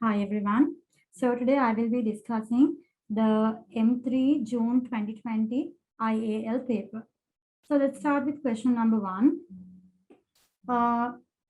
Hi everyone. So today I will be discussing the M3 June 2020 IAL paper. So let's start with question number 1.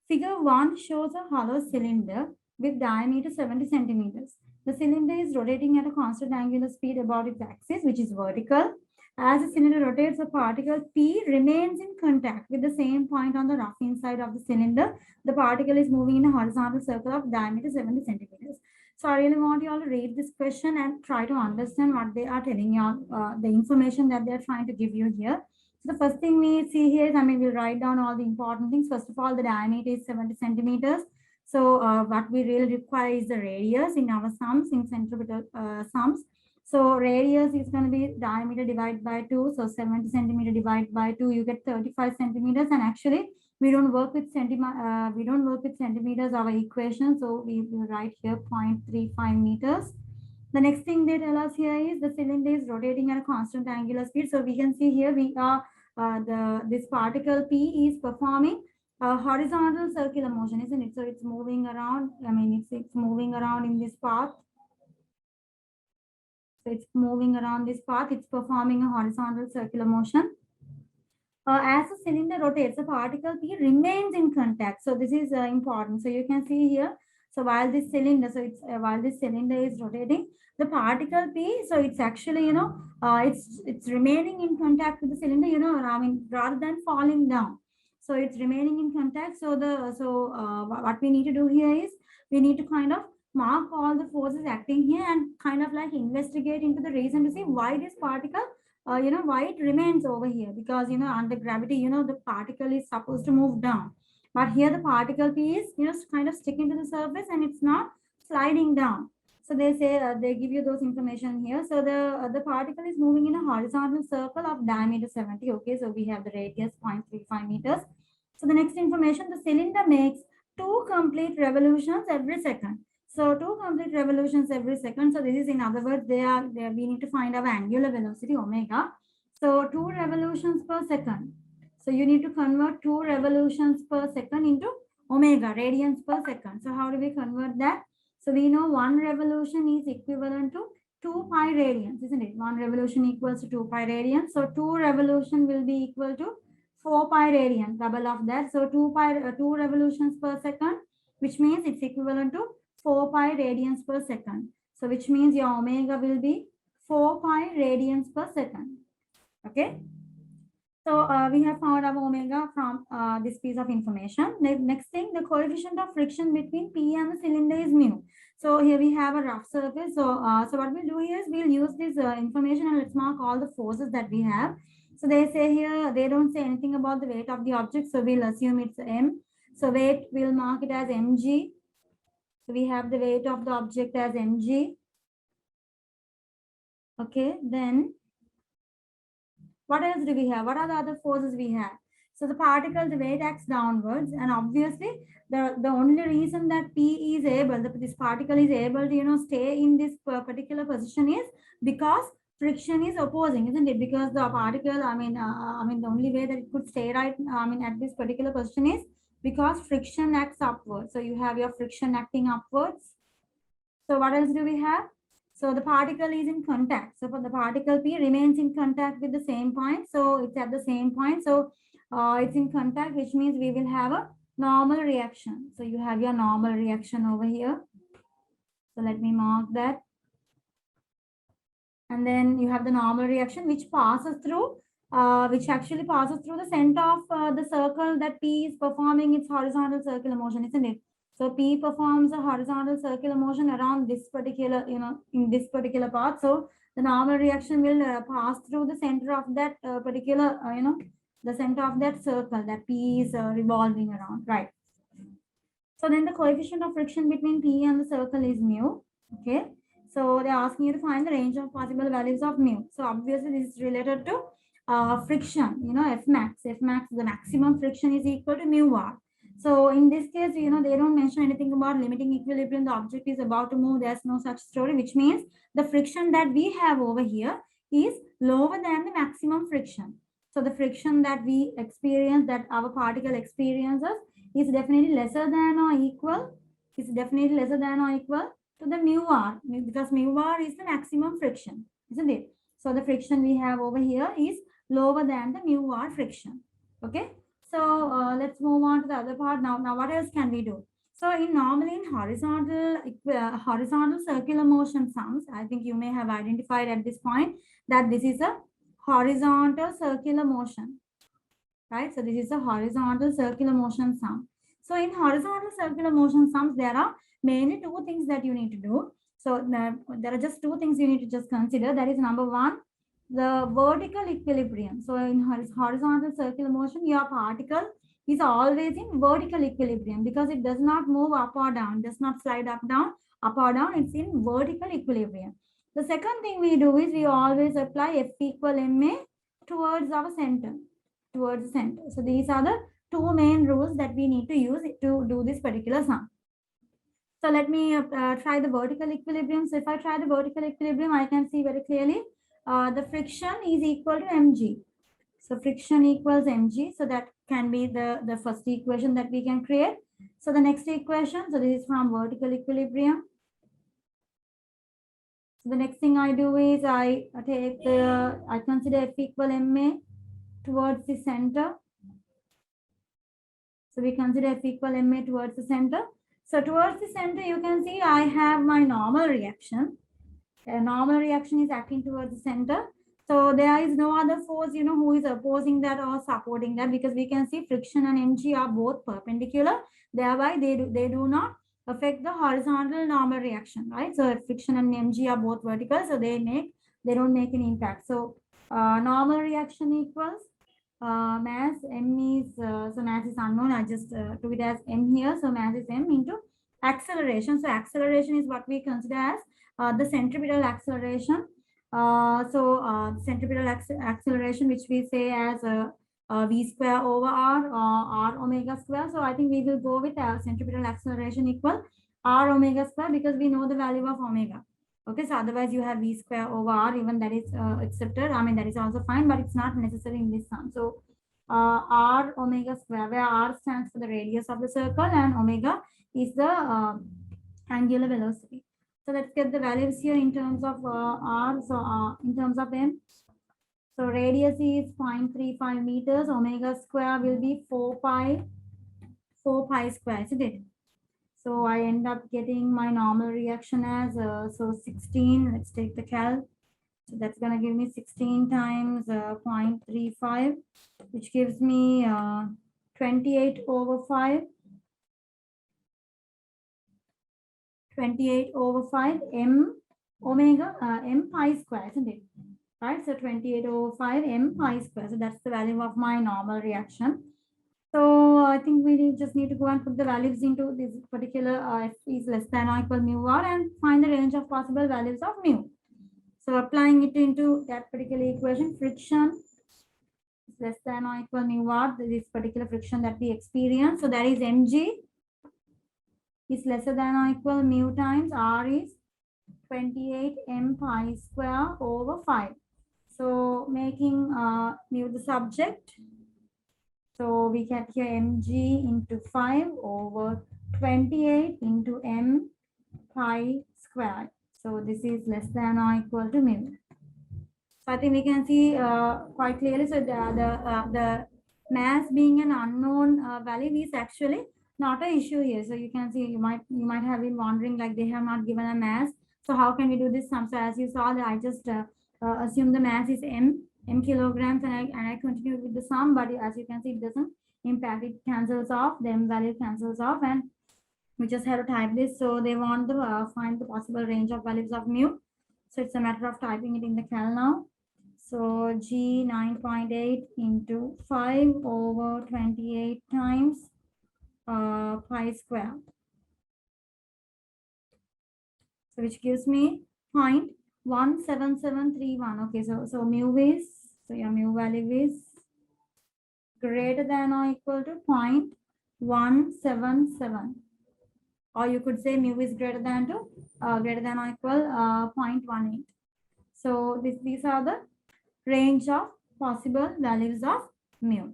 Figure 1 shows a hollow cylinder with diameter 70 centimeters. The cylinder is rotating at a constant angular speed about its axis, which is vertical. As the cylinder rotates, the particle P remains in contact with the same point on the rough inside of the cylinder. The particle is moving in a horizontal circle of diameter 70 centimeters. So I really want you all to read this question and try to understand what they are telling you, the information that they're trying to give you here. So the first thing we see here is, we'll write down all the important things. First of all, the diameter is 70 centimeters. So what we really require is the radius in our sums, in centripetal sums. So radius is going to be diameter divided by 2. So 70 centimeter divided by 2, you get 35 centimeters. And actually, we don't work with centimeters, our equation. So we will write here 0.35 meters. The next thing they tell us here is the cylinder is rotating at a constant angular speed. So we can see here we are this particle P is performing a horizontal circular motion, isn't it? So it's moving around. It's moving around in this path. So it's moving around this path. It's performing a horizontal circular motion. As the cylinder rotates, the particle P remains in contact. So this is important. So you can see here. So while this cylinder, while this cylinder is rotating, the particle P, so it's actually, it's remaining in contact with the cylinder, rather than falling down. So it's remaining in contact. So what we need to do here is we need to kind of mark all the forces acting here and kind of like investigate into the reason to see why this particle why it remains over here, because under gravity the particle is supposed to move down, but here the particle P is kind of sticking to the surface and it's not sliding down. So they say they give you those information here. So the particle is moving in a horizontal circle of diameter 70. Okay, so we have the radius 0.35 meters. So the next information, the cylinder makes 2 complete revolutions every second. So 2 complete revolutions every second. So this is, in other words, we need to find our angular velocity omega. So 2 revolutions per second. So you need to convert 2 revolutions per second into omega, radians per second. So how do we convert that? So we know 1 revolution is equivalent to 2 pi radians, isn't it? 1 revolution equals to 2 pi radians. So 2 revolution will be equal to 4 pi radians, double of that. So 2 revolutions per second, which means it's equivalent to 4 pi radians per second. So which means your omega will be 4 pi radians per second. Okay. So we have found our omega from this piece of information. Next thing, the coefficient of friction between P and the cylinder is mu. So here we have a rough surface. So what we'll do here is we'll use this information and let's mark all the forces that we have. So they say here, they don't say anything about the weight of the object. So we'll assume it's M. So weight, we'll mark it as mg. So we have the weight of the object as mg. Okay, then what else do we have? What are the other forces we have? So the particle, the weight acts downwards, and obviously the only reason that P is able, this particle is able to stay in this particular position is because friction is opposing, isn't it? Because the particle, the only way that it could stay at this particular position is because friction acts upwards. So you have your friction acting upwards. So what else do we have? So the particle is in contact. So for the particle P remains in contact with the same point. So it's at the same point. So it's in contact, which means we will have a normal reaction. So you have your normal reaction over here. So let me mark that. And then you have the normal reaction, which passes through, which actually passes through the center of the circle that P is performing its horizontal circular motion, isn't it? So P performs a horizontal circular motion around this particular, in this particular part. So the normal reaction will pass through the center of that particular, the center of that circle that P is revolving around, right? So then the coefficient of friction between P and the circle is mu. Okay. So they're asking you to find the range of possible values of mu. So obviously this is related to friction, F max. F max, the maximum friction is equal to mu r. So in this case, they don't mention anything about limiting equilibrium. The object is about to move. There's no such story, which means the friction that we have over here is lower than the maximum friction. So the friction that we experience, that our particle experiences, is definitely lesser than or equal. Is definitely lesser than or equal to the mu r, because mu r is the maximum friction, isn't it? So the friction we have over here is lower than the mu r friction. Okay. So let's move on to the other part now. Now what else can we do? So normally in horizontal circular motion sums, I think you may have identified at this point that this is a horizontal circular motion, right? So this is a horizontal circular motion sum. So in horizontal circular motion sums, there are mainly two things that you need to do. So there are just two things you need to just consider. That is number one, the vertical equilibrium. So in horizontal circular motion, your particle is always in vertical equilibrium because it does not move up or down, does not slide up or down. It's in vertical equilibrium. The second thing we do is we always apply F equal ma towards our center, towards the center. So these are the two main rules that we need to use to do this particular sum. So let me try the vertical equilibrium. So if I try the vertical equilibrium, I can see very clearly the friction is equal to mg. So friction equals mg. So that can be the first equation that we can create. So the next equation, so this is from vertical equilibrium. So the next thing I do is I consider F equal ma towards the center. So we consider F equal ma towards the center. So towards the center, you can see I have my normal reaction. A normal reaction is acting towards the center. So there is no other force, who is opposing that or supporting that, because we can see friction and mg are both perpendicular. Thereby, they do not affect the horizontal normal reaction, right? So friction and mg are both vertical, so they don't make any impact. So normal reaction equals mass m is so mass is unknown. I just took it as m here. So mass is m into acceleration. So acceleration is what we consider as the centripetal acceleration. Centripetal acceleration, which we say as v square over r or r omega square. So I think we will go with centripetal acceleration equal r omega square because we know the value of omega. Okay, so otherwise you have v square over r, even that is accepted. I mean, that is also fine, but it's not necessary in this sum. So r omega square, where r stands for the radius of the circle and omega is the angular velocity. So let's get the values here in terms of r. So in terms of m, so radius is 0.35 meters. Omega square will be 4 pi square, isn't it? So I end up getting my normal reaction as so 16. Let's take the cal. So that's gonna give me 16 times 0.35, which gives me 28 over 5. 28 over 5 m omega m pi square, isn't it? Right, so 28 over 5 m pi square. So that's the value of my normal reaction. So I think we just need to go and put the values into this particular f is less than or equal mu r and find the range of possible values of mu. So applying it into that particular equation, friction is less than or equal mu r, this particular friction that we experience. So that is mg is lesser than or equal mu times r is 28 m pi square over 5. So making mu the subject. So we get here mg into 5 over 28 into m pi square. So this is less than or equal to mu. So I think we can see quite clearly. So the mass being an unknown value is actually not an issue here. So you can see you might have been wondering, like, they have not given a mass. So how can we do this sum? So as you saw, that I just assume the mass is m kilograms, and I continue with the sum. But as you can see, it doesn't impact. It cancels off. The m value cancels off, and we just have to type this. So they want to find the possible range of values of mu. So it's a matter of typing it in the cal now. So G 9.8 into 5 over 28 times pi square. So which gives me 0.17731. Okay, so mu is, so your mu value is greater than or equal to 0.177. Or you could say mu is greater than or equal 0.18. So these are the range of possible values of mu.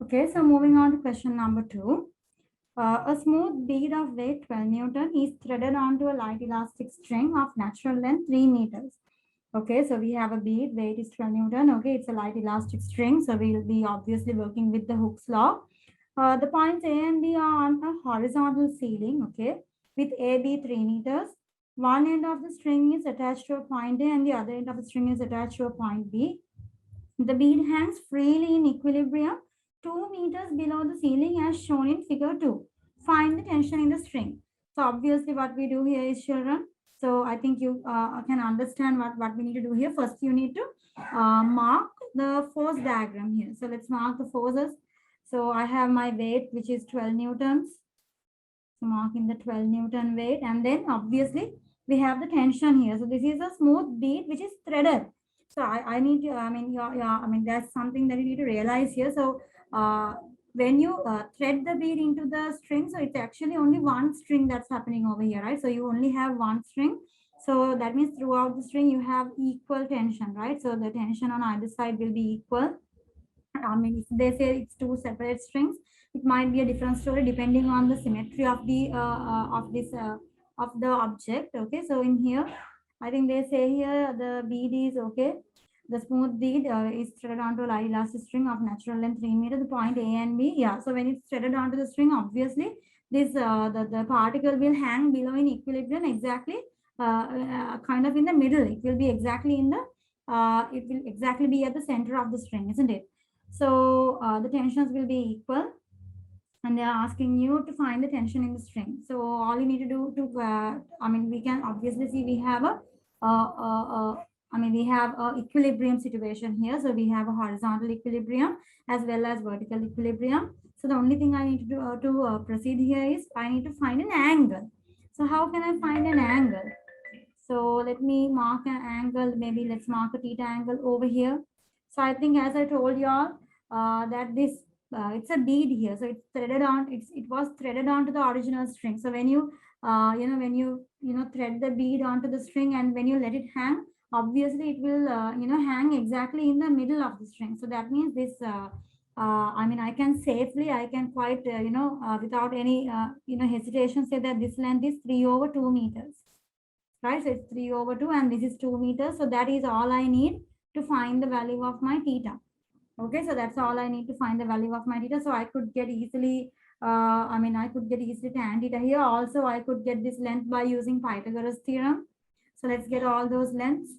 Okay, so moving on to question number 2. A smooth bead of weight 12 Newton is threaded onto a light elastic string of natural length 3 meters. Okay, so we have a bead, weight is 12 Newton. Okay, it's a light elastic string. So we'll be obviously working with the Hooke's law. The points A and B are on a horizontal ceiling, okay, with AB 3 meters. One end of the string is attached to a point A and the other end of the string is attached to a point B. The bead hangs freely in equilibrium 2 meters below the ceiling as shown in figure 2. Find the tension in the string. So obviously what we do here is, children, so I think you can understand what we need to do here. First, you need to mark the force diagram here. So let's mark the forces. So I have my weight, which is 12 newtons. So marking the 12 Newton weight. And then obviously we have the tension here. So this is a smooth bead which is threaded. So I need to, that's something that you need to realize here. So when you thread the bead into the string, so it's actually only one string that's happening over here, right? So you only have one string. So that means throughout the string, you have equal tension, right? So the tension on either side will be equal. I mean, if they say it's two separate strings, it might be a different story depending on the symmetry of the of the object. Okay, so in here, I think they say here the bead is okay. The smooth bead is threaded onto a light elastic string of natural length 3 meters. The point A and B, yeah. So when it's threaded onto the string, obviously this the particle will hang below in equilibrium exactly, kind of in the middle. It will be exactly in the it will exactly be at the center of the string, isn't it? So the tensions will be equal, and they are asking you to find the tension in the string. So all you need to do to, we can obviously see we have we have a equilibrium situation here. So we have a horizontal equilibrium as well as vertical equilibrium. So the only thing I need to do to proceed here is I need to find an angle. So how can I find an angle? So let me mark an angle. Maybe let's mark a theta angle over here. So I think, as I told you all, that this it's a bead here. So it's threaded on. It was threaded onto the original string. So when you when you thread the bead onto the string and when you let it hang, obviously it will hang exactly in the middle of the string. So that means this. I can safely, I can quite, without any, hesitation, say that this length is 3/2 meters, right? So it's 3/2 and this is 2 meters. So that is all I need to find the value of my theta. Okay, so that's all I need to find the value of my theta. So I could get easily, I could get easily tan theta here. Also, I could get this length by using Pythagoras theorem. So let's get all those lengths.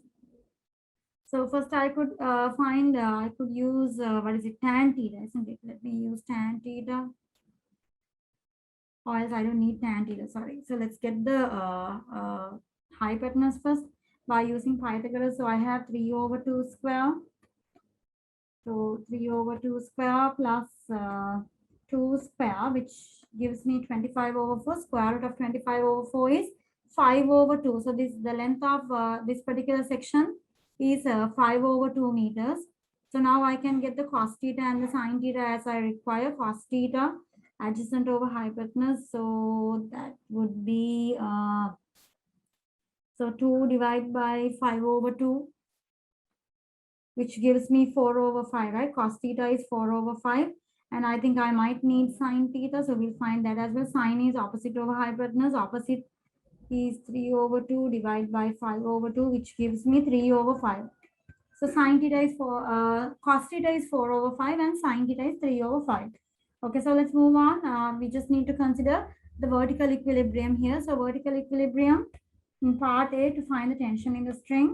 So first I could find, I could use, what is it, tan theta, isn't it? Let me use tan theta. Or else I don't need tan theta, sorry. So let's get the hypotenuse first by using Pythagoras. So I have 3/2 square. So 3/2 square plus 2 square, which gives me 25/4. Square root of 25/4 is 5/2. So this the length of this particular section is 5/2 meters. So now I can get the cos theta and the sin theta as I require. Cos theta adjacent over hypotenuse. So that would be so 2 divided by 5/2, which gives me 4/5, right? Cos theta is 4/5. And I think I might need sin theta. So we'll find that as well. Sin is opposite over hypotenuse. Opposite is 3/2 divided by 5/2, which gives me 3/5. So sin theta is cos theta is 4/5 and sin theta is 3/5. Okay, so let's move on. We just need to consider the vertical equilibrium here. So vertical equilibrium in part A to find the tension in the string.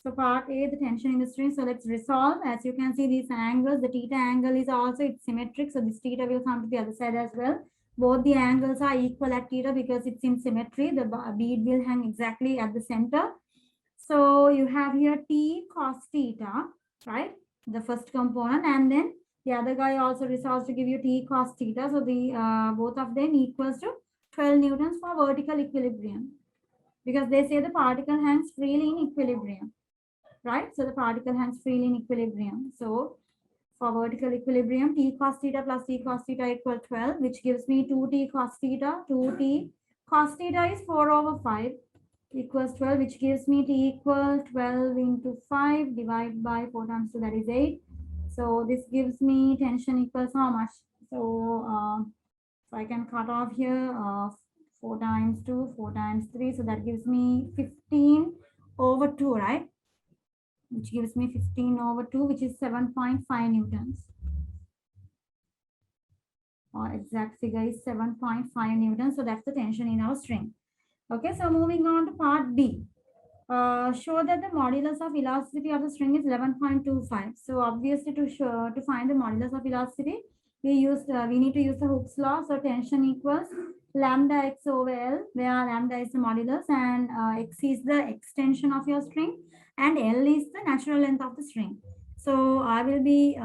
So part A, the tension in the string. So let's resolve. As you can see, these angles, the theta angle is also, it's symmetric. So this theta will come to the other side as well. Both the angles are equal at theta because it's in symmetry. The bead will hang exactly at the center. So you have here T cos theta, right? The first component, and then the other guy also resolves to give you T cos theta. So the both of them equals to 12 newtons for vertical equilibrium, because they say the particle hangs freely in equilibrium, right? So the particle hangs freely in equilibrium. So for vertical equilibrium, T cos theta plus T cos theta equal 12, which gives me 2T cos theta. 2T cos theta is 4/5 equals 12, which gives me T equal 12 into 5 divided by 4 times 2, that is 8. So this gives me tension equals how much? So I can cut off here 4 times 2, 4 times 3. So that gives me 15 over 2, right? Which gives me 15 over 2, which is 7.5 newtons. Or exact figure is 7.5 newtons. So that's the tension in our string. Okay, so moving on to part B. Show that the modulus of elasticity of the string is 11.25. So obviously to find the modulus of elasticity, we need to use the Hooke's law. So tension equals lambda x over L, where lambda is the modulus and x is the extension of your string and L is the natural length of the string. So I will be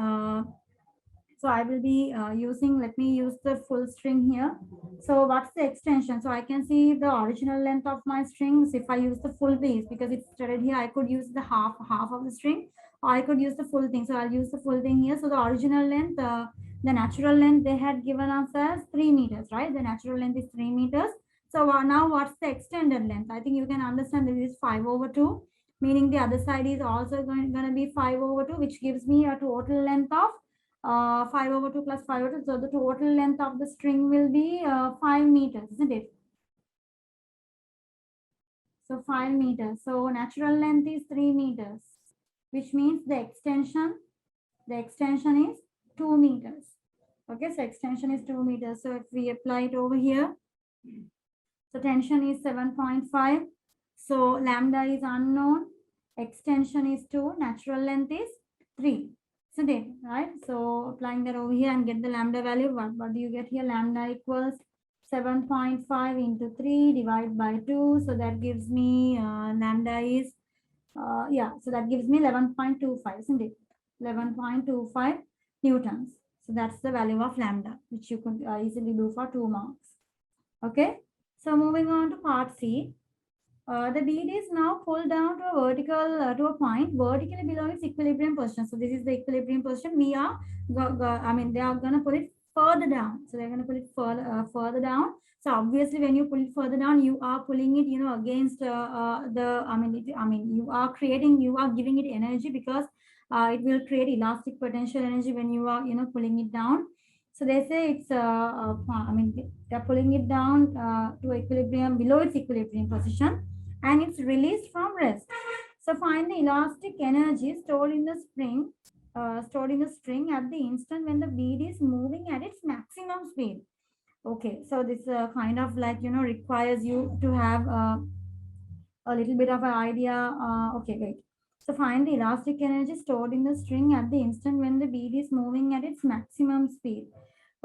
using, let me use the full string here. So what's the extension? So I can see the original length of my strings. If I use the full piece, because it's stated here, I could use the half of the string, or I could use the full thing. So I'll use the full thing here. So the original length, the natural length they had given us as 3 meters, right? The natural length is 3 meters. So now what's the extended length? I think you can understand this is 5 over 2, meaning the other side is also going to be 5 over 2, which gives me a total length of 5 over 2 plus 5 over 2. So the total length of the string will be 5 meters, isn't it? So 5 meters. So natural length is 3 meters, which means the extension is 2 meters. Okay, so extension is 2 meters. So if we apply it over here, so tension is 7.5. So lambda is unknown. Extension is 2. Natural length is 3. Isn't it? Right? So applying that over here and get the lambda value. What do you get here? Lambda equals 7.5 into 3 divided by 2. So that gives me lambda is, so that gives me 11.25, isn't it? 11.25 newtons. So that's the value of lambda, which you could easily do for 2 marks. Okay. So moving on to part C. The bead is now pulled down to a vertical, to a point vertically below its equilibrium position. So this is the equilibrium position. We are, they are going to pull it further down. So they're going to pull it further down. So obviously, when you pull it further down, you are pulling it, against you are giving it energy, because it will create elastic potential energy when you are, pulling it down. So they say it's, they're pulling it down to equilibrium, below its equilibrium position, and it's released from rest. So find the elastic energy stored in the string at the instant when the bead is moving at its maximum speed. Okay, so this kind of like, requires you to have a little bit of an idea. Okay, wait. So find the elastic energy stored in the string at the instant when the bead is moving at its maximum speed.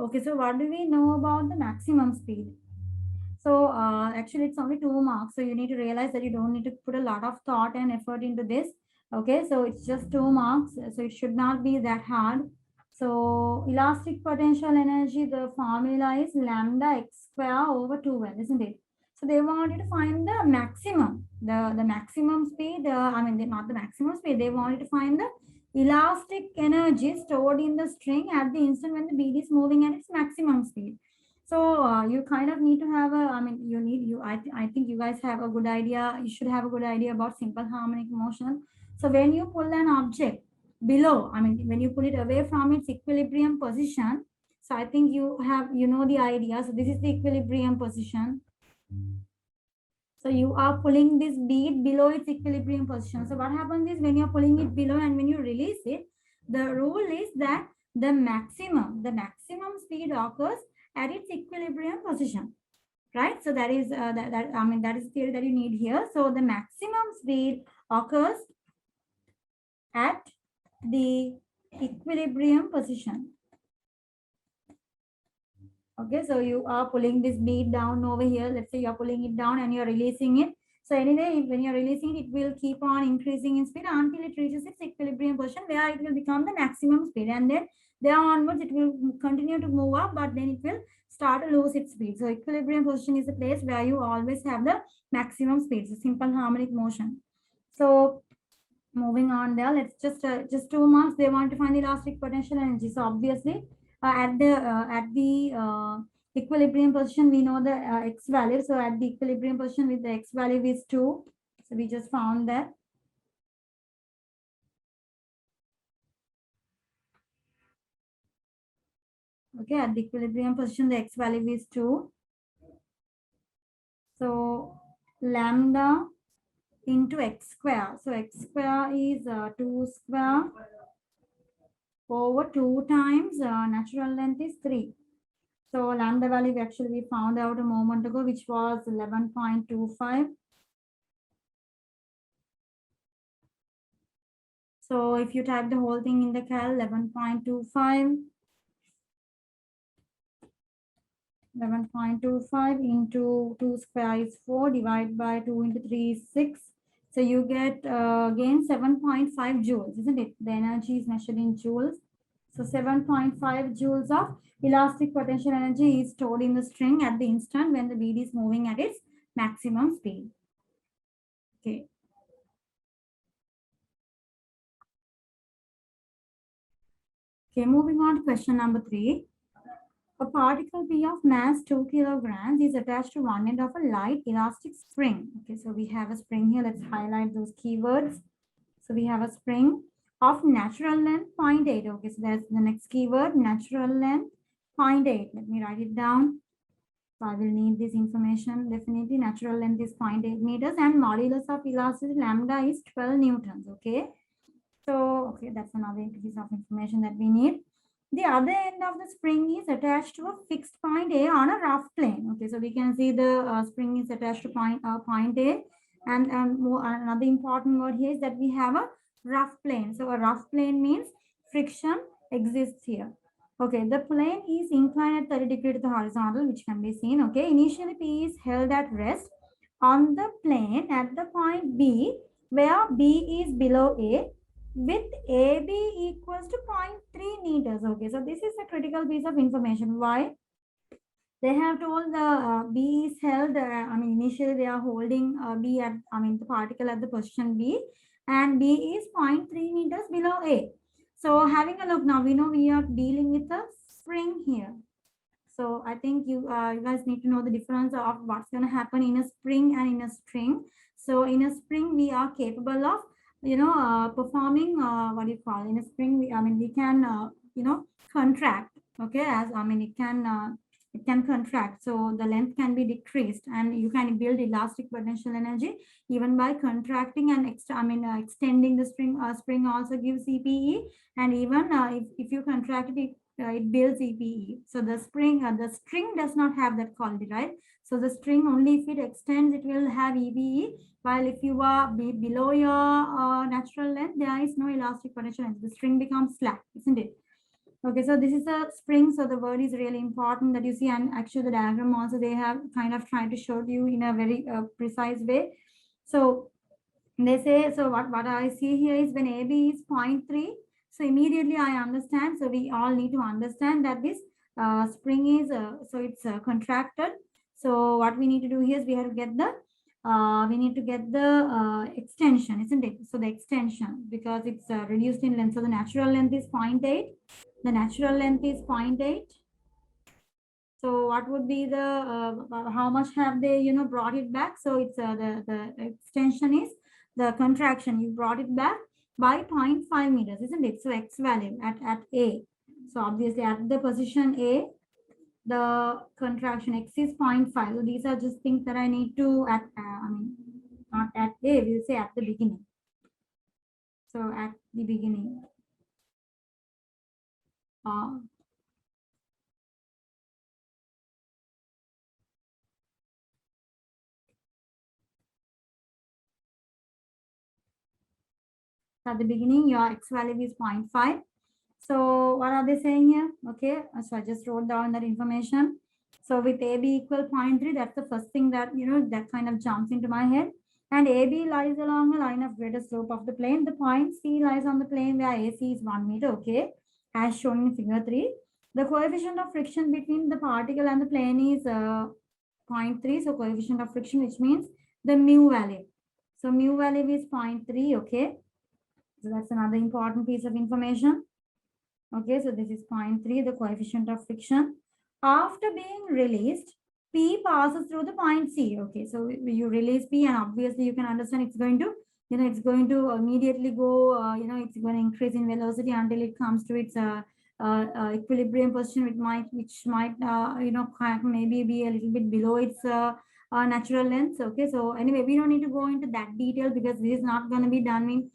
Okay, so what do we know about the maximum speed? So actually it's only 2 marks. So you need to realize that you don't need to put a lot of thought and effort into this. Okay, so it's just 2 marks. So it should not be that hard. So elastic potential energy, the formula is lambda x square over 2L, isn't it? So they want you to find the maximum, the maximum speed. Not the maximum speed. They want you to find the elastic energy stored in the string at the instant when the bead is moving at its maximum speed. So you kind of need to have a, I think you guys have a good idea. You should have a good idea about simple harmonic motion. So when you pull an object below, when you pull it away from its equilibrium position, so I think you know the idea. So this is the equilibrium position. So you are pulling this bead below its equilibrium position. So what happens is when you're pulling it below and when you release it, the rule is that the maximum speed occurs at its equilibrium position, right? So that is that is the theory that you need here. So the maximum speed occurs at the equilibrium position. Okay, so you are pulling this bead down over here. Let's say you're pulling it down and you're releasing it. So anyway, when you're releasing it, it will keep on increasing in speed until it reaches its equilibrium position, where it will become the maximum speed. And then there onwards, it will continue to move up, but then it will start to lose its speed. So equilibrium position is the place where you always have the maximum speed. So simple harmonic motion. So moving on there, let's just 2 marks. They want to find the elastic potential energy. So obviously, at the equilibrium position, we know the x value. So at the equilibrium position with the x value is 2. So we just found that. Okay, at the equilibrium position, the x value is 2. So lambda into x square. So x square is 2 square over 2 times natural length is 3. So lambda value actually we found out a moment ago, which was 11.25. So if you type the whole thing in the cal, 11.25 into 2 square is 4, divided by 2 into 3 is 6. So you get again 7.5 joules, isn't it? The energy is measured in joules. So 7.5 joules of elastic potential energy is stored in the string at the instant when the bead is moving at its maximum speed. Okay. Okay, moving on to question number 3. A particle P of mass 2 kilograms is attached to one end of a light elastic spring. Okay, so we have a spring here. Let's highlight those keywords. So we have a spring of natural length 0.8. Okay, so that's the next keyword, natural length 0.8. Let me write it down. So I will need this information. Definitely natural length is 0.8 meters and modulus of elasticity lambda is 12 newtons. Okay. So, okay, that's another piece of information that we need. The other end of the spring is attached to a fixed point A on a rough plane. Okay, so we can see the spring is attached to point A. And another important word here is that we have a rough plane. So a rough plane means friction exists here. Okay, the plane is inclined at 30 degrees to the horizontal, which can be seen. Okay, initially P is held at rest on the plane at the point B, where B is below A, with AB equals to 0.3 meters. Okay, so this is a critical piece of information. Why? They have told the B is held, initially they are holding B at, the particle at the position B, and B is 0.3 meters below A. So having a look now, we know we are dealing with a spring here. So I think you guys need to know the difference of what's going to happen in a spring and in a string. So in a spring, we are capable of, performing, what do you call, in a spring, we can, contract, okay, as, it can contract. So the length can be decreased and you can build elastic potential energy even by contracting and extending the string. Spring also gives EPE, and even if you contract it, it builds EPE. So the string does not have that quality, right? So the string, only if it extends, it will have EPE. While if you are below your natural length, there is no elastic potential energy. The string becomes slack, isn't it? Okay, so this is a spring. So the word is really important that you see, and actually the diagram also they have kind of tried to show you in a very precise way. So they say, so what I see here is when AB is 0.3, so immediately I understand. So we all need to understand that this spring is, so it's contracted. So what we need to do here is we have to get the extension, isn't it? So the extension, because it's reduced in length. So the natural length is 0.8. The natural length is 0.8. So what would be the, how much have they, brought it back? So it's the extension is the contraction. You brought it back by 0.5 meters, isn't it? So X value at A. So obviously at the position A, the contraction X is 0.5. So these are just things that I need to, not at A, we'll say at the beginning. So at the beginning. At the beginning, your X value is 0.5. So what are they saying here? Okay, so I just wrote down that information. So with AB equal 0.3, that's the first thing that, that kind of jumps into my head. And AB lies along a line of greater slope of the plane. The point C lies on the plane where AC is 1 meter, okay, as shown in figure 3. The coefficient of friction between the particle and the plane is 0.3. So coefficient of friction, which means the mu value. So mu value is 0.3, okay. So that's another important piece of information. Okay, so this is 0.3, the coefficient of friction. After being released, P passes through the point C. Okay, so you release P, and obviously you can understand it's going to, it's going to immediately go, it's going to increase in velocity until it comes to its equilibrium position, which might maybe be a little bit below its natural length. Okay, so anyway, we don't need to go into that detail because this is not going to be done in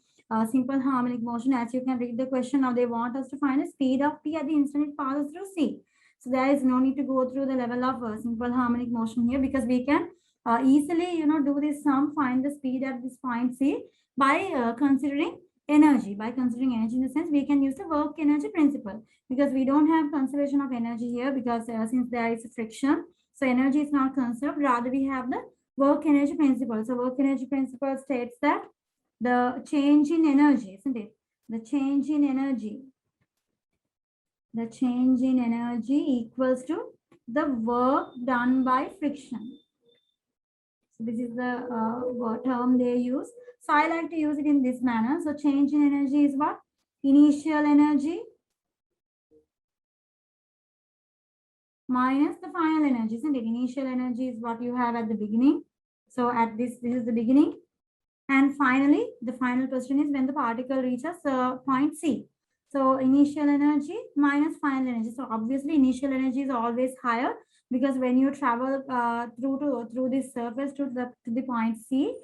simple harmonic motion. As you can read the question now, they want us to find the speed of p at the instant it passes through C. So there is no need to go through the level of simple harmonic motion here, because we can easily do this sum, find the speed at this point C by considering energy. By considering energy in the sense, we can use the work energy principle, because we don't have conservation of energy here, because since there is friction, so energy is not conserved. Rather, we have the work energy principle. So work energy principle states that the change in energy, isn't it? The change in energy equals to the work done by friction. So this is the term they use. So I like to use it in this manner. So change in energy is what? Initial energy minus the final energy, isn't it? Initial energy is what you have at the beginning. So at this is the beginning. And finally, the final question is when the particle reaches point C. So initial energy minus final energy. So obviously initial energy is always higher, because when you travel through this surface to the point C,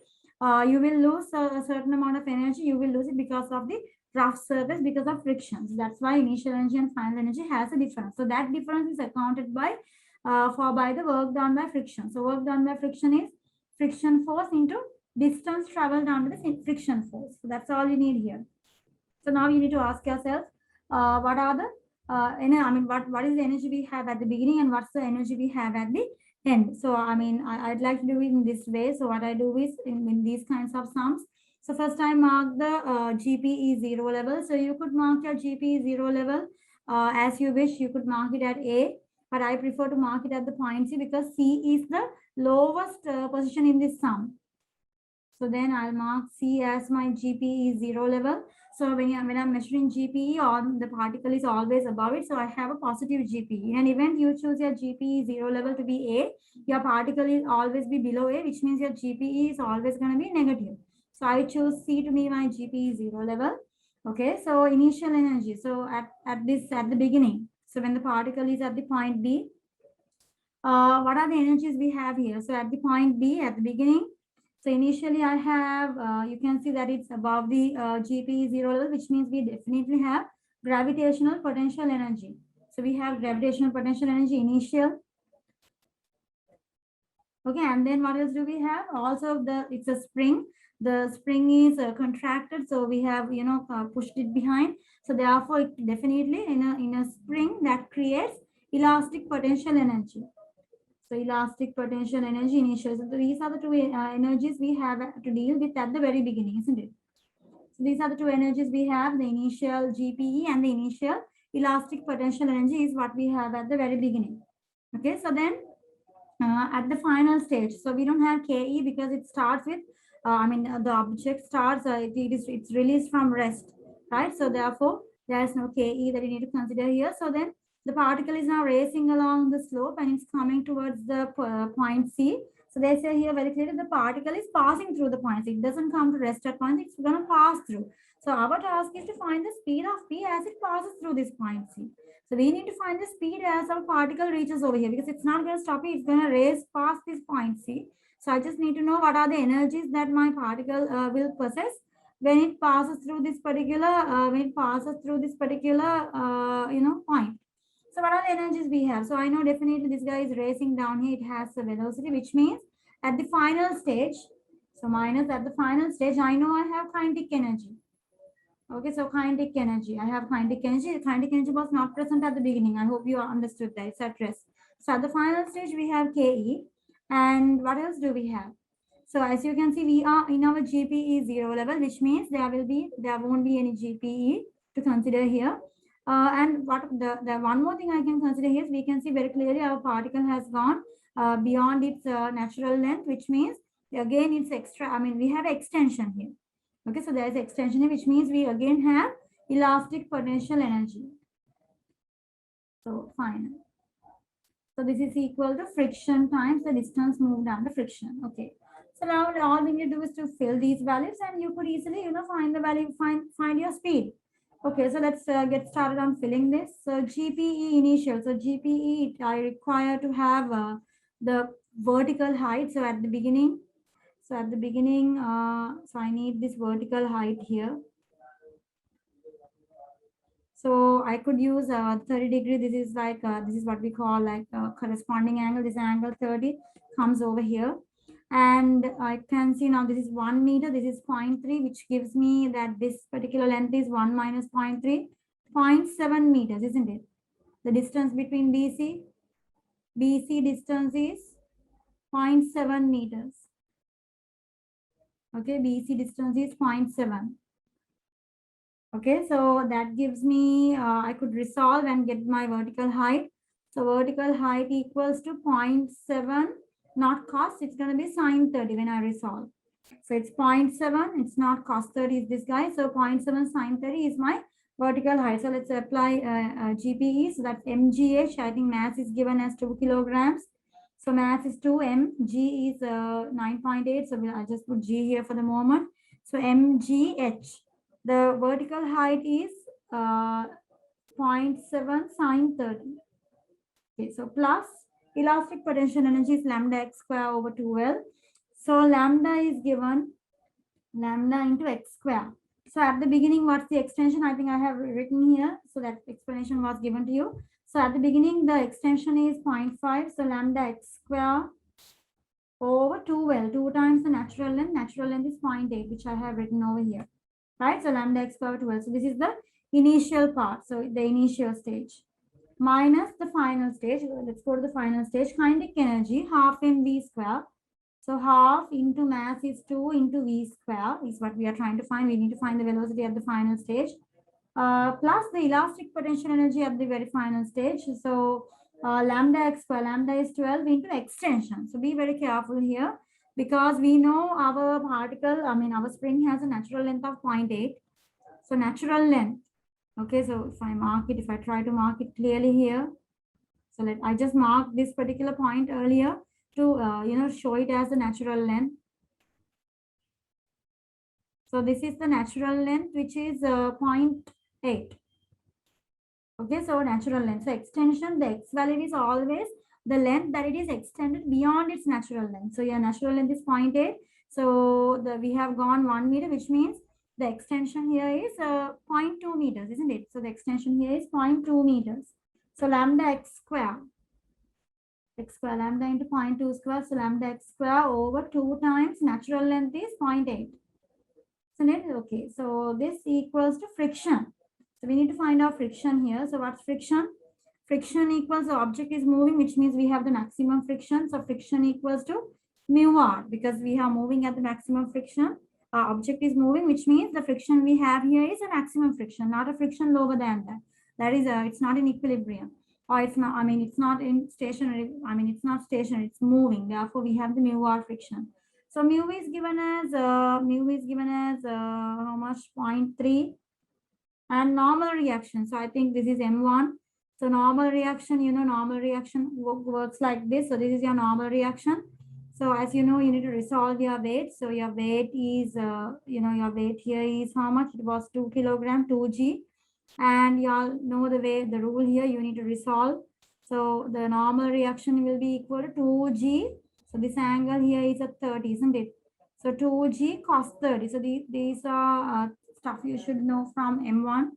you will lose a certain amount of energy. You will lose it because of the rough surface, because of frictions. That's why initial energy and final energy has a difference. So that difference is accounted by the work done by friction. So work done by friction is friction force into distance traveled under the friction force. So that's all you need here. So now you need to ask yourself, what are the what is the energy we have at the beginning, and what's the energy we have at the end? So I'd like to do it in this way. So what I do is in these kinds of sums. So first I mark the GPE 0 level. So you could mark your GPE 0 level as you wish. You could mark it at A, but I prefer to mark it at the point C, because C is the lowest position in this sum. So then I'll mark C as my GPE 0 level. So when I'm measuring GPE, on the particle is always above it. So I have a positive GPE. In an event you choose your GPE 0 level to be A, your particle is always be below A, which means your GPE is always going to be negative. So I choose C to be my GPE 0 level. Okay, so initial energy. So at the beginning. So when the particle is at the point B, what are the energies we have here? So at the point B, at the beginning, so initially I have, you can see that it's above the GP 0 level, which means we definitely have gravitational potential energy. So we have gravitational potential energy initial. Okay, and then what else do we have? Also, it's a spring. The spring is contracted, so we have pushed it behind. So therefore, it definitely in a spring that creates elastic potential energy. So elastic potential energy initial. So these are the two energies we have to deal with at the very beginning, isn't it? So these are the two energies we have, the initial GPE and the initial elastic potential energy is what we have at the very beginning. Okay, so then at the final stage, so we don't have KE because it starts with, the object starts, it's released from rest, right? So therefore, there is no KE that you need to consider here. So then the particle is now racing along the slope and it's coming towards the point C. So they say here very clearly the particle is passing through the point. It doesn't come to rest at point, it's going to pass through. So our task is to find the speed of P as it passes through this point C. So we need to find the speed as our particle reaches over here, because it's not going to stop it, it's going to race past this point C. So I just need to know what are the energies that my particle will possess when it passes through this particular point. So what are the energies we have? So I know definitely this guy is racing down here. It has a velocity, which means at the final stage, so minus at the final stage, I know I have kinetic energy. Okay, so kinetic energy. I have kinetic energy. The kinetic energy was not present at the beginning. I hope you understood that. It's at rest. So at the final stage, we have KE. And what else do we have? So as you can see, we are in our GPE 0 level, which means there won't be any GPE to consider here. And what the one more thing I can consider here is we can see very clearly our particle has gone beyond its natural length, which means again it's extra. We have extension here. Okay, so there is extension here, which means we again have elastic potential energy. So fine. So this is equal to friction times the distance moved under friction. Okay. So now all we need to do is to fill these values, and you could easily find the value, find your speed. Okay, so let's get started on filling this. So GPE initial. So GPE, I require to have the vertical height. So at the beginning, so I need this vertical height here. So I could use 30 degree. This is like, this is what we call like corresponding angle. This angle 30 comes over here. And I can see now this is 1 meter. This is 0.3, which gives me that this particular length is 1 minus 0.3, 0.7 meters, isn't it? The distance between BC distance is 0.7 meters. Okay, BC distance is 0.7. Okay, so that gives me, I could resolve and get my vertical height. So vertical height equals to 0.7, not cos, it's going to be sine 30 when I resolve. So it's 0.7, it's not cos 30 is this guy. So 0.7 sine 30 is my vertical height. So let's apply GPE. So that's mgh. I think mass is given as 2 kilograms. So mass is 2, mg is 9.8. So I just put g here for the moment. So mgh. The vertical height is 0.7 sine 30. Okay, so plus elastic potential energy is lambda x square over 2L. So lambda is given lambda into x square. So at the beginning, what's the extension? I think I have written here. So that explanation was given to you. So at the beginning, the extension is 0.5. So lambda x square over 2L, 2 times the natural length. Natural length is 0.8, which I have written over here. Right? So lambda x square over 2L. So this is the initial part. So the initial stage minus the final stage. Let's go to the final stage. Kinetic energy, half mv square. So half into mass is 2 into v square is what we are trying to find. We need to find the velocity at the final stage. Plus the elastic potential energy at the very final stage. So lambda x square, lambda is 12 into extension. So be very careful here because we know our particle, our spring has a natural length of 0.8. So natural length. Okay, so if I mark it, if I try to mark it clearly here. So I just marked this particular point earlier to, show it as the natural length. So this is the natural length, which is 0.8. Okay, so natural length. So extension, the x value is always the length that it is extended beyond its natural length. So your natural length is 0.8. So we have gone 1 meter, which means the extension here is 0.2 meters, isn't it? So the extension here is 0.2 meters. So lambda x square, lambda into 0.2 square. So lambda x square over 2 times natural length is 0.8. Okay, so this equals to friction. So we need to find our friction here. So what's friction? Friction equals the object is moving, which means we have the maximum friction. So friction equals to mu r because we are moving at the maximum friction. Our object is moving, which means the friction we have here is a maximum friction, not a friction lower than that. That is, it's not in equilibrium. Or it's not, it's not in stationary. It's not stationary, it's moving. Therefore, we have the mu r friction. So mu is given as how much? 0.3 and normal reaction. So I think this is M1. So normal reaction, normal reaction works like this. So this is your normal reaction. So as you know, you need to resolve your weight. So your weight is, your weight here is how much? It was 2 kilogram, 2g. And you all know the rule here, you need to resolve. So the normal reaction will be equal to 2g. So this angle here is at 30, isn't it? So 2g cos 30. So these are stuff you should know from M1.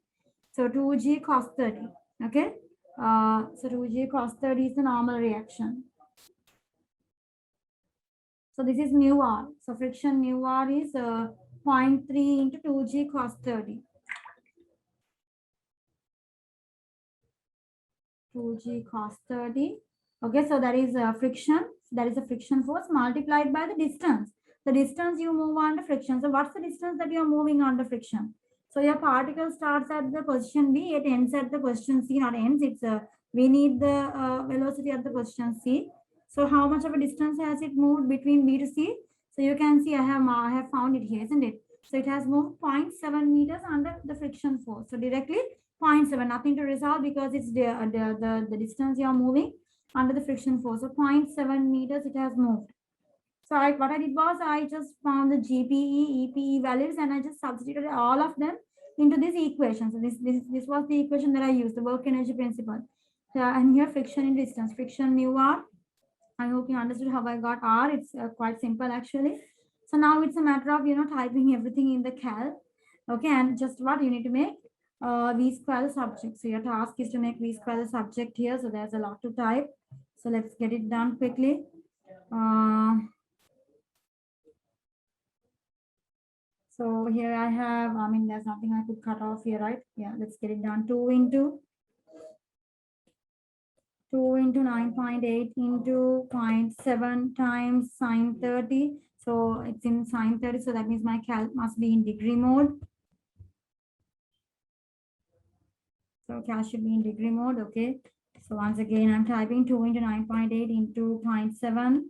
So 2g cos 30. Okay. So 2g cos 30 is the normal reaction. So this is mu r. So friction mu r is 0.3 into 2g cos 30. 2g cos 30. Okay, so that is friction. That is a friction force multiplied by the distance. The distance you move under friction. So what's the distance that you are moving under friction? So your particle starts at the position B, it ends at the position C, not ends. It's we need the velocity at the position C. So how much of a distance has it moved between B to C? So you can see I have found it here, isn't it? So it has moved 0.7 meters under the friction force. So directly 0.7, nothing to resolve because it's the distance you are moving under the friction force. So 0.7 meters it has moved. So what I did was I just found the GPE, EPE values and I just substituted all of them into this equation. So this was the equation that I used, the work energy principle. So, and here friction in distance, friction mu r. I hope you understood how I got r. It's quite simple actually. So now it's a matter of, typing everything in the cal. Okay, and just what you need to make v square the subject. So your task is to make v square the subject here. So there's a lot to type. So let's get it done quickly. So here I have, there's nothing I could cut off here, right? Yeah, let's get it done. 2 into 9.8 into 0.7 times sine 30. So it's in sine 30. So that means my calc must be in degree mode. So calc should be in degree mode. Okay. So once again, I'm typing 2 into 9.8 into 0.7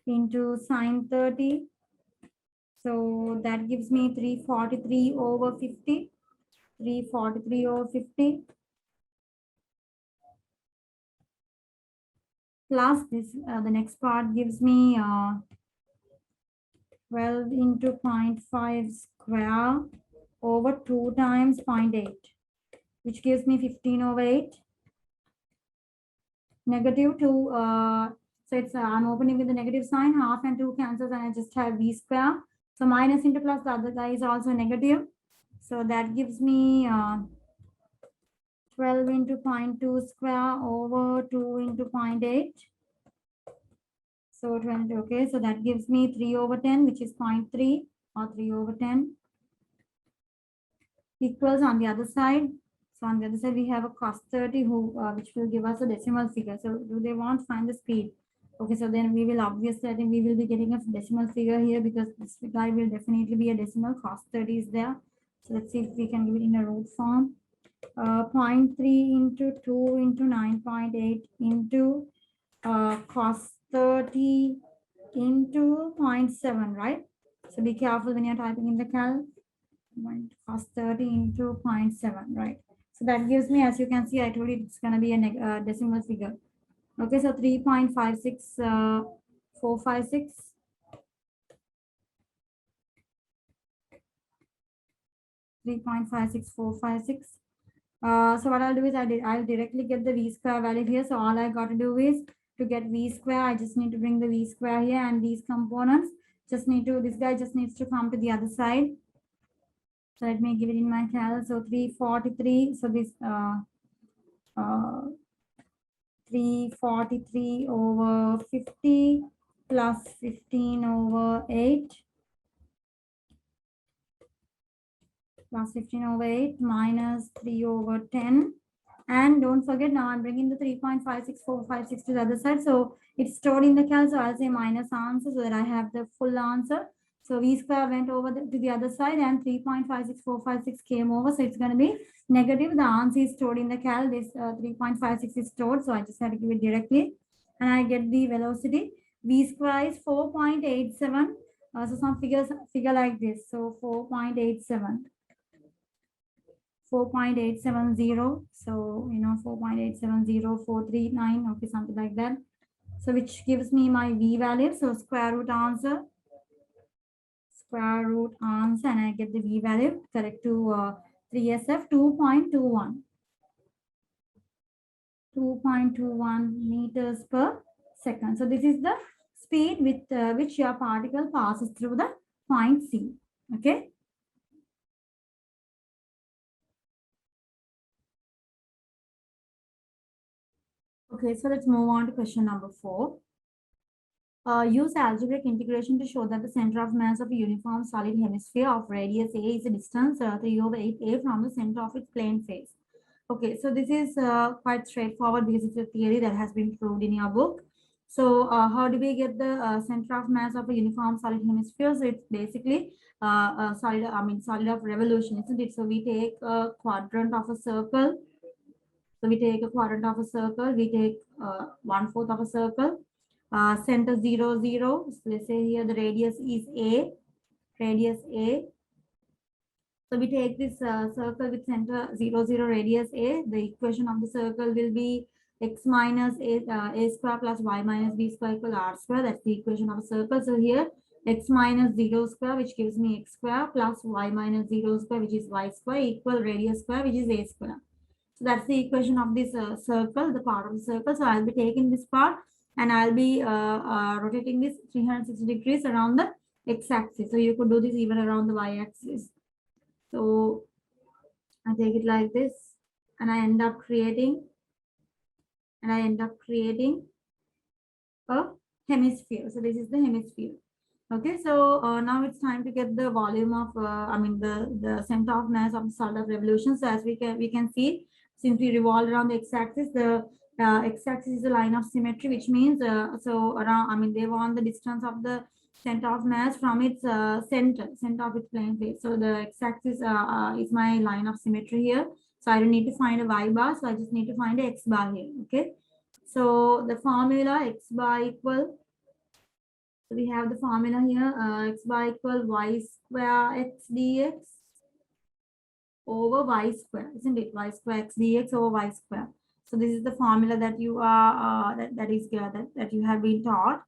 into sine 30. So that gives me 343 over 50. 343 over 50. Plus this, the next part gives me 12 into 0.5 square over 2 times 0.8, which gives me 15 over 8. Negative 2, so it's, I'm opening with the negative sign, half and 2 cancels, and I just have v square. So minus into plus, the other guy is also negative. So that gives me 12 into 0.2 square over 2 into 0.8. So 20, okay, so that gives me 3 over 10, which is 0.3 or 3 over 10 equals on the other side. So on the other side, we have a cos 30 which will give us a decimal figure. So do they want to find the speed? Okay, so then we will obviously, I think we will be getting a decimal figure here because this guy will definitely be a decimal. Cos 30 is there. So let's see if we can give it in a root form. 0.3 into 2 into 9.8 into cos 30 into 0.7, right? So be careful when you're typing in the cal. Cos 30 into 0.7, right? So that gives me, as you can see, I told you it's going to be a decimal figure. Okay, so 3.56456. 3.56456. So what I'll do is I'll directly get the v square value here. So all I got to do is to get v square, I just need to bring the v square here, and these components just need to, this guy just needs to come to the other side. So let me give it in my cal. So 343. So this 343 over 50 plus 15 over 8 plus 15 over 8 minus 3 over 10. And don't forget, now I'm bringing the 3.56456 to the other side. So it's stored in the cal. So I'll say minus answer so that I have the full answer. So v square went over to the other side and 3.56456 came over. So it's going to be negative. The answer is stored in the cal. This 3.56 is stored. So I just have to give it directly. And I get the velocity. V square is 4.87. So some figure like this. So 4.87. 4.870. So, 4.870439. Okay, something like that. So which gives me my v value. So square root answer, and I get the v value correct to 3SF 2.21. 2.21 meters per second. So this is the speed with which your particle passes through the point C. Okay. Okay, so let's move on to question number 4. Use algebraic integration to show that the center of mass of a uniform solid hemisphere of radius a is a distance 3 over 8a from the center of its plane face. Okay, so this is quite straightforward because it's a theory that has been proved in your book. So how do we get the center of mass of a uniform solid hemisphere? So it's basically solid of revolution, isn't it? So we take a quadrant of a circle. So we take a quadrant of a circle. We take 1/4 of a circle. Center 0, 0. So let's say here the radius is a. Radius a. So we take this circle with center 0, 0, radius a. The equation of the circle will be x minus a square plus y minus b square equal r square. That's the equation of a circle. So here x minus 0 square, which gives me x square, plus y minus 0 square, which is y square, equal radius square, which is a square. So that's the equation of this circle, the part of the circle. So I'll be taking this part and I'll be rotating this 360 degrees around the x-axis. So you could do this even around the y-axis. So I take it like this and I end up creating a hemisphere. So this is the hemisphere. Okay, so now it's time to get the volume of, the center of mass of the solid of revolution. So as we can see, since we revolve around the x-axis, the x-axis is a line of symmetry, which means they want the distance of the center of mass from its center of its plane plate. So the x-axis is my line of symmetry here. So I don't need to find a y bar, so I just need to find a x bar here. Okay, so the formula x bar equal. So we have the formula here, x bar equal y square x dx over y square, isn't it? Y square x dx over y square. So this is the formula that you are that you have been taught.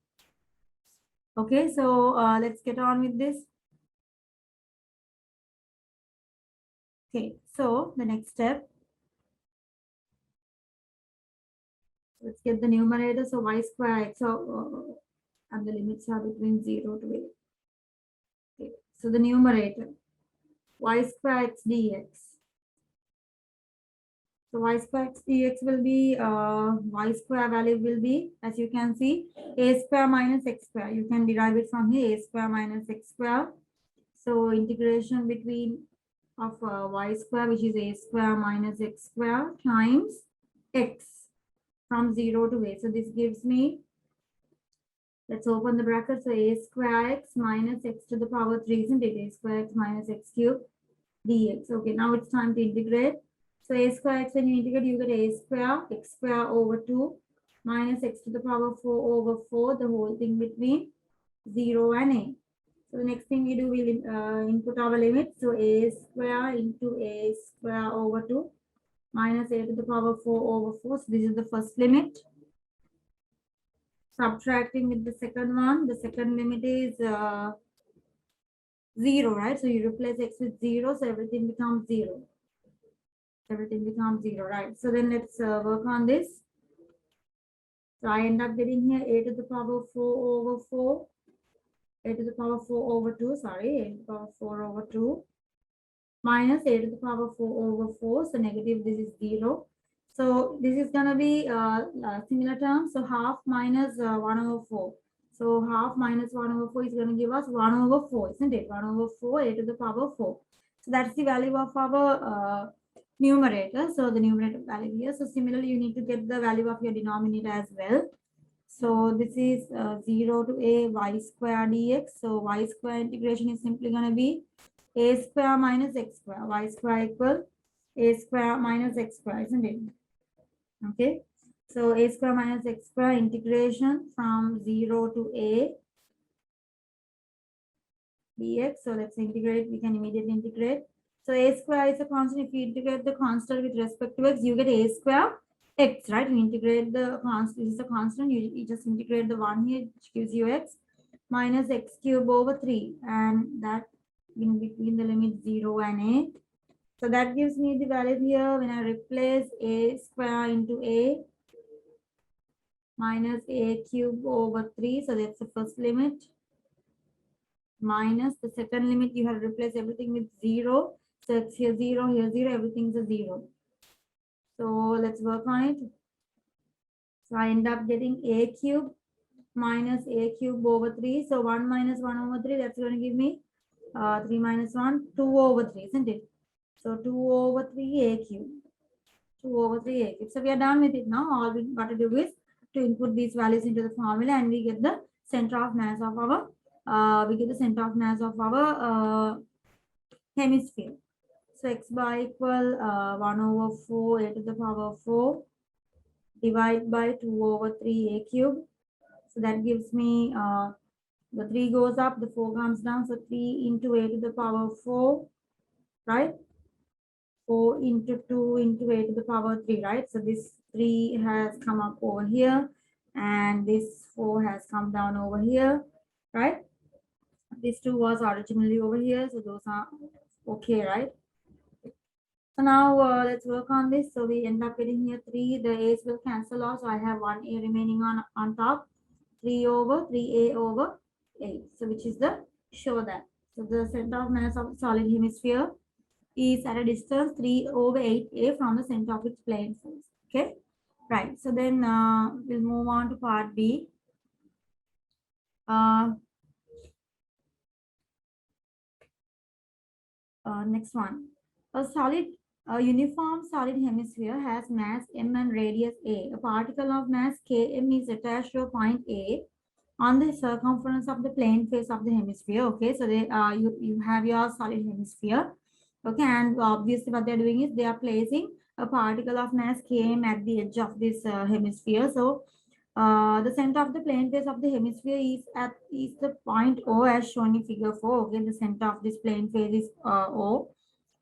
Okay, so let's get on with this. Okay, so the next step, let's get the numerator. So y square x, and the limits are between 0 to 8. Okay, so the numerator, y square x dx. So y square x dx will be, y square value will be, as you can see, a square minus x square. You can derive it from here, a square minus x square. So integration between of y square, which is a square minus x square, times x from 0 to a. So this gives me, let's open the bracket. So a square x minus x to the power 3, isn't it? A square x minus x cube dx. Okay, now it's time to integrate. So a square x, when you integrate, you get a square x square over 2 minus x to the power 4 over 4, the whole thing between 0 and a. So the next thing we do, we'll input our limit. So a square into a square over 2 minus a to the power 4 over 4. So this is the first limit. Subtracting with the second one, the second limit is 0, right? So you replace x with 0, so everything becomes 0. Everything becomes 0, right? So then let's work on this. So I end up getting here a to the power 4 over 4, a to the power 4 over 2, sorry, a to the power 4 over 2, minus a to the power 4 over 4, so negative, this is 0. So this is going to be similar terms, so half minus 1 over 4. So half minus 1 over 4 is going to give us 1 over 4, isn't it? 1 over 4, a to the power 4. So that's the value of our numerator. So the numerator value here. So similarly, you need to get the value of your denominator as well. So this is 0 to a y square dx. So y square integration is simply going to be a square minus x square. Y square equal a square minus x square, isn't it? Okay. So a square minus x square integration from 0 to a dx. So let's integrate. We can immediately integrate. So a square is a constant. If you integrate the constant with respect to x, you get a square x, right? You integrate the constant. This is a constant. You just integrate the 1 here, which gives you x minus x cube over 3. And that in between the limit 0 and a. So that gives me the value here when I replace a square into a minus a cube over 3. So that's the first limit. Minus the second limit, you have replaced everything with 0. So it's here 0, here 0, everything's a 0. So let's work on it. So I end up getting a cube minus a cube over 3. So 1 minus 1 over 3, that's going to give me 3 minus 1, 2 over 3, isn't it? So 2 over 3 a cube. 2 over 3 a cube. So we are done with it now. All we got to do is to input these values into the formula and we get the center of mass of our hemisphere. So x bar equal 1 over 4 a to the power 4 divided by 2 over 3 a cube. So that gives me the 3 goes up, the 4 comes down. So 3 into a to the power 4, right? 4 into 2 into a to the power 3, right? So this 3 has come up over here and this 4 has come down over here, right? These two was originally over here, so those are okay, right? So now let's work on this. So we end up getting here 3. The A's will cancel off. So I have 1 A remaining on top. 3 over 3A over 8. So which is the show that. So the center of mass of the solid hemisphere is at a distance 3 over 8A from the center of its plane face. Okay. Right. So then we'll move on to part B. Next one. A uniform solid hemisphere has mass m and radius a. A particle of mass km is attached to a point A on the circumference of the plane face of the hemisphere. Okay, so you have your solid hemisphere. Okay, and obviously what they're doing is they are placing a particle of mass km at the edge of this hemisphere. So the center of the plane face of the hemisphere is the point O as shown in figure 4. Okay, the center of this plane face is O.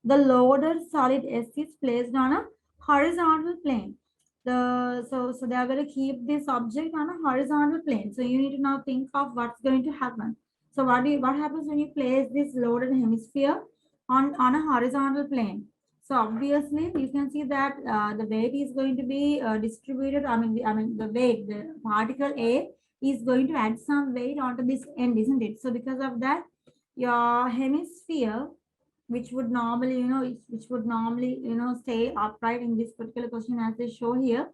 The loaded solid S is placed on a horizontal plane. So they are going to keep this object on a horizontal plane. So you need to now think of what's going to happen. So what happens when you place this loaded hemisphere on a horizontal plane? So obviously you can see that the weight is going to be distributed. The weight, the particle A is going to add some weight onto this end, isn't it? So because of that, your hemisphere, which would normally, stay upright in this particular question as they show here.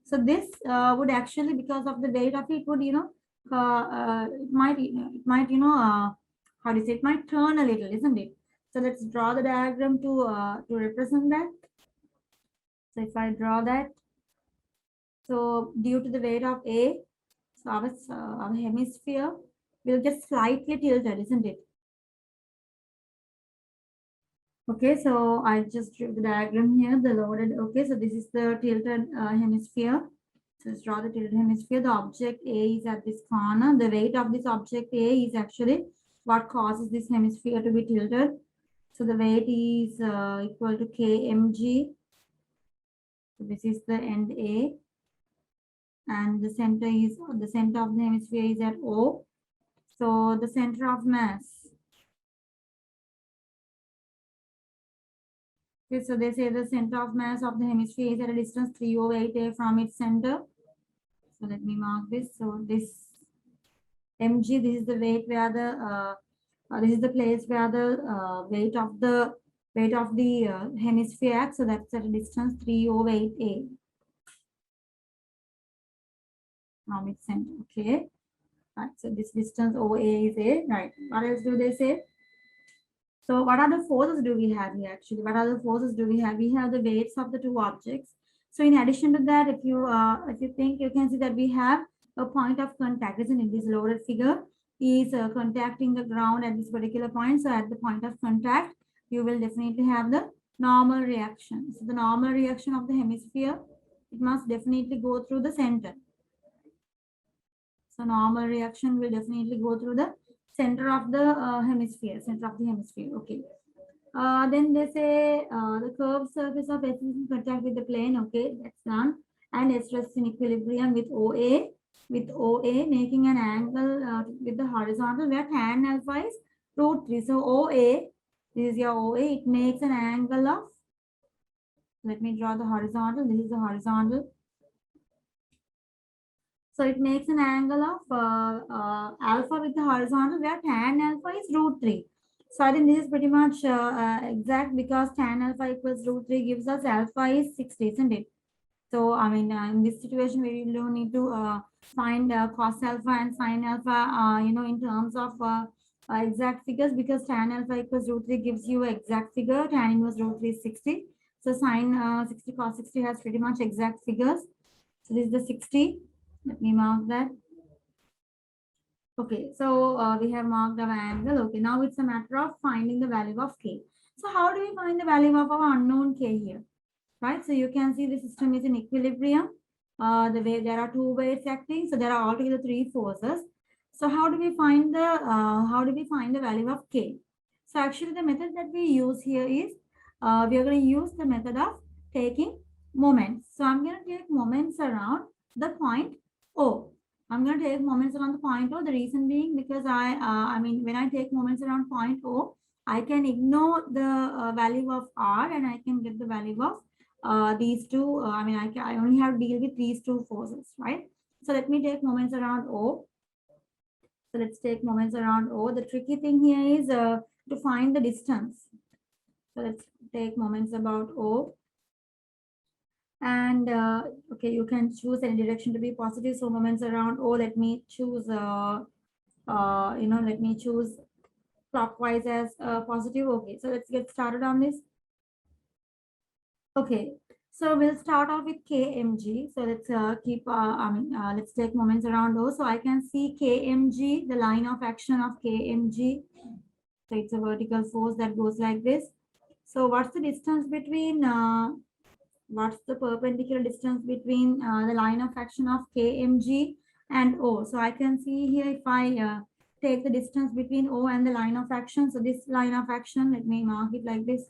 So this would actually, because of the weight of it, would, how do you say, it might turn a little, isn't it? So let's draw the diagram to represent that. So if I draw that, so due to the weight of A, so our hemisphere will get slightly tilted, isn't it? Okay, so I just drew the diagram here, the loaded. Okay, so this is the tilted hemisphere. So let's draw the tilted hemisphere. The object A is at this corner. The weight of this object A is actually what causes this hemisphere to be tilted. So the weight is equal to kmg. So this is the end A, and the center of the hemisphere is at O. So the center of mass. Okay, so they say the center of mass of the hemisphere is at a distance 3 over 8A from its center. So let me mark this. So this mg, this is the weight where this is the place where the weight of the hemisphere acts. So that's at a distance 3 over 8A from its center. Okay. Right. So this distance over A is A. Right. What else do they say? So what are the forces do we have here actually? What are the forces do we have? We have the weights of the two objects. So in addition to that, if you think, you can see that we have a point of contact, isn't it? This loaded figure is contacting the ground at this particular point. So at the point of contact, you will definitely have the normal reaction. So the normal reaction of the hemisphere, it must definitely go through the center. So normal reaction will definitely go through the center of the hemisphere, Okay. Then they say the curved surface of S is in contact with the plane. Okay, that's done. And S rests in equilibrium with OA making an angle with the horizontal where tan alpha is √3. So OA, this is your OA, it makes an angle of, let me draw the horizontal. This is the horizontal. So it makes an angle of alpha with the horizontal where tan alpha is √3. So I think this is pretty much exact because tan alpha equals √3 gives us alpha is 60, isn't it? So I mean, in this situation, we don't need to find cos alpha and sin alpha, in terms of exact figures, because tan alpha equals √3 gives you exact figure. Tan inverse √3 is 60. So sin 60 cos 60 has pretty much exact figures. So this is the 60. Let me mark that. Okay, so we have marked our angle. Okay, now it's a matter of finding the value of K. So how do we find the value of our unknown K here? Right, so you can see the system is in equilibrium. The way there are two weights acting, so there are altogether 3 forces. So how do we find the value of K? So actually the method that we use here is we are going to use the method of taking moments. So I'm going to take moments around the point O. I'm going to take moments around the point O. The reason being because I mean, when I take moments around point O, I can ignore the value of R and I can get the value of these two. I mean, I only have to deal with these two forces, right? So let me take moments around O. So let's take moments around O. The tricky thing here is to find the distance. So let's take moments about O. And okay, you can choose any direction to be positive. So moments around O, let me choose, let me choose clockwise as positive. Okay, so let's get started on this. Okay, so we'll start off with KMG. So let's let's take moments around O. So I can see KMG, the line of action of KMG. So it's a vertical force that goes like this. So what's the distance between what's the perpendicular distance between the line of action of KMG and O? So I can see here if I take the distance between O and the line of action. So this line of action, let me mark it like this.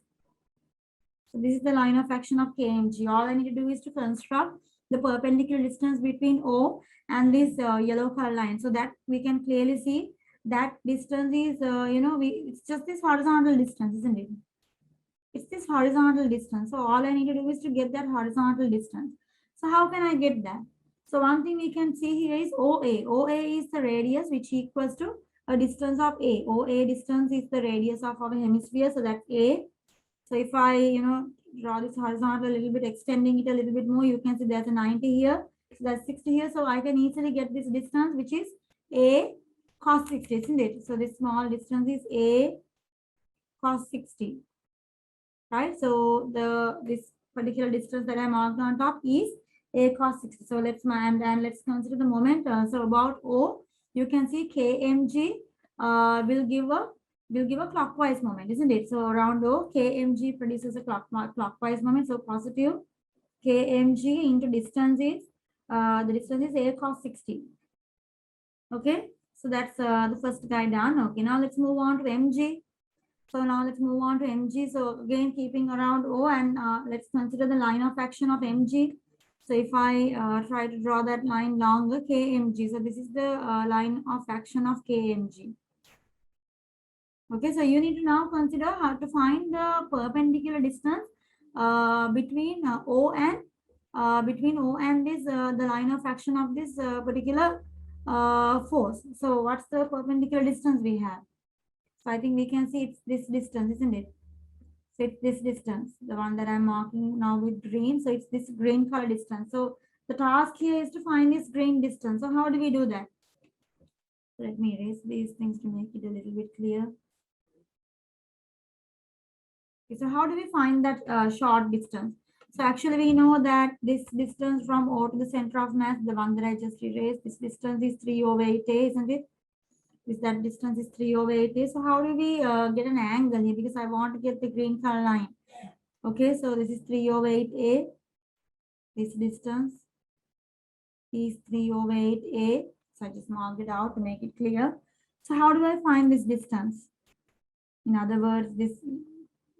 So this is the line of action of KMG. All I need to do is to construct the perpendicular distance between O and this yellow color line, so that we can clearly see that distance is, it's just this horizontal distance, isn't it? It's this horizontal distance. So all I need to do is to get that horizontal distance. So how can I get that? So one thing we can see here is OA. OA is the radius which equals to a distance of A. OA distance is the radius of our hemisphere. So that's A. So if I, draw this horizontal a little bit, extending it a little bit more, you can see there's a 90 here. So that's 60 here. So I can easily get this distance, which is A cos 60, isn't it? So this small distance is A cos 60. Right, so this particular distance that I marked on top is A cos 60. So let's consider the moment. So about O, you can see KMG will give a clockwise moment, isn't it? So around O, KMG produces a clockwise moment. So positive KMG into distance is the distance is A cos 60. Okay, so that's the first guy done. Okay, now let's move on to MG. So now let's move on to MG. So again, keeping around O, and let's consider the line of action of MG. So if I try to draw that line longer, KMG. So this is the line of action of KMG. Okay, so you need to now consider how to find the perpendicular distance between O and this the line of action of this particular force. So what's the perpendicular distance we have? So I think we can see it's this distance, isn't it? So it's this distance, the one that I'm marking now with green. So it's this green color distance. So the task here is to find this green distance. So how do we do that? Let me erase these things to make it a little bit clear. Okay, so how do we find that short distance? So actually we know that this distance from O to the center of mass, the one that I just erased, this distance is 3/8A, isn't it? That distance is 3/8A. So how do we get an angle here? Because I want to get the green color line. Okay, so this is 3/8A. This distance is 3/8A. So I just marked it out to make it clear. So how do I find this distance? In other words, this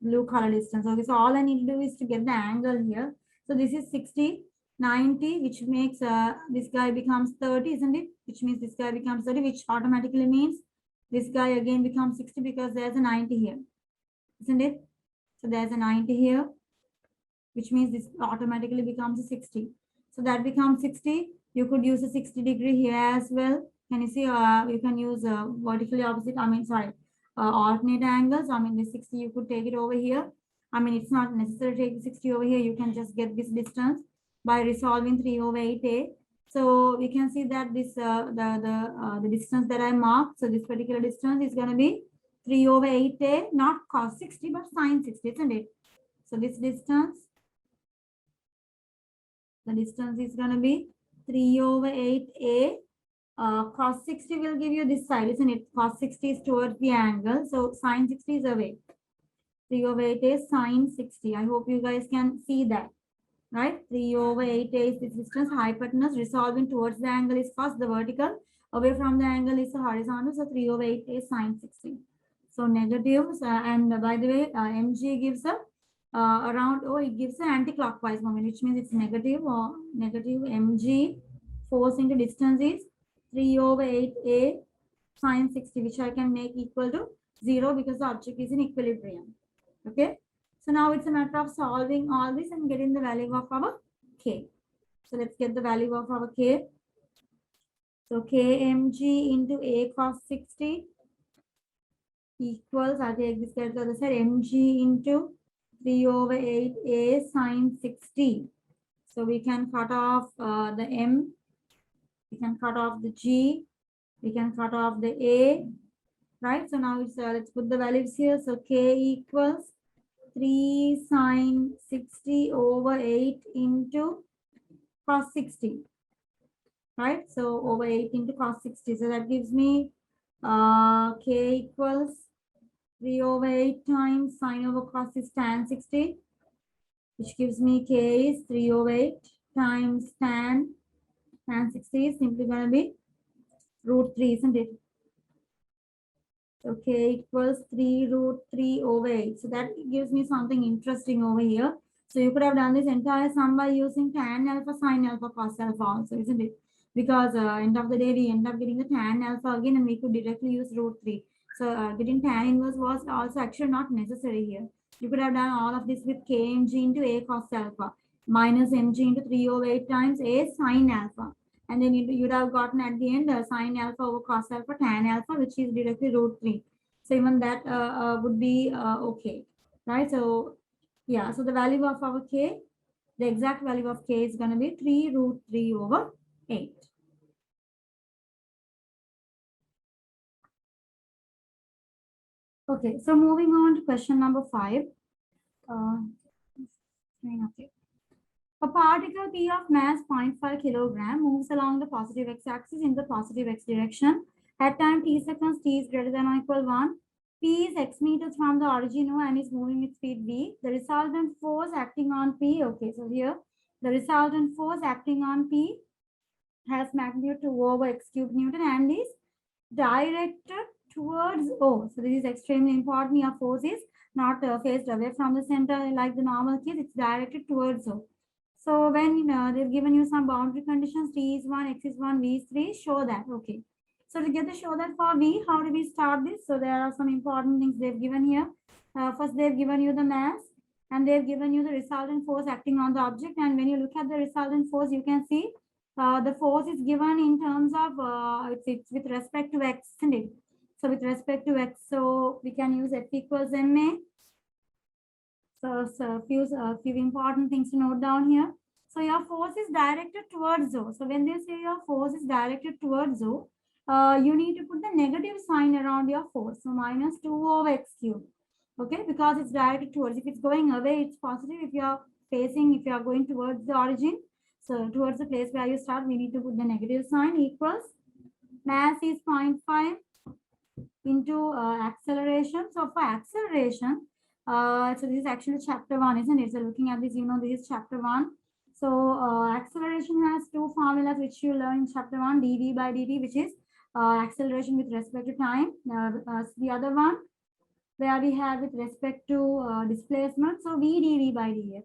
blue color distance. Okay, so all I need to do is to get the angle here. So this is 60, 90, which makes this guy becomes 30, isn't it? Which means this guy becomes 30, which automatically means this guy again becomes 60 because there's a 90 here, isn't it? So there's a 90 here, which means this automatically becomes a 60. So that becomes 60. You could use a 60 degree here as well. Can you see? You can use vertically opposite. Alternate angles. This 60, you could take it over here. It's not necessary to take the 60 over here. You can just get this distance by resolving 3/8A. So we can see that this the distance that I marked. So this particular distance is going to be 3/8A, not cos 60, but sin 60, isn't it? So this distance, the distance is going to be 3/8A. Cos 60 will give you this side, isn't it? Cos 60 is towards the angle. So sin 60 is away. 3/8A is sin 60. I hope you guys can see that. Right? 3/8A is this distance. Hypotenuse resolving towards the angle is cos. The vertical away from the angle is the horizontal. So 3/8A is sin 60. So negatives. And by the way, mg gives a around O, it gives an anti-clockwise moment, which means it's negative, or negative mg force into distance is 3 over 8a sine 60, which I can make equal to 0 because the object is in equilibrium. Okay. So now it's a matter of solving all this and getting the value of our k. So let's get the value of our k. So kmg into a cos 60 equals, I'll take this to the other side, mg into 3 over 8a sine 60. So we can cut off the m, we can cut off the g, we can cut off the a, right? So now it's let's put the values here. So k equals 3 sine 60 over 8 into cos 60, right? So over 8 into cos 60. So that gives me k equals 3 over 8 times sine over cos is tan 60, which gives me k is 3 over 8 times tan 60 is simply going to be root 3, isn't it? So k equals 3 root 3 over 8. So that gives me something interesting over here. So you could have done this entire sum by using tan alpha, sine alpha, cos alpha also, isn't it? Because end of the day, we end up getting the tan alpha again and we could directly use root 3. So getting tan inverse was also actually not necessary here. You could have done all of this with kmg into a cos alpha minus mg into 3 over 8 times a sine alpha. And then you'd have gotten at the end sine alpha over cos alpha tan alpha, which is directly root 3. So even that would be okay, right? So yeah, so the value of our k, the exact value of k is going to be 3 root 3 over 8. Okay, so moving on to question number 5. Okay. A particle P of mass 0.5 kilogram moves along the positive x-axis in the positive x direction. At time t seconds, t is greater than or equal 1. P is x meters from the origin O and is moving with speed v. The resultant force acting on P, okay, so here the resultant force acting on P has magnitude 2 over x cubed Newton and is directed towards O. So this is extremely important. Your force is not faced away from the center like the normal case, it's directed towards O. So when they've given you some boundary conditions, t is 1, x is 1, v is 3, show that. Okay. So to get the show that for v, how do we start this? So there are some important things they've given here. First, they've given you the mass and they've given you the resultant force acting on the object. And when you look at the resultant force, you can see the force is given in terms of it's with respect to x, isn't it? So with respect to x, so we can use F equals ma. So a few important things to note down here. So your force is directed towards O. So when they say your force is directed towards O, you need to put the negative sign around your force. So minus 2 over x cubed. Okay, because it's directed towards. If it's going away, it's positive. If you are going towards the origin, so towards the place where you start, we need to put the negative sign equals mass is 0.5 into acceleration. So for acceleration, so this is actually chapter 1, isn't it? So looking at this, you know, this is chapter 1. So acceleration has two formulas which you learn in chapter 1, dv by dt, which is acceleration with respect to time. The other one where we have with respect to displacement. So v dv by dx.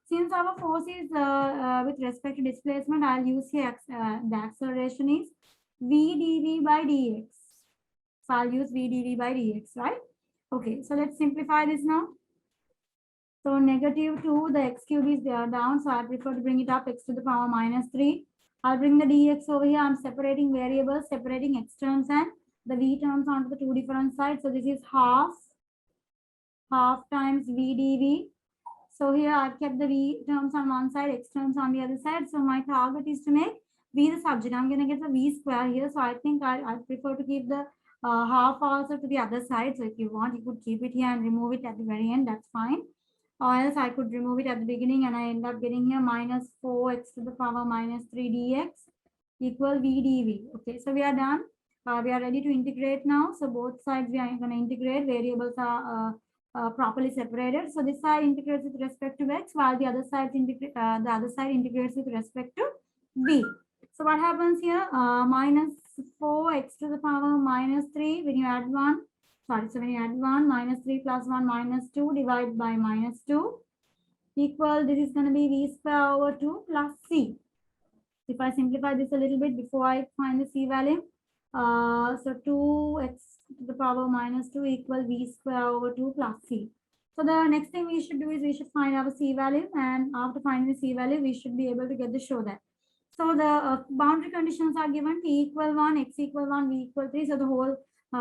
Since our force is with respect to displacement, I'll use here the acceleration is v dv by dx. So I'll use v dv by dx, right? Okay, so let's simplify this now. So negative 2, the x cube is there down. So I prefer to bring it up, x to the power minus 3. I'll bring the dx over here. I'm separating variables, separating x terms and the v terms onto the two different sides. So this is half times v dv. So here I've kept the v terms on one side, x terms on the other side. So my target is to make v the subject. I'm going to get the v square here. So I think I prefer to keep the half also to the other side. So if you want, you could keep it here and remove it at the very end. That's fine. Or else I could remove it at the beginning and I end up getting here minus 4x to the power minus 3 dx equal v dv. Okay, so we are done. We are ready to integrate now. So both sides we are going to integrate. Variables are properly separated. So this side integrates with respect to x, while the other side integrates with respect to v. So what happens here? Minus 4x to the power minus 3 when you add 1. So when you add 1, minus 3 plus 1 minus 2 divided by minus 2 equal, this is going to be v square over 2 plus c. If I simplify this a little bit before I find the C value, so 2x to the power minus 2 equal v square over 2 plus c. So the next thing we should do is we should find our C value, and after finding the C value, we should be able to get the show that. So the boundary conditions are given: t equal 1, x equal 1, v equal 3. So the whole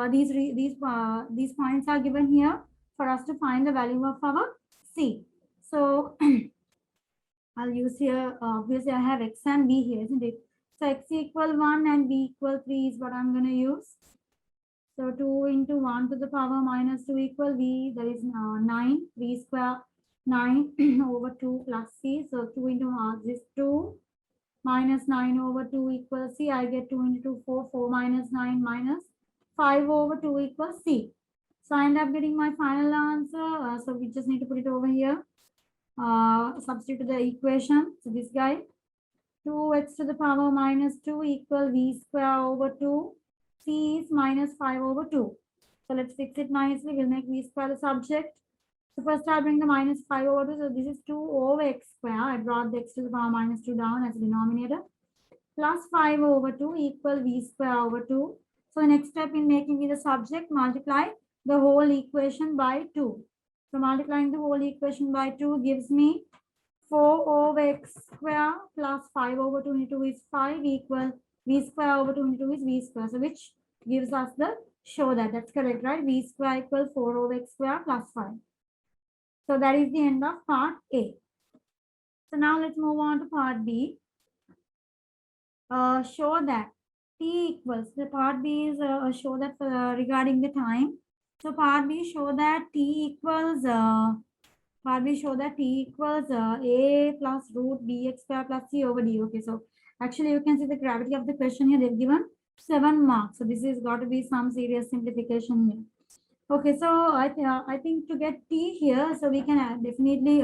these points are given here for us to find the value of our C. So I'll use here, obviously I have x and b here, isn't it? So x equal 1 and b equal 3 is what I'm going to use. So 2 into 1 to the power minus 2 equal v, that is 9, v square 9 over 2 plus c. So 2 into this 2 minus 9 over 2 equals c. I get 2 into 2, 4, 4 minus 9 minus 5 over 2 equals c. So I end up getting my final answer. So we just need to put it over here. Substitute the equation. So this guy, 2x to the power minus 2 equal v square over 2. C is minus 5 over 2. So let's fix it nicely. We'll make v square the subject. So first I'll bring the minus 5 over 2. So this is 2 over x square. I brought the x to the power minus 2 down as a denominator. Plus 5 over 2 equal v square over 2. So the next step in making v the subject, multiply the whole equation by 2. So multiplying the whole equation by 2 gives me 4 over x square plus 5 over 2 into 2 is 5 equal v square over 2 into 2 is v square. So which gives us the show that. That's correct, right? V square equals 4 over x square plus 5. So that is the end of part A. So now let's move on to part B. Show that t equals, the part B is show that regarding the time. So part B show that t equals a plus root bx square plus c over d. Okay, so actually you can see the gravity of the question here. They've given 7 marks. So this is got to be some serious simplification here. Okay, so I think to get t here, so we can definitely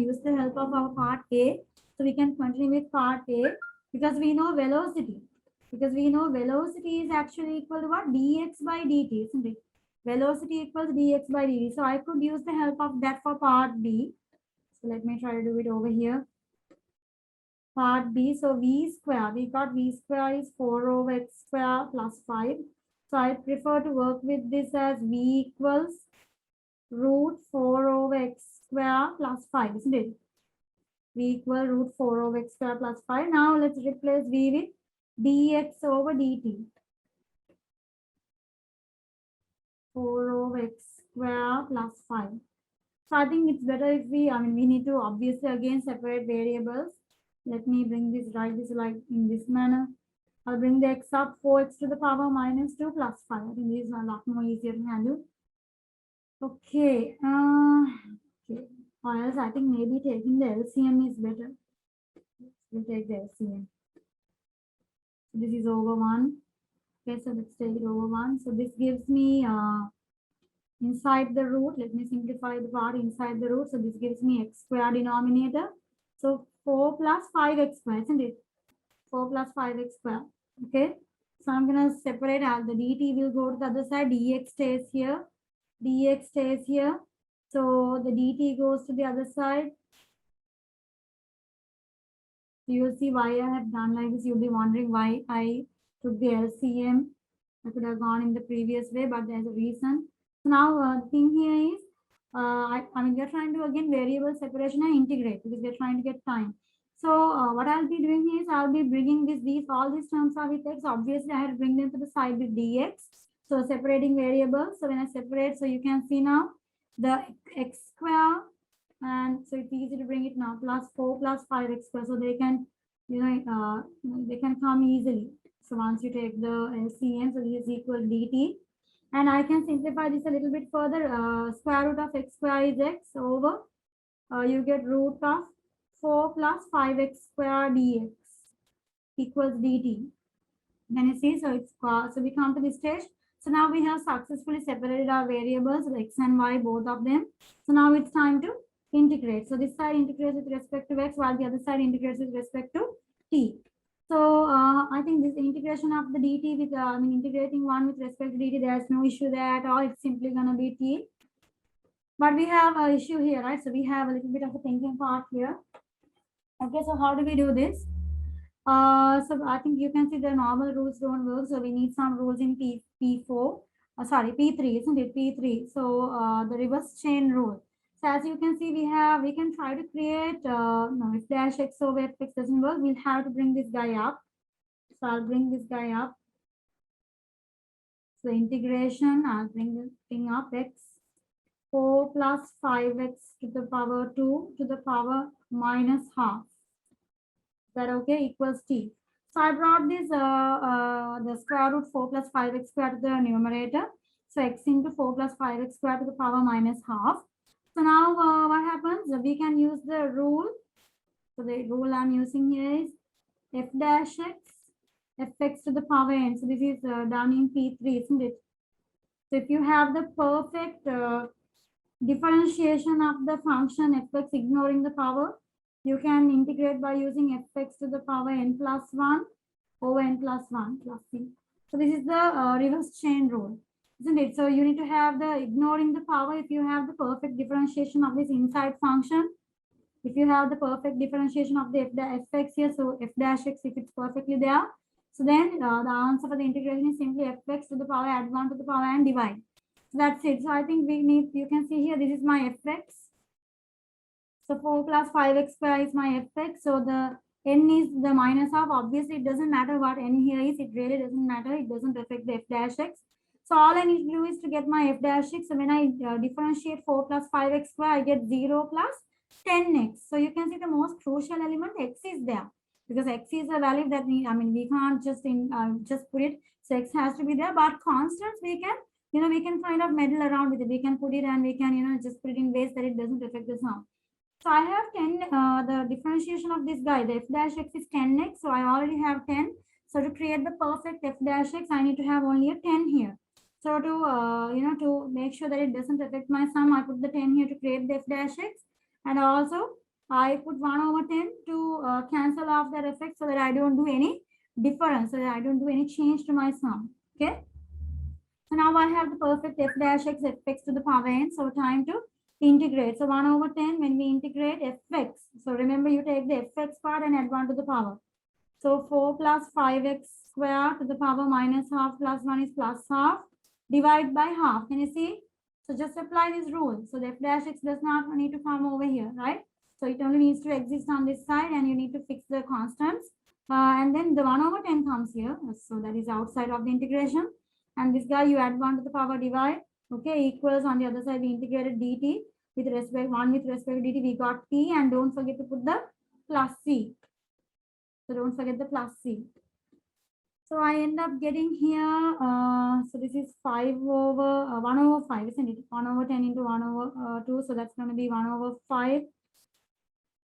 use the help of our part A. So we can continue with part A because we know velocity. Because we know velocity is actually equal to what? Dx by dt, isn't it? Velocity equals dx by dt. So I could use the help of that for part B. So let me try to do it over here. Part B, so v square, we got v square is 4 over x square plus 5. So I prefer to work with this as v equals root 4 over x square plus 5, isn't it? V equal root 4 over x square plus 5. Now let's replace v with dx over dt. 4 over x square plus 5. So I think it's better if we need to obviously again separate variables. Let me bring this, write this like in this manner. I'll bring the x up, 4x to the power minus 2 plus 5. I think these are a lot more easier to handle. Okay. Okay. Or else I think maybe taking the LCM is better. We'll take the LCM. So this is over 1. Okay, so let's take it over 1. So this gives me inside the root. Let me simplify the part inside the root. So this gives me x square denominator. So 4 plus 5x square, isn't it? 4 plus 5x square. Okay. So I'm going to separate out. The dt will go to the other side. Dx stays here. Dx stays here. So the dt goes to the other side. So you'll see why I have done like this. You'll be wondering why I took the LCM. I could have gone in the previous way, but there's a reason. So now the thing here is, we're trying to again variable separation and integrate because we're trying to get time. So what I'll be doing is I'll be bringing all these terms are with x. Obviously, I have to bring them to the side with dx. So separating variables. So when I separate, so you can see now the x square, and so it's easy to bring it now, plus 4 plus 5x square. So they can, they can come easily. So once you take the LCM, so this is equal to dt. And I can simplify this a little bit further. Square root of x square is x over, you get root of 4 plus 5x square dx equals dt. Can you see? So it's so we come to this stage. So now we have successfully separated our variables, x and y, both of them. So now it's time to integrate. So this side integrates with respect to x, while the other side integrates with respect to t. So I think this integration of the dt with, integrating one with respect to dt, there's no issue there at all. It's simply going to be t. But we have an issue here, right? So we have a little bit of a thinking part here. Okay, so how do we do this? So I think you can see the normal rules don't work. So we need some rules in P4. Sorry, P3, isn't it? P3. So the reverse chain rule. So as you can see, we can try to create, no, if dash x over fx doesn't work, we'll have to bring this guy up. So I'll bring this guy up. So integration, I'll bring this thing up, x 4 plus 5x to the power 2 to the power minus half. Is that okay? Equals t. So I brought this the square root 4 plus 5x squared to the numerator. So x into 4 plus 5x squared to the power minus half. So now what happens? We can use the rule. So the rule I'm using here is f dash x, fx to the power n. So this is done in P3, isn't it? So if you have the perfect differentiation of the function fx ignoring the power, you can integrate by using fx to the power n plus 1 over n plus 1 plus c. So this is the reverse chain rule, isn't it? So you need to have the ignoring the power if you have the perfect differentiation of this inside function. If you have the perfect differentiation of the fx here, so f dash x, if it's perfectly there, so then the answer for the integration is simply fx to the power add 1 to the power and divide. So that's it. So I think we need, you can see here, this is my fx. So 4 plus 5x square is my fx. So the n is the minus half. Obviously, it doesn't matter what n here is. It really doesn't matter. It doesn't affect the f dash x. So all I need to do is to get my f dash x. So when I differentiate 4 plus 5x square, I get 0 plus 10x. So you can see the most crucial element x is there, because x is a value that we can't just put it. So x has to be there, but constants we can, we can kind of meddle around with it. We can put it and we can, just put it in ways that it doesn't affect the sum. So I have 10, the differentiation of this guy, the f dash x is 10x. So I already have 10. So to create the perfect f dash x, I need to have only a 10 here. So to, to make sure that it doesn't affect my sum, I put the 10 here to create the f dash x. And also I put 1 over 10 to cancel off that effect so that I don't do any difference, so that I don't do any change to my sum. Okay. So now I have the perfect f dash x, fx to the power n. So time to integrate. So 1 over 10 when we integrate fx. So remember, you take the fx part and add 1 to the power. So 4 plus 5x square to the power minus half plus 1 is plus half. Divide by half. Can you see? So just apply this rule. So the f dash x does not need to come over here, right? So it only needs to exist on this side, and you need to fix the constants. And then the 1 over 10 comes here. So that is outside of the integration. And this guy you add 1 to the power divide. Okay, equals on the other side we integrated dt with respect 1 with respect to dt, we got t, and don't forget to put the plus c. So don't forget the plus c. So I end up getting here, so this is 5 over 1 over 5, isn't it? 1 over 10 into 1 over 2, so that's going to be 1 over 5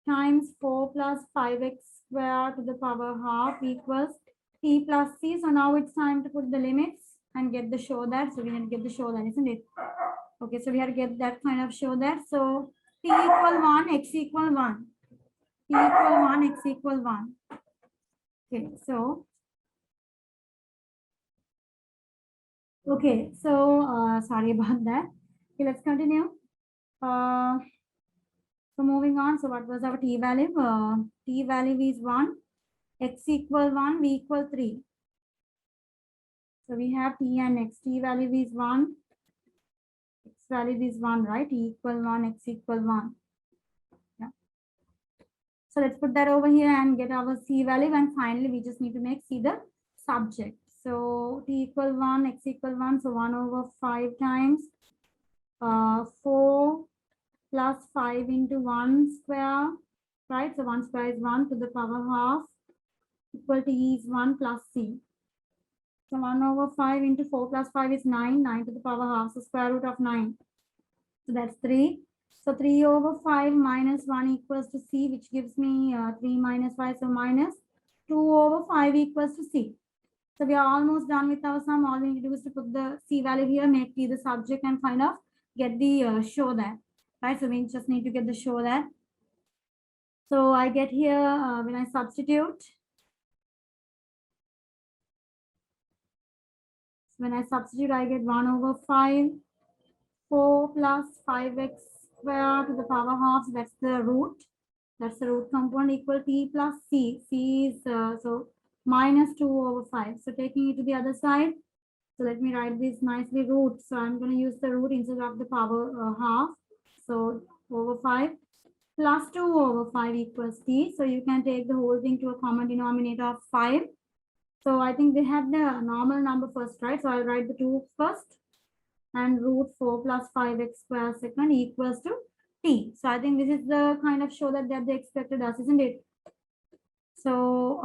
times 4 plus 5x square to the power half equals t plus c. So now it's time to put the limits and get the show that. So we need to get the show that, isn't it? Okay, so we have to get that kind of show that. So t equal 1, x equal 1. T equal 1, x equal 1. Okay, so sorry about that. Okay, let's continue. So moving on. So what was our t value? T value is 1, x equal 1, v equal 3. So we have t and x. T value is 1, x value is 1, right? T equal 1, x equal 1. Yeah. So let's put that over here and get our c value. And finally, we just need to make c the subject. So t equal 1, x equal 1. So 1 over 5 times 4 plus 5 into 1 square, right? So 1 square is 1 to the power half equal to e is 1 plus c. So 1 over 5 into 4 plus 5 is 9, 9 to the power half, so square root of 9. So that's 3. So 3 over 5 minus 1 equals to c, which gives me 3 minus 5, so minus 2 over 5 equals to c. So we are almost done with our sum. All we need to do is to put the c value here, make t the subject, and kind of get the show that. Right, so we just need to get the show that. So I get here when I substitute. When I substitute, I get 1 over 5, 4 plus 5x square to the power half. So that's the root. That's the root component equal t plus c. C is so minus 2 over 5. So taking it to the other side. So let me write this nicely root. So I'm going to use the root instead of the power half. So over 5 plus 2 over 5 equals t. So you can take the whole thing to a common denominator of 5. So I think they have the normal number first, right? So I'll write the 2 first. And root 4 plus 5x square second equals to t. So I think this is the kind of show that they expected us, isn't it? So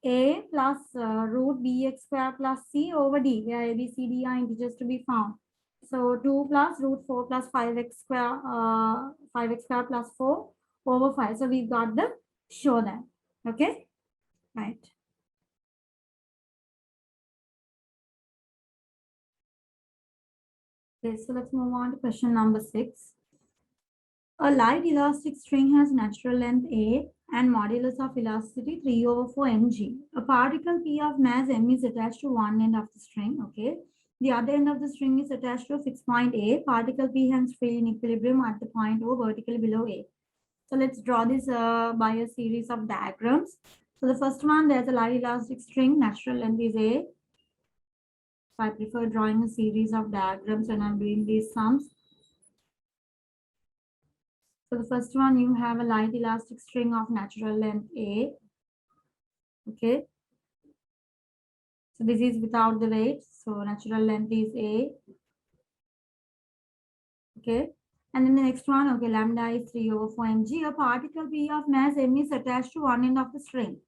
a plus root bx square plus c over d, where a, b, c, d are integers to be found. So 2 plus root 4 plus 5x square plus 4 over 5. So we got the show that. Okay, right. Okay, so let's move on to question number 6. A light elastic string has natural length A and modulus of elasticity 3 over 4 mg. A particle P of mass m is attached to one end of the string. Okay. The other end of the string is attached to a fixed point A. Particle P hangs free in equilibrium at the point O vertically below A. So let's draw this by a series of diagrams. So the first one, there's a light elastic string. Natural length is A. So I prefer drawing a series of diagrams when I'm doing these sums. So the first one, you have a light elastic string of natural length A. Okay. So this is without the weight. So natural length is A. Okay. And then the next one, okay, lambda is 3 over 4 mg. A particle P of mass m is attached to one end of the string.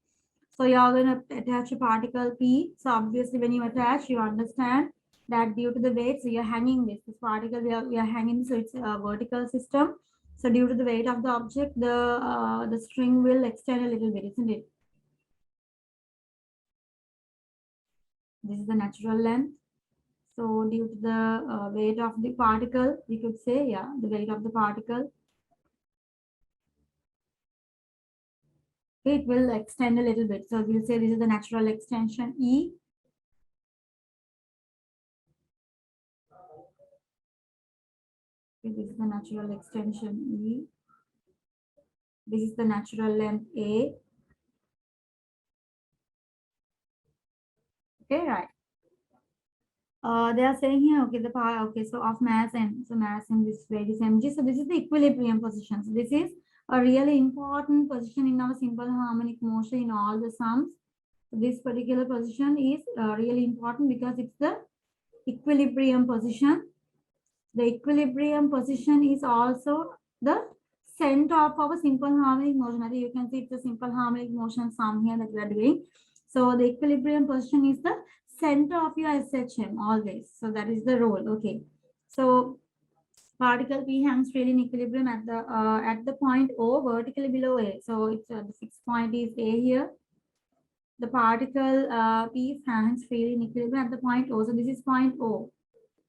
So you are going to attach a particle P. So obviously when you attach, you understand that due to the weight, so you're hanging this particle, we are hanging, so it's a vertical system. So due to the weight of the object, the string will extend a little bit, isn't it? This is the natural length. So due to the weight of the particle, we could say, yeah, the weight of the particle, it will extend a little bit. So we'll say this is the natural extension E. Okay, this is the natural extension E. This is the natural length A. Okay, right. They are saying here, okay, the power, okay, so of mass m, so mass in this way is mg. So this is the equilibrium position. So this is a really important position in our simple harmonic motion in all the sums. So this particular position is really important because it's the equilibrium position. The equilibrium position is also the center of our simple harmonic motion. I think you can see it's a simple harmonic motion sum here that we are doing. So the equilibrium position is the center of your SHM always. So that is the role. Okay. So particle P hangs freely in equilibrium at the point O vertically below A. So it's the fixed point is A here. The particle P hangs freely in equilibrium at the point O. So this is point O.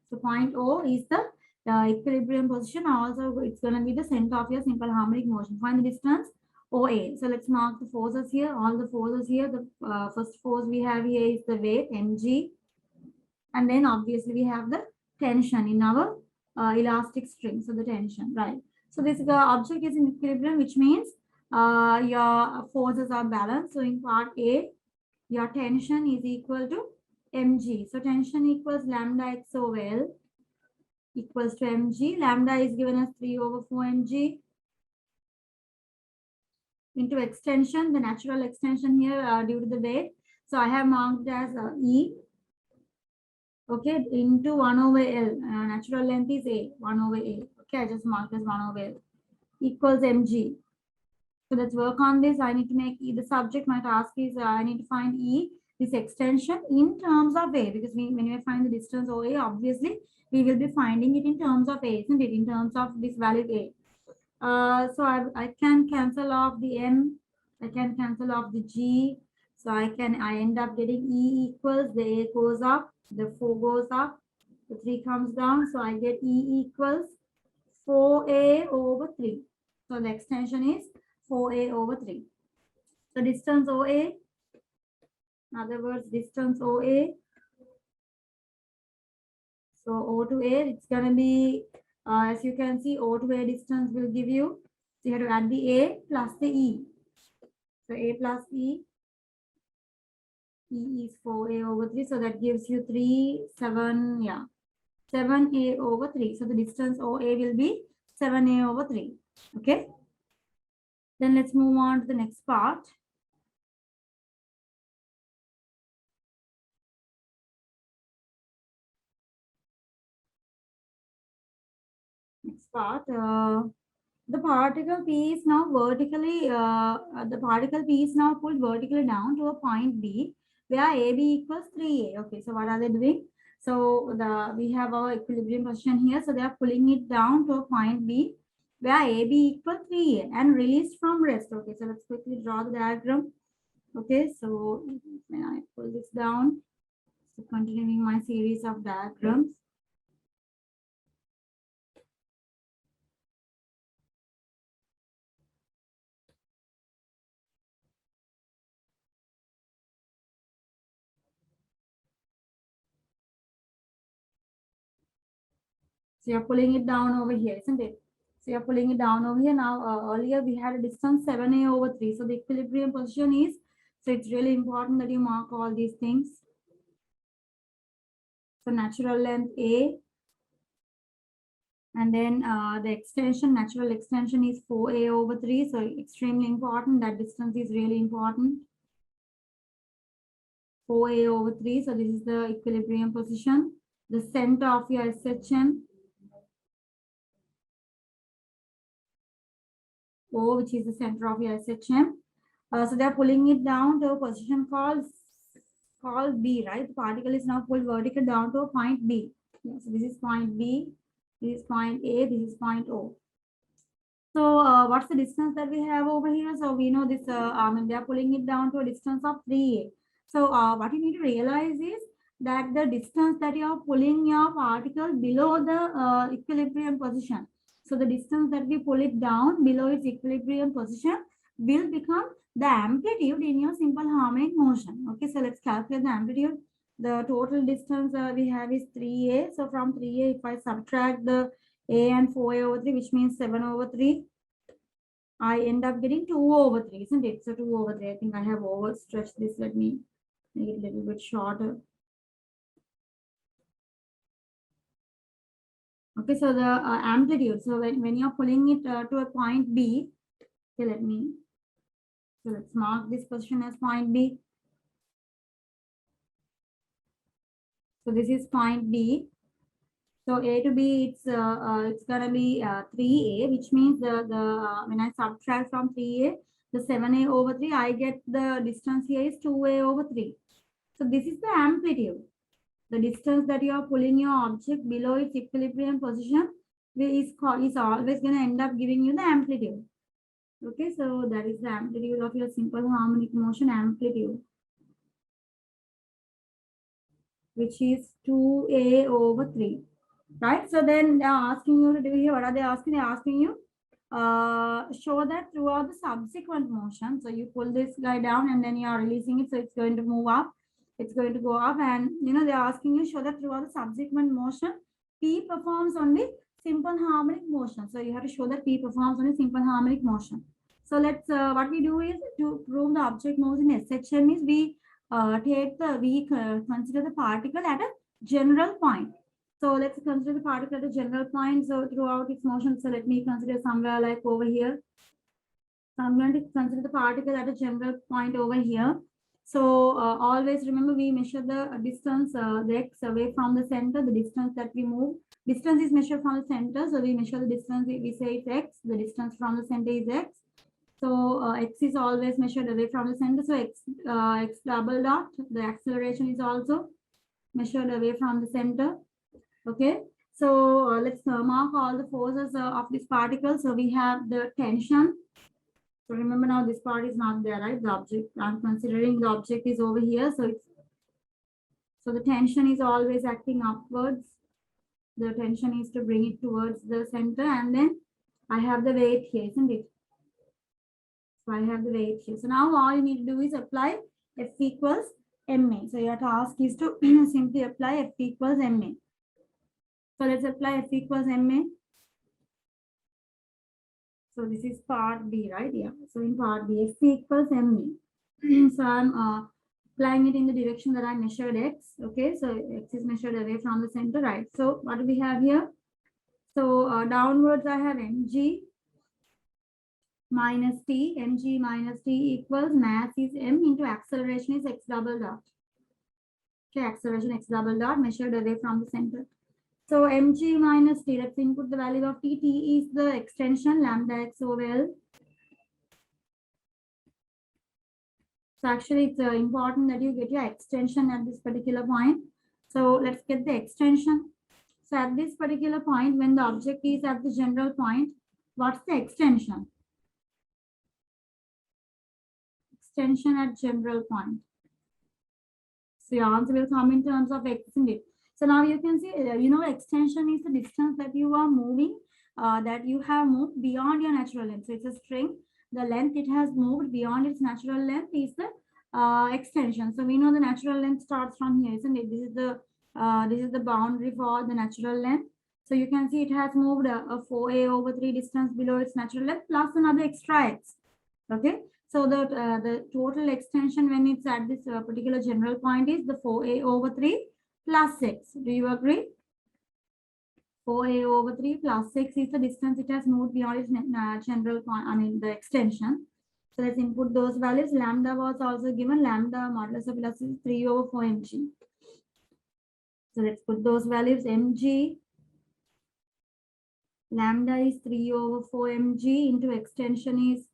So point O is the equilibrium position. Also, it's going to be the center of your simple harmonic motion. Find the distance OA. So let's mark the forces here. All the forces here. The first force we have here is the weight mg. And then obviously we have the tension in our elastic string. So the tension, right? So this object is in equilibrium, which means your forces are balanced. So in part A, your tension is equal to mg. So tension equals lambda x over L equals to mg. Lambda is given as 3 over 4 mg into extension, the natural extension here due to the weight. So I have marked as E. Okay, into 1 over L. Natural length is A, 1 over A. Okay, I just marked as 1 over L equals mg. So let's work on this. I need to make E the subject. My task is I need to find E, this extension in terms of A, because when we find the distance OA, obviously we will be finding it in terms of A, isn't it? In terms of this value A. So I can cancel off the M, I can cancel off the G. So I end up getting E equals, the A goes up, the 4 goes up, the 3 comes down. So I get E equals 4A over 3. So the extension is 4A over 3. So distance OA, in other words, distance OA. So O to A, it's going to be, as you can see, O to A distance will give you So you have to add the A plus the E. So A plus E. E is 4A over 3. So that gives you 3, 7, yeah. 7A over 3. So the distance OA will be 7A over 3. Okay. Then let's move on to the next part. Next part. The particle P is now vertically, the particle P is now pulled vertically down to a point B where AB equals 3A. Okay, so what are they doing? So we have our equilibrium position here. So they are pulling it down to a point B where AB equals 3A and released from rest. Okay, so let's quickly draw the diagram. Okay, so when I pull this down, so continuing my series of diagrams. So you're pulling it down over here, isn't it? So you're pulling it down over here. Now, earlier we had a distance 7A over 3. So the equilibrium position is, so it's really important that you mark all these things. So natural length A. And then the extension, natural extension is 4A over 3. So extremely important. That distance is really important. 4A over 3. So this is the equilibrium position. The center of your SHM. O, which is the center of your SHM. So they're pulling it down to a position called B, right? The particle is now pulled vertical down to a point B. Yeah, so this is point B, this is point A, this is point O. So what's the distance that we have over here? So we know this, they are pulling it down to a distance of 3A. So what you need to realize is that the distance that you are pulling your particle below the equilibrium position. So the distance that we pull it down below its equilibrium position will become the amplitude in your simple harmonic motion. Okay, so let's calculate the amplitude. The total distance we have is 3A. So from 3A, if I subtract the A and 4A over 3, which means 7 over 3, I end up getting 2 over 3, isn't it? So 2 over 3, I think I have overstretched this. Let me make it a little bit shorter. Okay, so the amplitude. So when you're pulling it to a point B, okay, let's mark this position as point B. So this is point B. So A to B, it's gonna be 3A, which means when I subtract from 3A, the 7A over 3, I get the distance here is 2A over 3. So this is the amplitude. The distance that you are pulling your object below its equilibrium position is always going to end up giving you the amplitude. Okay, so that is the amplitude of your simple harmonic motion amplitude, which is 2A over 3. Right? So then they are asking you to do here. What are they asking? They're asking you show that throughout the subsequent motion. So you pull this guy down and then you are releasing it. So it's going to move up. It's going to go up. And, they're asking you show that throughout the subsequent motion, P performs only simple harmonic motion. So you have to show that P performs only simple harmonic motion. So let's, what we do is to prove the object moves in SHM is we consider the particle at a general point. So let's consider the particle at a general point. So throughout its motion, so let me consider somewhere like over here. So I'm going to consider the particle at a general point over here. So always remember we measure the distance, the x away from the center, the distance that we move. Distance is measured from the center. So we measure the distance, we say it's x. The distance from the center is x. So x is always measured away from the center. So x double dot, the acceleration is also measured away from the center. Okay, so let's mark all the forces of this particle. So we have the tension. So remember now this part is not there, right? The object, I'm considering the object is over here. So the tension is always acting upwards. The tension is to bring it towards the center, and then I have the weight here, isn't it? So I have the weight here. So now all you need to do is apply F equals ma. So your task is to simply apply F equals ma. So let's apply F equals ma. So this is part B, right? Yeah. So in part B, x equals ME. So I'm applying it in the direction that I measured x. Okay. So x is measured away from the center, right? So what do we have here? So downwards I have mg minus t. Mg minus t equals mass is m into acceleration is x double dot. Okay. Acceleration x double dot measured away from the center. So mg minus t, let's input the value of t. T is the extension lambda x over L. So actually it's important that you get your extension at this particular point. So let's get the extension. So at this particular point, when the object is at the general point, what's the extension? Extension at general point. So your answer will come in terms of x, isn't it? So now you can see, extension is the distance that you are moving, that you have moved beyond your natural length. So it's a string. The length it has moved beyond its natural length is the extension. So we know the natural length starts from here, isn't it? This is the boundary for the natural length. So you can see it has moved a 4a over 3 distance below its natural length plus another extra x. Okay. So the total extension when it's at this particular general point is the 4a over 3 plus 6. Do you agree? 4a over 3 plus 6 is the distance it has moved beyond its general point, the extension. So let's input those values. Lambda was also given. Lambda modulus of velocity is 3 over 4 mg. So let's put those values. Mg, lambda is 3 over 4 mg into extension is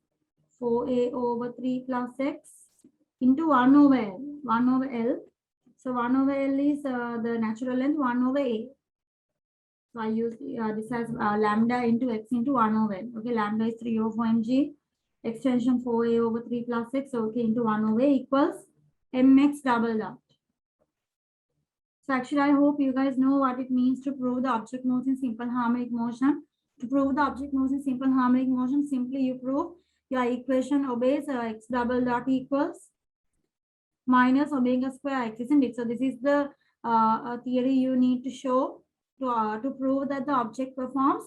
4a over 3 plus x into 1 over L. 1 over L. So 1 over L is the natural length, 1 over A. So I use this as lambda into x into 1 over L. Okay, lambda is 3 over 4 mg. Extension 4a over 3 plus x. Okay, into 1 over A equals mx double dot. So actually, I hope you guys know what it means to prove the object moves in simple harmonic motion. To prove the object moves in simple harmonic motion, simply you prove your equation obeys x double dot equals minus omega square x, isn't it? So this is the theory you need to show to prove that the object performs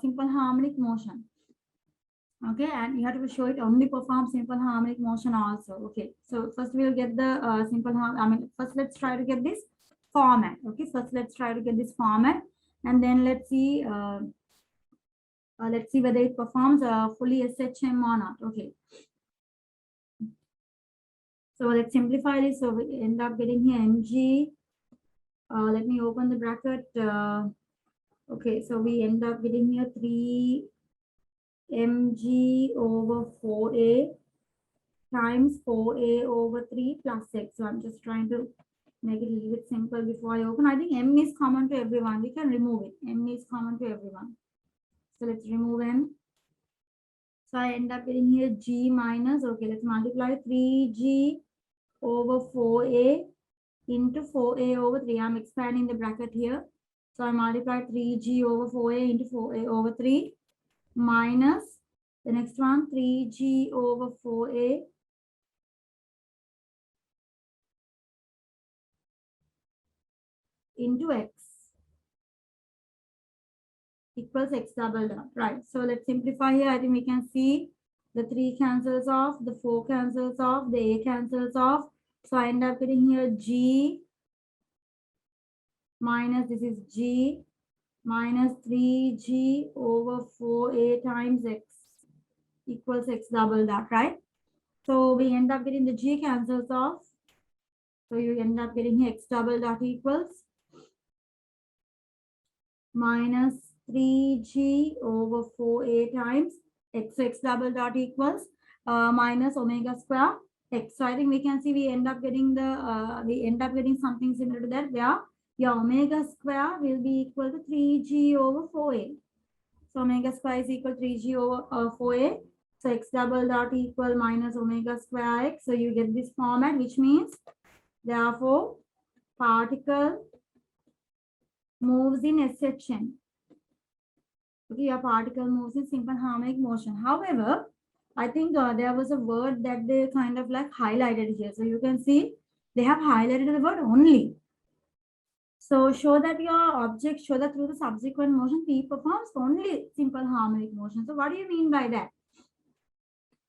simple harmonic motion. Okay, and you have to show it only performs simple harmonic motion also. Okay, so first we'll get the first let's try to get this format. Okay, first let's try to get this format, and then let's see whether it performs fully SHM or not. Okay. So let's simplify this. So we end up getting here mg. Let me open the bracket. Okay, so we end up getting here 3 mg over 4a times 4a over 3 plus x. So I'm just trying to make it a little bit simple before I open. I think m is common to everyone. We can remove it. M is common to everyone. So let's remove m. So I end up getting here g minus, okay, let's multiply 3g over 4a into 4a over 3. I'm expanding the bracket here. So I multiply 3g over 4a into 4a over 3 minus the next one, 3g over 4a into x equals x double dot, right? So let's simplify here. I think we can see the 3 cancels off, the 4 cancels off, the a cancels off. So I end up getting here g minus, this is g minus 3g over 4a times x equals x double dot, right? So we end up getting the g cancels off. So you end up getting x double dot equals minus 3g over 4a times x double dot equals minus omega square x. So I think we can see we end up getting something similar to that, where your omega square will be equal to 3g over 4a. So omega square is equal to 3g over 4a. So x double dot equal minus omega square x. So you get this format, which means therefore particle moves in SHM. Okay, your particle moves in simple harmonic motion. However, I think there was a word that they kind of like highlighted here. So you can see they have highlighted the word only. So show that show that through the subsequent motion, P performs only simple harmonic motion. So what do you mean by that?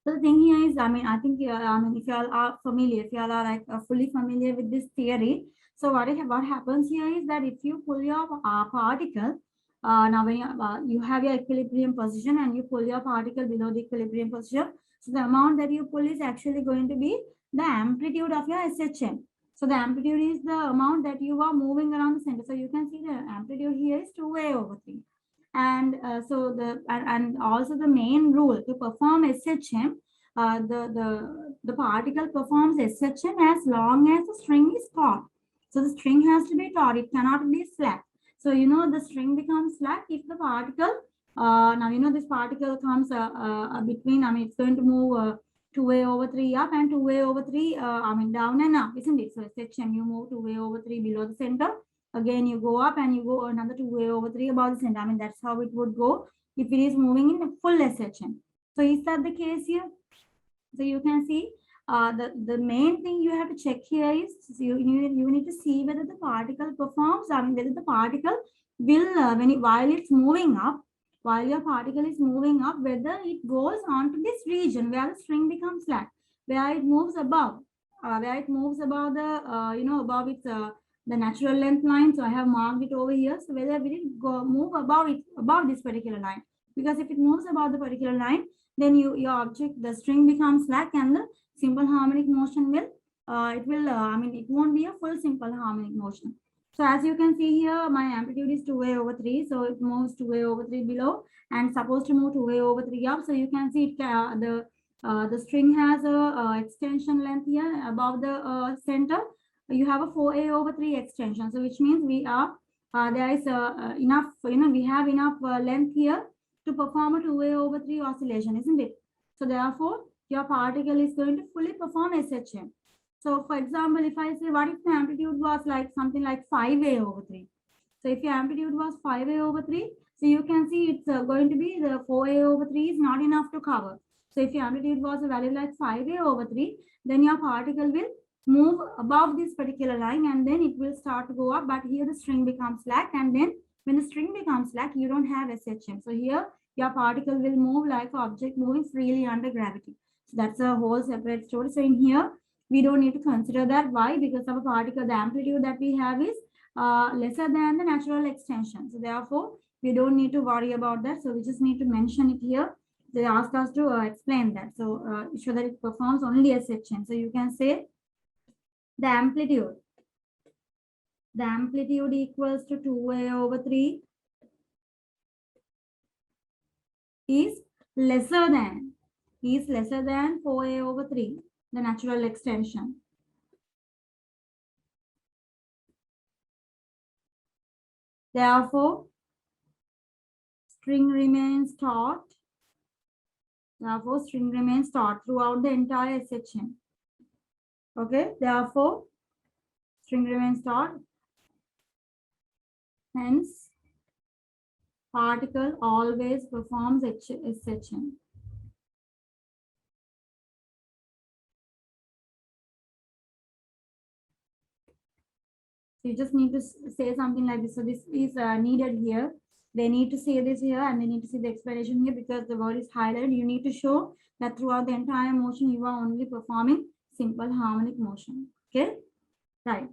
So the thing here is, I think, if you all are familiar, if you all are like fully familiar with this theory, so what happens here is that if you pull your particle, now when you have your equilibrium position and you pull your particle below the equilibrium position, so the amount that you pull is actually going to be the amplitude of your SHM. So the amplitude is the amount that you are moving around the center. So you can see the amplitude here is 2A/3. And and also the main rule to perform SHM, the particle performs SHM as long as the string is taut. So the string has to be taut; it cannot be slack. So the string becomes slack if the particle. Now this particle comes between. It's going to move 2A/3 up and 2A/3. Down and up, isn't it? So SHM, you move 2A/3 below the center. Again, you go up and you go another 2A/3 above the center. That's how it would go if it is moving in the full SHM. So is that the case here? So you can see the main thing you have to check here is you need to see whether the particle performs, whether the particle will, while it's moving up, while your particle is moving up, whether it goes on to this region where the string becomes slack, where it moves above, above its the natural length line. So I have marked it over here. So whether will it move above this particular line? Because if it moves above the particular line, then your object, the string becomes slack, and the simple harmonic motion will it won't be a full simple harmonic motion. So as you can see here, my amplitude is 2A/3, so it moves 2A/3 below and supposed to move 2A/3 up. So you can see it, the string has a extension length here above the center. You have a 4A/3 extension, so which means we are there is enough, we have enough length here to perform a 2A/3 oscillation, isn't it? So therefore, your particle is going to fully perform SHM. So for example, if I say, what if the amplitude was like something like 5A/3? So if your amplitude was 5A/3, so you can see it's going to be the 4A/3 is not enough to cover. So if your amplitude was a value like 5A/3, then your particle will move above this particular line and then it will start to go up. But here the string becomes slack, and then when the string becomes slack, you don't have SHM. So here your particle will move like an object moving freely under gravity. So that's a whole separate story. So in here, we don't need to consider that. Why? Because of a particle, the amplitude that we have is lesser than the natural extension. So therefore, we don't need to worry about that. So we just need to mention it here. They asked us to explain that. So show that it performs only SHM. So you can say the amplitude equals to 2A/3 is lesser than 4A/3, the natural extension. Therefore, string remains taut. Throughout the entire SHM. Okay, therefore, string remains taut. Hence, particle always performs SHM. So you just need to say something like this. So this is needed here. They need to say this here and they need to see the explanation here because the word is highlighted. You need to show that throughout the entire motion, you are only performing simple harmonic motion. Okay, right.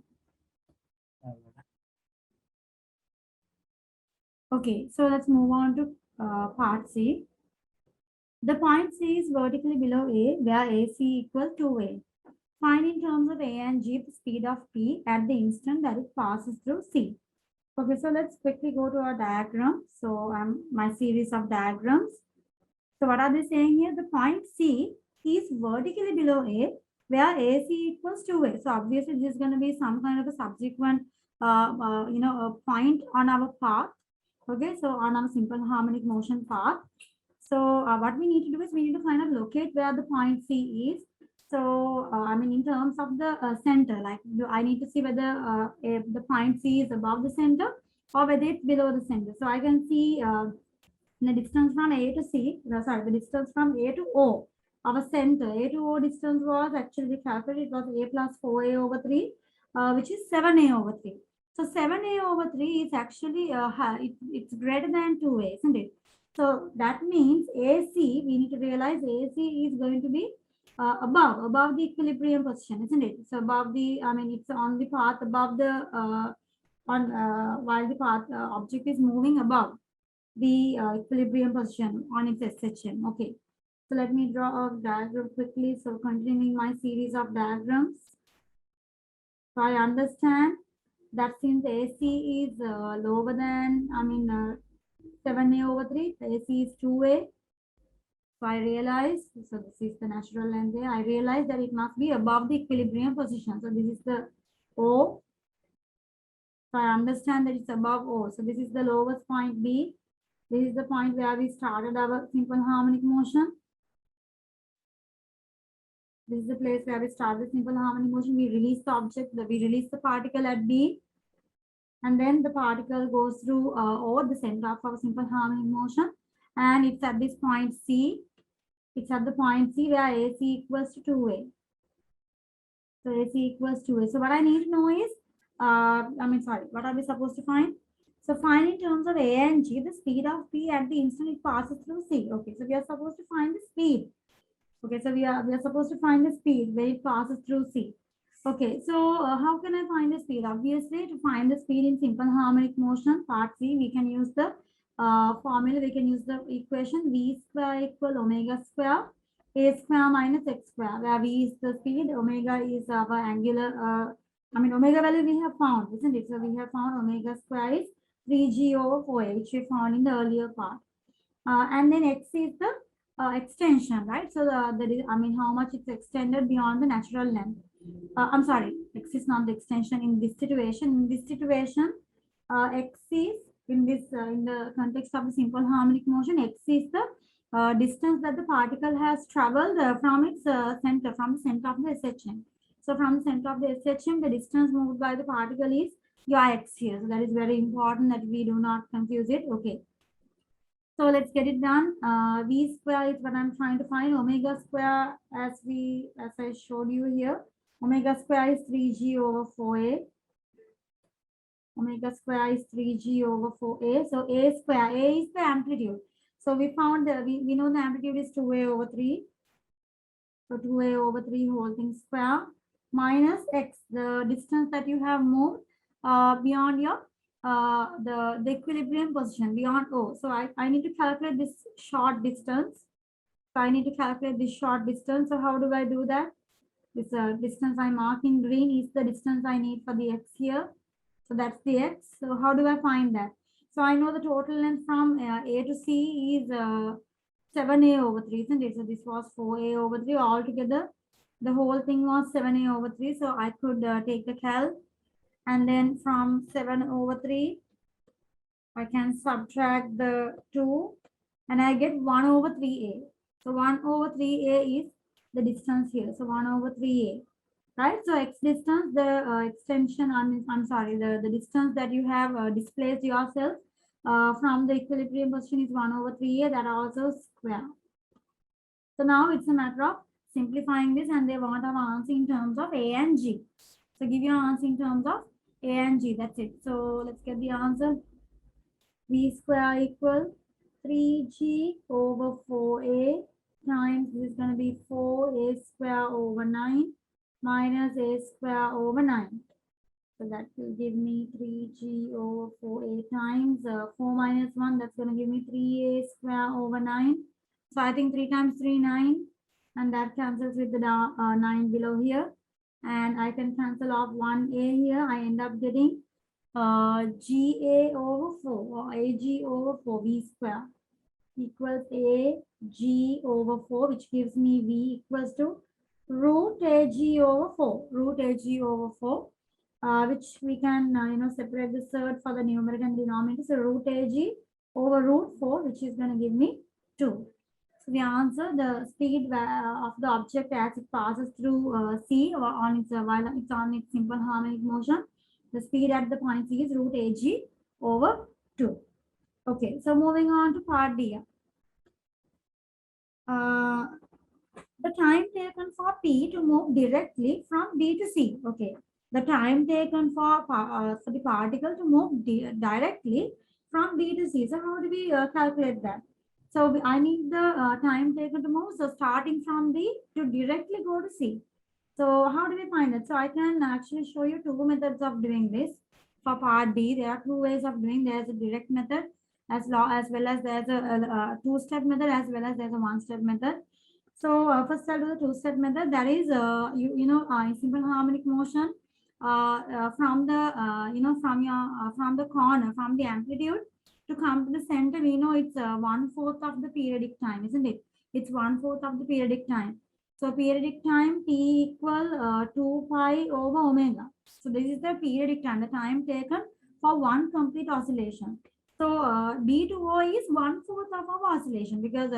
Okay, so let's move on to part C. The point C is vertically below A, where AC equals 2A. Find in terms of A and G the speed of P at the instant that it passes through C. Okay, so let's quickly go to our diagram. So my series of diagrams. So what are they saying here? The point C is vertically below A, where AC equals 2A. So obviously this is going to be some kind of a subsequent, a point on our path. Okay, so on our simple harmonic motion path. So what we need to do is we need to kind of locate where the point C is. So in terms of the center, like I need to see whether if the point C is above the center or whether it's below the center. So I can see the distance from A to C, the distance from A to O. Our center A to O distance was actually calculated. It was A plus 4A/3, which is 7A/3. So 7a over 3 is actually, it's greater than 2a, isn't it? So that means AC, we need to realize AC is going to be above the equilibrium position, isn't it? So above the, I mean, it's on the path above the, while the path object is moving above the equilibrium position on its SHM. Okay. So let me draw a diagram quickly. So continuing my series of diagrams. So I understand that since AC is lower than, 7a over 3, the AC is 2a. So I realized, so this is the natural length there. I realized that it must be above the equilibrium position. So this is the O. So I understand that it's above O. So this is the lowest point B. This is the point where we started our simple harmonic motion. This is the place where we start the simple harmonic motion. We release the object, we release the particle at B. And then the particle goes through over the center of our simple harmonic motion. And it's at this point C. It's at the point C where AC equals to 2A. So AC equals 2A. So what I need to know is, what are we supposed to find? So find in terms of A and G, the speed of P at the instant it passes through C. Okay, so we are supposed to find the speed. Okay, so we are supposed to find the speed where it passes through C. Okay, so how can I find the speed? Obviously, to find the speed in simple harmonic motion, part C, we can use the formula, we can use the equation V square equal omega square, A square minus X square, where V is the speed, omega is our angular, omega value we have found, isn't it? So we have found omega square is 3g over 4a, which we found in the earlier part. And then X is the extension, right? So how much it's extended beyond the natural length. I'm sorry, X is not the extension in this situation. In this situation, X is in the context of the simple harmonic motion, X is the distance that the particle has traveled from its center, from the center of the SHM. So from the center of the SHM, the distance moved by the particle is your X here. So that is very important that we do not confuse it. Okay. So let's get it done. V square is what I'm trying to find. Omega square, as I showed you here, omega square is 3g over 4a. Omega square is 3g over 4a. So a square, a is the amplitude. So we found we know the amplitude is 2a over 3. So 2a over 3 whole thing square minus x, the distance that you have moved beyond your the equilibrium position beyond O. So I need to calculate this short distance. So I need to calculate this short distance. So how do I do that? This distance I mark in green is the distance I need for the X here. So that's the X. So how do I find that? So I know the total length from A to C is 7a over 3, isn't it? So this was 4a over 3 altogether. The whole thing was 7a over 3. So I could take the cal. And then from 7 over 3, I can subtract the 2 and I get 1 over 3a. So 1 over 3a is the distance here. So 1 over 3a, right? So x distance, the extension, the distance that you have displaced yourself from the equilibrium position is 1 over 3a, that also square. So now it's a matter of simplifying this and they want our answer in terms of a and g. So give your answer in terms of a and g, that's it. So let's get the answer. V square equal 3g over 4a times, this is going to be 4a square over 9 minus a square over 9. So that will give me 3g over 4a times 4 minus 1, that's going to give me 3a square over 9. So I think 3 times 3, 9, and that cancels with the 9 below here. And I can cancel off 1a here. I end up getting GA over 4 or AG over 4 V square equals AG over 4, which gives me V equals to root AG over 4, root AG over 4, which we can separate the third for the numerator and denominator. So root AG over root 4, which is going to give me 2. So the answer, the speed of the object as it passes through C or on its while it's on its simple harmonic motion, the speed at the point C is root AG over 2. Okay, so moving on to part D. The time taken for P to move directly from B to C. Okay, the time taken for the particle to move directly from B to C. So how do we calculate that? So I need the time taken to move. So starting from B to directly go to C. So how do we find it? So I can actually show you two methods of doing this. For part B, there are two ways of doing. There's a direct method as well as there's a two-step method as well as there's a one-step method. So first I'll do the two-step method. That is, simple harmonic motion from the from the corner, from the amplitude to come to the center. We know it's 1/4 of the periodic time, isn't it? It's 1/4 of the periodic time. So periodic time T equal 2 pi over omega. So this is the periodic time, the time taken for one complete oscillation. So B to O is 1/4 of our oscillation because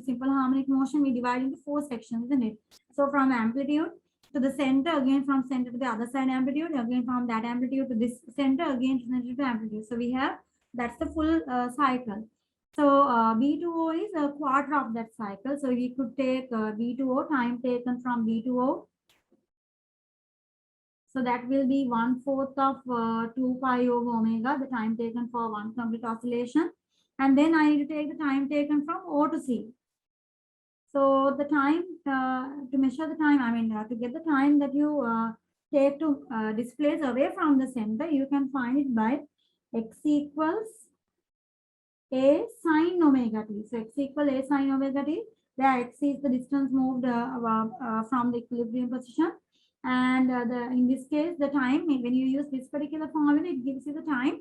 simple harmonic motion we divide into 4 sections, isn't it? So from amplitude to the center, again from center to the other side amplitude, again from that amplitude to this center, again to center to amplitude. So we have, that's the full cycle. So B to O is a quarter of that cycle. So we could take B to O, time taken from B to O. So that will be 1/4 of 2 pi over omega, the time taken for one complete oscillation. And then I need to take the time taken from O to C. So the time to measure the time, to get the time that you take to displace away from the center, you can find it by x equals a sine omega t. So x equal a sine omega t. There x is the distance moved from the equilibrium position. And in this case, the time, when you use this particular formula, it gives you the time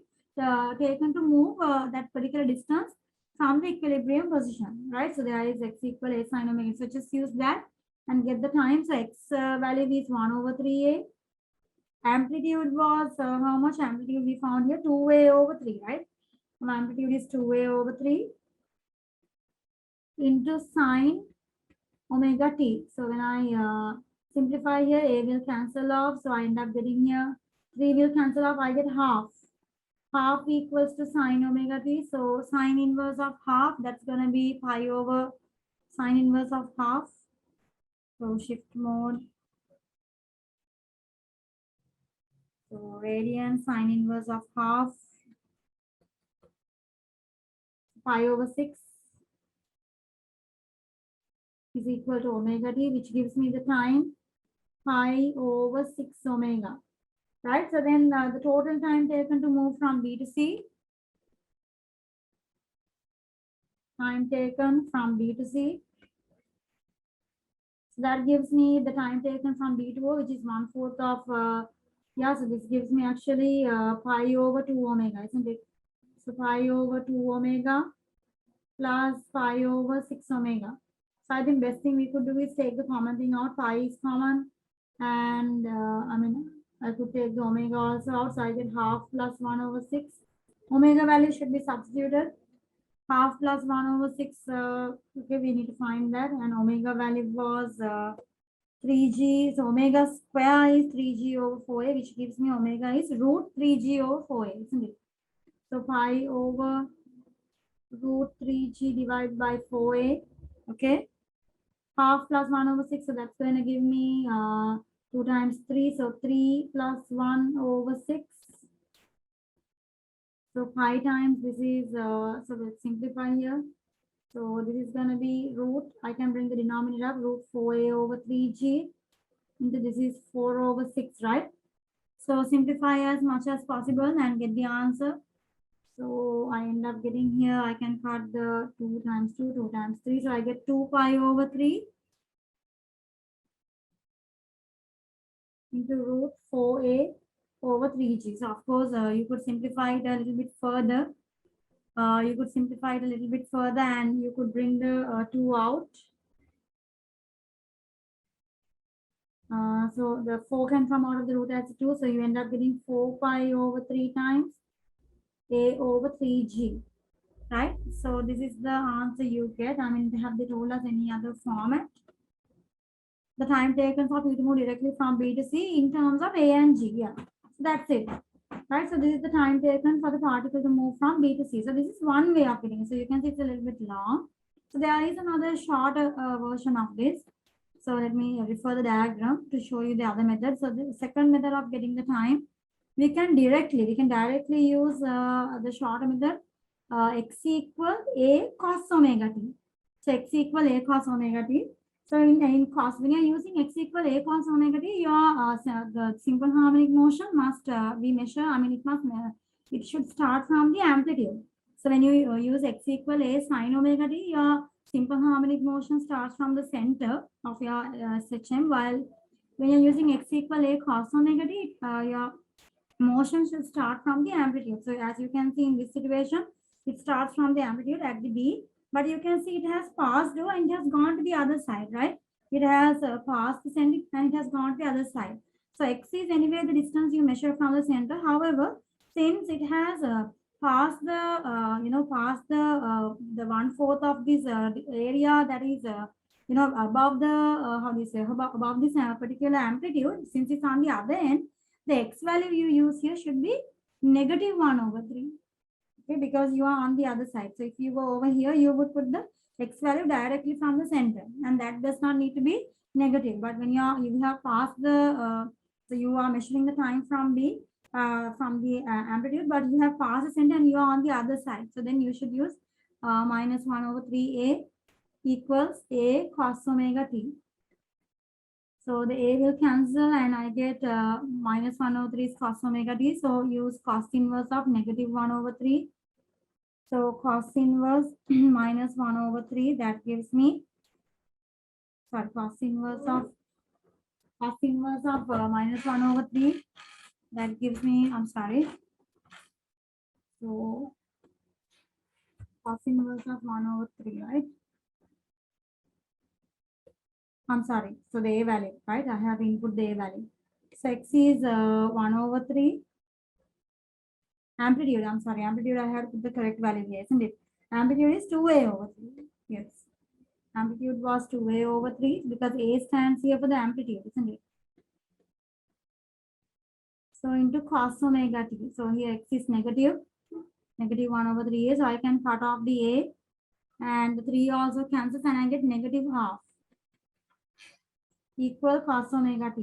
taken to move that particular distance from the equilibrium position, right? So there is x equal a sine omega. So just use that and get the time. So x value is 1/3a. Amplitude was how much amplitude we found here? 2a/3, right? Amplitude is 2a/3 into sine omega t. So when I simplify here, a will cancel off. So I end up getting here 3 will cancel off. I get half. Half equals to sine omega t. So sine inverse of half, that's going to be pi over sine inverse of half. So shift mode. So radian sine inverse of half, pi over 6 is equal to omega t, which gives me the time pi over 6 omega. Right, so then the total time taken to move from B to C, time taken from B to C. So that gives me the time taken from B to O, which is 1/4 of, so this gives me actually pi over 2 omega, isn't it? So pi over 2 omega plus pi over 6 omega. So I think best thing we could do is take the common thing out. Pi is common, and I could take the omega also out. So I get half plus 1/6. Omega value should be substituted. Half plus 1/6. Okay, we need to find that. And omega value was 3g. So omega square is 3g over 4a, which gives me omega is root 3g over 4a, isn't it? So pi over root 3g divided by 4a. Okay. Half plus 1/6. So that's going to give me 2 times 3. So 3 plus 1/6. So pi times this is, so let's simplify here. So this is going to be root, I can bring the denominator up, root 4a over 3g into this is 4/6, right? So simplify as much as possible and get the answer. So I end up getting here, I can cut the 2 times 2, 2 times 3. So I get 2 pi over 3 into root 4a over 3g. So of course, you could simplify it a little bit further. And you could bring the 2 out. So the 4 can come out of the root as 2. So you end up getting 4 pi over 3 times a over 3g. Right? So this is the answer you get. Have they told us any other format? The time taken for P to move directly from B to C in terms of A and G. Yeah. So that's it. Right, so this is the time taken for the particle to move from B to C. So this is one way of getting it. So you can see it's a little bit long. So there is another shorter version of this. So let me refer the diagram to show you the other method. So the second method of getting the time, we can directly use the shorter method, x equal a cos omega t. So x equal a cos omega t. So in cos, when you are using x equal a cos omega t, your the simple harmonic motion must be measured. I mean, it should start from the amplitude. So when you use x equal a sin omega t, your simple harmonic motion starts from the center of your SHM, while when you're using x equal a cos omega t, your motion should start from the amplitude. So as you can see in this situation, it starts from the amplitude at the B, but you can see it has passed over and it has gone to the other side, right? It has passed the center and it has gone to the other side. So x is anyway the distance you measure from the center. However, since it has passed the past the 1/4 of this area that is above the how do you say above this particular amplitude, since it's on the other end, the x value you use here should be -1/3. Okay, because you are on the other side. So if you go over here, you would put the x value directly from the center, and that does not need to be negative. But when you have passed the so you are measuring the time from the amplitude, but you have passed the center and you are on the other side. So then you should use -1/3a equals a cos omega t. So the a will cancel and I get -1/3 is cos omega t. So use cos inverse of -1/3. So cos inverse -1/3, that gives me, sorry, cos inverse of -1/3, that gives me, I'm sorry. So cos inverse of 1/3, right? I'm sorry. So the a value, right? I have input the a value. So x is 1/3. Amplitude, I'm sorry, amplitude, I had to put the correct value here, isn't it? Amplitude is 2a/3. Yes. Amplitude was 2a/3 because a stands here for the amplitude, isn't it? So into cos omega t. So here x is -1/3a. So I can cut off the a and the 3 also cancels and I get -12 equal cos omega t.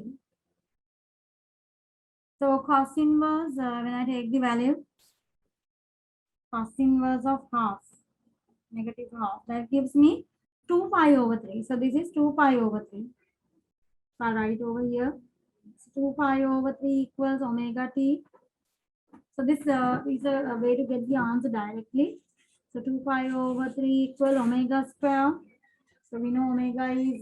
So cos inverse, when I take the value, cos inverse of half, -12, that gives me 2 pi/3. So this is 2 pi/3. So I'll write over here. So 2 pi/3 equals omega t. So this is a way to get the answer directly. So 2 pi/3 equals omega square. So we know omega is,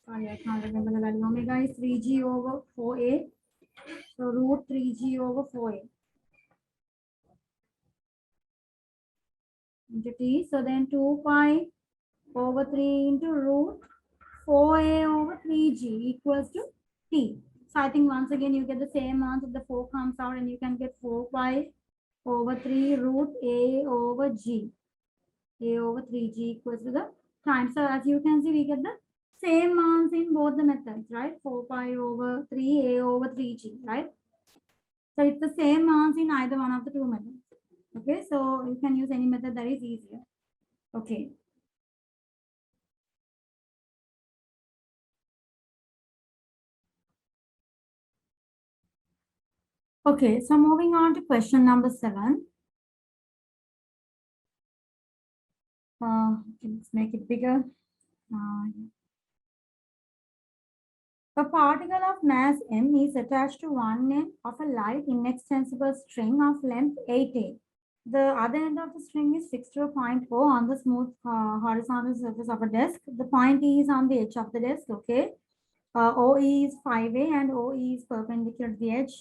sorry, I can't remember the value. Omega is 3g/4a. So root 3g/4a into t. So then 2 pi/3 into root 4a/3g equals to t. So I think once again you get the same answer. The 4 comes out and you can get 4 pi/3 root a/g. a/3g equals to the time. So as you can see, we get the same answer in both the methods, right? 4 pi/3 a/3g, right? So it's the same answer in either one of the two methods. Okay, so you can use any method that is easier. Okay. Okay, so moving on to question number 7. Let's make it bigger. A particle of mass m is attached to one end of a light inextensible string of length 8a. The other end of the string is fixed to a point O on the smooth horizontal surface of a disk. The point E is on the edge of the disk, okay? OE is 5a and OE is perpendicular to the edge.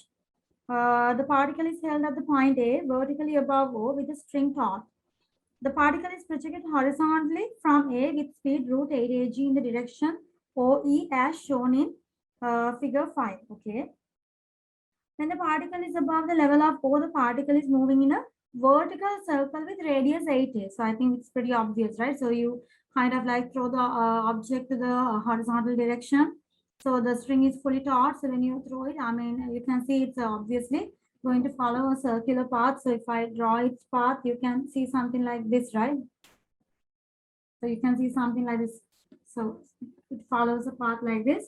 The particle is held at the point A vertically above O with a string taut. The particle is projected horizontally from A with speed root 8 ag in the direction OE as shown in figure 5. Okay. When the particle is above the level of O, the particle is moving in a vertical circle with radius 8a. So I think it's pretty obvious, right? So you kind of like throw the object to the horizontal direction. So the string is fully taut. So when you throw it, I mean, you can see it's obviously going to follow a circular path. So if I draw its path, you can see something like this, right? So you can see something like this. So it follows a path like this.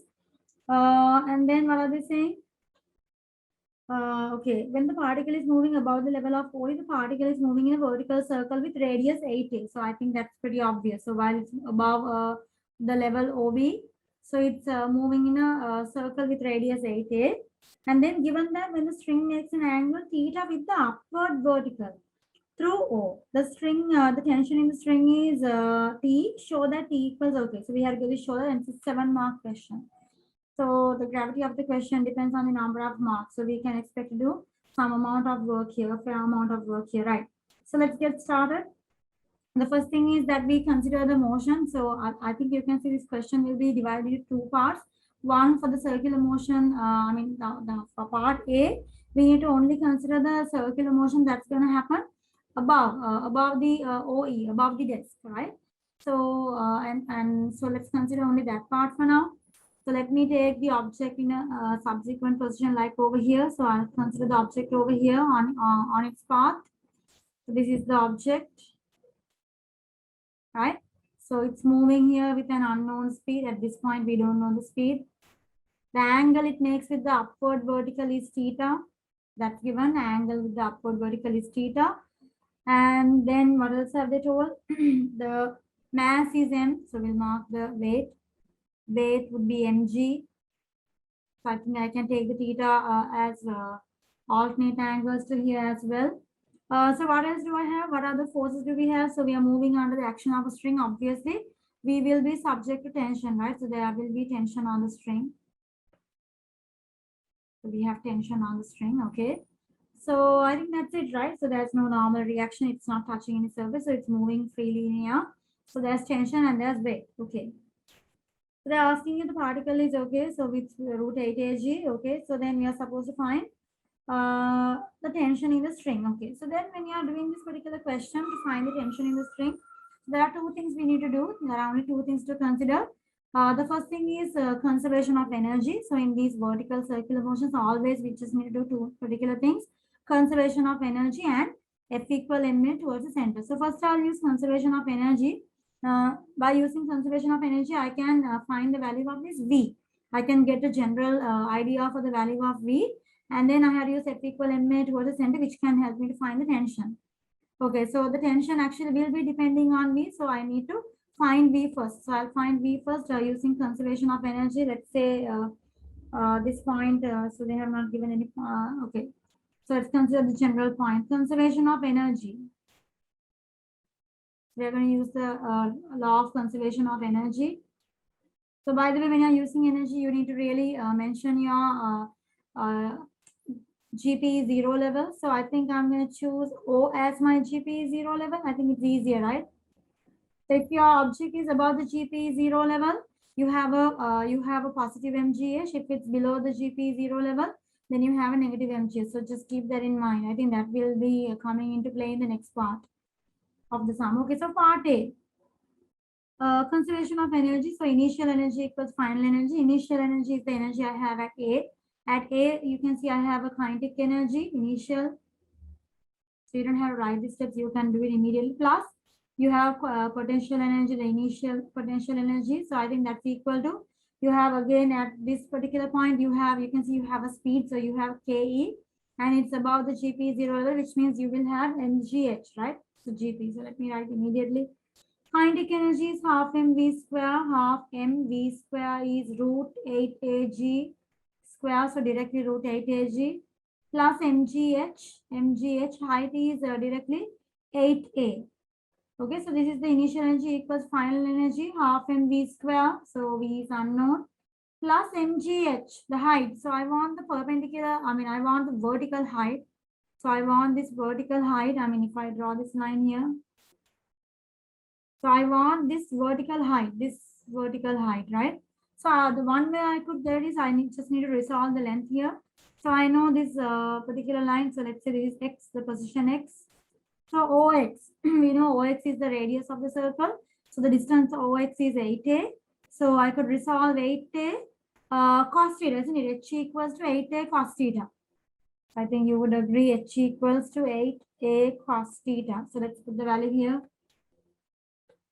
And then what are they saying? Okay, when the particle is moving above the level of OE, the particle is moving in a vertical circle with radius 8a. So I think that's pretty obvious. So while it's above the level OB, so it's moving in a circle with radius 8a. And then given that when the string makes an angle theta with the upward vertical through O, the string, the tension in the string is T, show that T equals, okay. So we have to show that, and it's a 7-mark question. So the gravity of the question depends on the number of marks. So we can expect to do some amount of work here, fair amount of work here, right? So let's get started. The first thing is that we consider the motion. So I think you can see this question will be divided into 2 parts. One for the circular motion, for part A, we need to only consider the circular motion that's going to happen above the OE, above the desk, right? So, and so let's consider only that part for now. So let me take the object in a subsequent position like over here. So I'll consider the object over here on its path. So this is the object, right? So it's moving here with an unknown speed. At this point, we don't know the speed. The angle it makes with the upward vertical is theta. That's given. The angle with the upward vertical is theta. And then what else have they told? The mass is m. So we'll mark the weight. Weight would be mg. So I think I can take the theta as alternate angles to here as well. So what else do I have? What other forces do we have? So we are moving under the action of a string. Obviously, we will be subject to tension, right? So there will be tension on the string. So we have tension on the string, okay? So I think that's it, right? So there's no normal reaction. It's not touching any surface. So it's moving freely in here. So there's tension and there's weight, okay? So they're asking you the particle is okay. So with root 8 Ag, okay? So then we are supposed to find the tension in the string, okay? So then when you are doing this particular question to find the tension in the string, there are 2 things we need to do. There are only 2 things to consider. The first thing is conservation of energy. So in these vertical circular motions, always we just need to do 2 particular things: conservation of energy and F equal ma towards the center. So first I'll use conservation of energy. By using conservation of energy, I can find the value of this V. I can get a general idea for the value of V, and then I have used F equal ma towards the center, which can help me to find the tension. Okay, so the tension actually will be depending on V, so I need to find V first. So I'll find V first using conservation of energy. Let's say this point, so they have not given any, okay. So let's consider the general point, conservation of energy. We are going to use the law of conservation of energy. So by the way, when you're using energy, you need to really mention your GP 0 level. So I think I'm going to choose O as my GP 0 level. I think it's easier, right? So if your object is above the GP 0 level, you have a positive MGH. If it's below the GP 0 level, then you have a negative MGH. So just keep that in mind. I think that will be coming into play in the next part of the sum. Okay, so part A. Conservation of energy. So initial energy equals final energy. Initial energy is the energy I have at A. At A, you can see I have a kinetic energy, initial. So you don't have to write the steps. You can do it immediately. Plus, you have potential energy, the initial potential energy. So I think that's equal to, you have again at this particular point, you can see you have a speed. So you have KE, and it's above the GP 0 level, which means you will have MGH, right? So GP. So let me write immediately. Kinetic energy is half mv square. Half mv square is root 8 ag square. So directly root 8 ag plus mgh. Mgh height is directly 8a. Okay, so this is the initial energy equals final energy, half mv square. So v is unknown, plus mgh, the height. So I want the perpendicular, I want the vertical height. So I want this vertical height. If I draw this line here. So I want this vertical height, right? So the one way I could get is just need to resolve the length here. So I know this particular line. So let's say this is x, the position x. So OX, we know OX is the radius of the circle. So the distance OX is 8a. So I could resolve 8a cos theta, isn't it? H equals to 8a cos theta. I think you would agree H equals to 8a cos theta. So let's put the value here.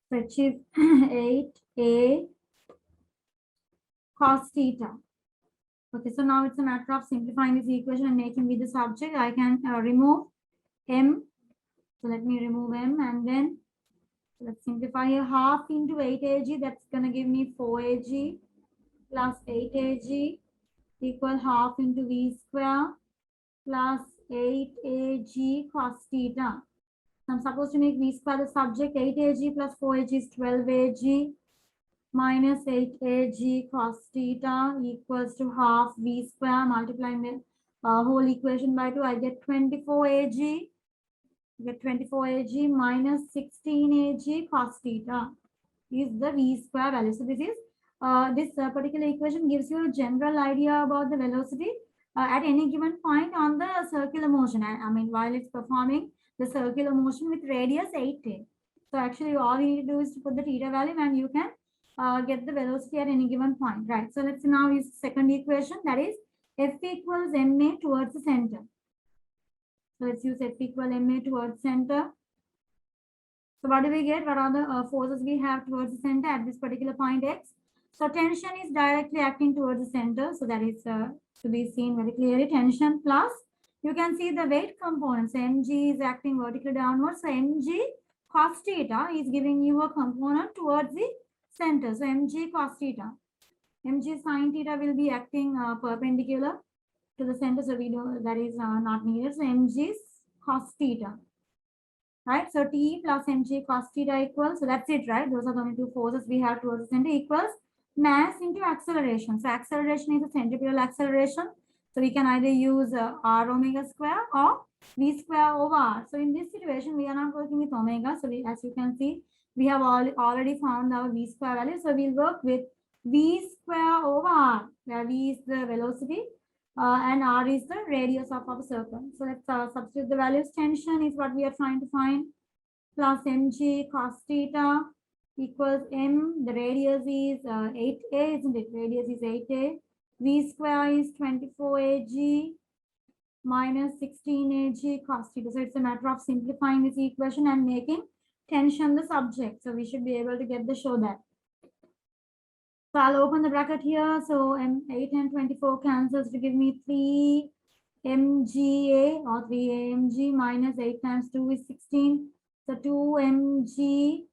So H is 8a cos theta. Okay, so now it's a matter of simplifying this equation and making with the subject. I can remove m. So let me remove m, and then let's simplify here. Half into 8 ag, that's going to give me 4 ag plus 8 ag equal half into v square plus 8 ag cos theta. So I'm supposed to make v square the subject. 8 ag plus 4 ag is 12 ag minus 8 ag cos theta equals to half v square, multiplying the whole equation by 2. I get 24 ag. Get 24 ag minus 16 ag cos theta is the v square value. So this is this particular equation gives you a general idea about the velocity at any given point on the circular motion. I mean, while it's performing the circular motion with radius 8a. So actually all you need to do is to put the theta value and you can get the velocity at any given point, right? So let's now use the second equation, that is F equals ma towards the center. So let's use F equal ma towards center. So what do we get? What are the forces we have towards the center at this particular point x? So tension is directly acting towards the center. So that is to be seen very clearly. Tension plus, you can see the weight component. So mg is acting vertically downwards. So mg cos theta is giving you a component towards the center. So mg cos theta. Mg sin theta will be acting perpendicular to the center. So we know that is not needed. So mg is cos theta. Right, so T plus mg cos theta equals, so that's it, right? Those are the only two forces we have towards the center, equals mass into acceleration. So acceleration is a centripetal acceleration. So we can either use r omega square or v square over r. So in this situation, we are not working with omega. So we, as you can see, we have already found our v square value. So we'll work with v square over r, where v is the velocity. And r is the radius of our circle. So let's substitute the values. Tension is what we are trying to find, plus mg cos theta equals m. The radius is 8a, isn't it? Radius is 8a. V square is 24 ag minus 16 ag cos theta. So it's a matter of simplifying this equation and making tension the subject. So we should be able to get the show that. So I'll open the bracket here. So 8 and 24 cancels to give me 3 mga or 3 amg minus 8 times 2 is 16. So 2 mg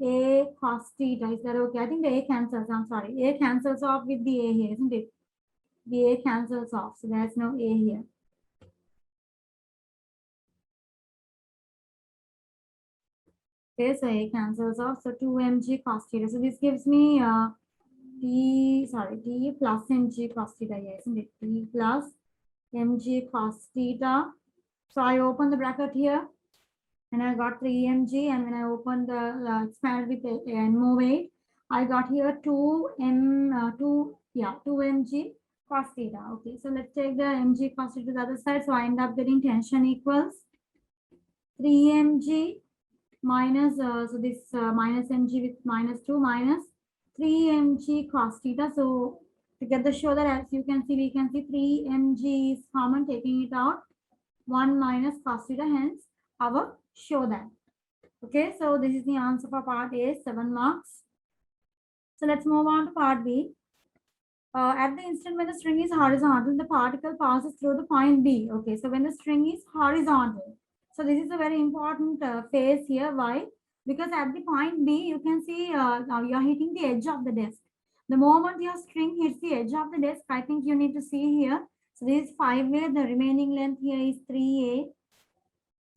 a cos theta. Is that okay? I think the a cancels. I'm sorry. A cancels off with the a here, isn't it? The a cancels off. So there's no a here. Okay, so a cancels off. So 2 mg cos theta. So this gives me t plus mg cos theta, yes, isn't it? T plus mg cos theta. So I open the bracket here and I got 3 mg, and when I open the expand with n more weight, I got here 2 mg cos theta. Okay, so let's take the mg cos theta to the other side. So I end up getting tension equals 3 mg minus so this minus mg with minus 2 minus 3 mg cos theta. So to get the show that, as you can see, we can see 3 mg is common, taking it out, 1 minus cos theta, hence our show that. Okay, so this is the answer for part A, 7 marks. So let's move on to part B. At the instant when the string is horizontal, the particle passes through the point B. Okay, so when the string is horizontal, so this is a very important phase here. Why? Because at the point B, you can see now you are hitting the edge of the disk. The moment your string hits the edge of the disk, I think you need to see here. So this is 5A, the remaining length here is 3A.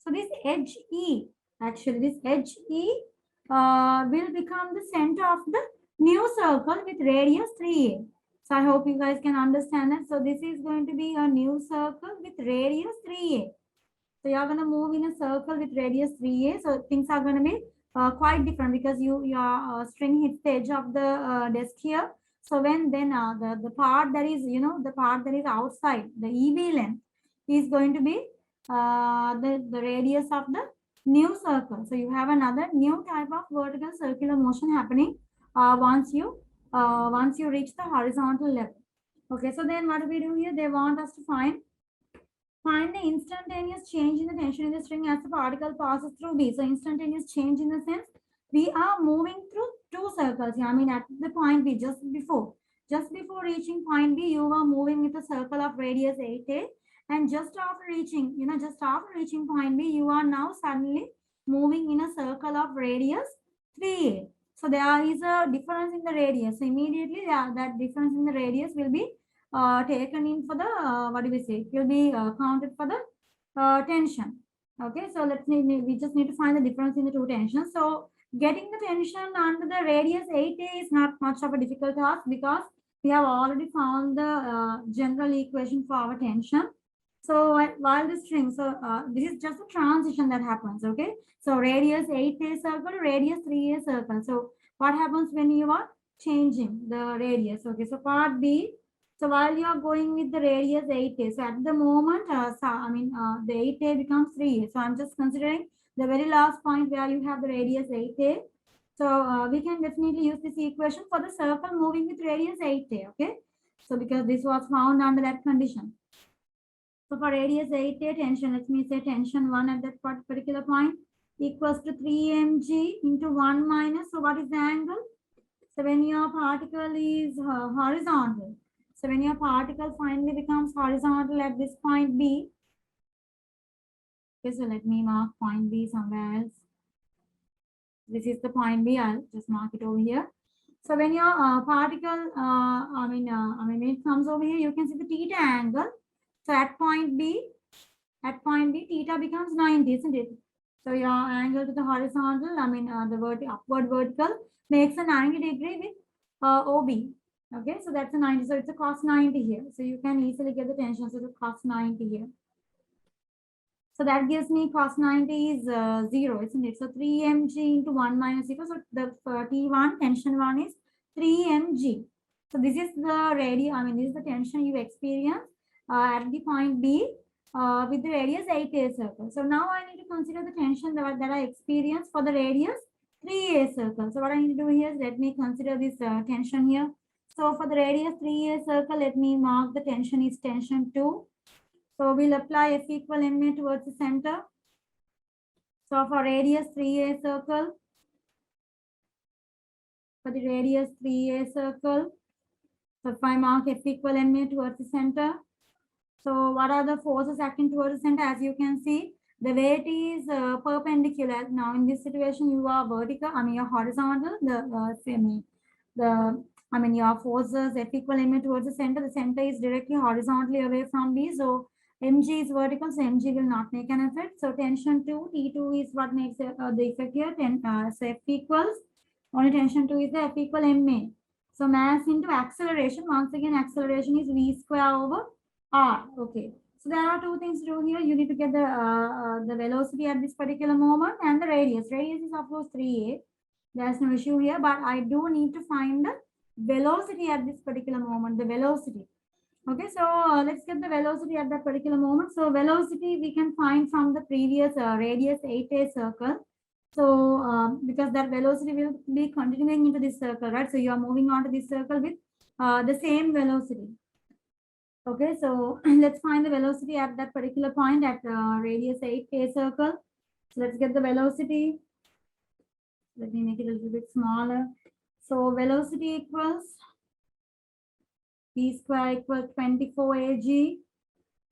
So this edge E, actually this edge E will become the center of the new circle with radius 3A. So I hope you guys can understand that. So this is going to be a new circle with radius 3A. So you're going to move in a circle with radius 3A. So things are going to be quite different because your string hits the edge of the disk here. So when then the part that is, the part that is outside, the EB length is going to be the radius of the new circle. So you have another new type of vertical circular motion happening once you reach the horizontal level. Okay, so then what do we do here? They want us to find the instantaneous change in the tension in the string as the particle passes through B. So instantaneous change in the sense we are moving through two circles here. I mean at the point B just before. Just before reaching point B, you were moving with a circle of radius 8a. And just after reaching, just after reaching point B, you are now suddenly moving in a circle of radius 3a. So there is a difference in the radius. So immediately that difference in the radius will be taken in for the, what do we say? It will be counted for the tension. Okay, so we just need to find the difference in the two tensions. So getting the tension under the radius 8a is not much of a difficult task because we have already found the general equation for our tension. So while the string, so this is just a transition that happens, okay? So radius 8a circle, radius 3a circle. So what happens when you are changing the radius? Okay, so part B. So while you are going with the radius 8a, so at the moment, the 8a becomes 3a. So I'm just considering the very last point where you have the radius 8a. So we can definitely use this equation for the circle moving with radius 8a, okay? So because this was found under that condition. So for radius 8a tension, let me say tension 1 at that particular point equals to 3 mg into 1 minus, so what is the angle? So when your particle is horizontal, so when your particle finally becomes horizontal at this point B, okay, so let me mark point B somewhere else. This is the point B, I'll just mark it over here. So when your particle, when it comes over here, you can see the theta angle. So at point B, theta becomes 90, isn't it? So your angle to the horizontal, the upward vertical makes a 90 degree with OB. Okay, so that's a 90. So it's a cos 90 here. So you can easily get the tension. So the cos 90 here. So that gives me cos 90 is 0, isn't it? So 3 mg into 1 minus 0. So the T1, tension 1 is 3 mg. So this is the this is the tension you experience at the point B with the radius 8a circle. So now I need to consider the tension that I experience for the radius 3a circle. So what I need to do here is let me consider this tension here. So for the radius 3a circle, let me mark the tension is tension 2. So we'll apply F equal MA towards the center. So for radius 3a circle, so if I mark F equal MA towards the center, so what are the forces acting towards the center? As you can see, the weight is perpendicular. Now in this situation, you are vertical, you're horizontal. Your forces F equal MA towards the center is directly horizontally away from B. So mg is vertical, so mg will not make an effect. So tension 2, T2 is what makes the effect here. So F equals, only tension 2 is the F equal ma. So mass into acceleration. Once again, acceleration is v square over r. Okay. So there are two things to do here. You need to get the velocity at this particular moment and the radius. Radius is of course 3a. There's no issue here, but I do need to find the velocity at this particular moment. The velocity. Okay, so let's get the velocity at that particular moment. So velocity we can find from the previous radius 8a circle. So because that velocity will be continuing into this circle, right? So you are moving on to this circle with the same velocity. Okay, so let's find the velocity at that particular point at radius 8a circle. So let's get the velocity. Let me make it a little bit smaller. So velocity equals v square equals 24 ag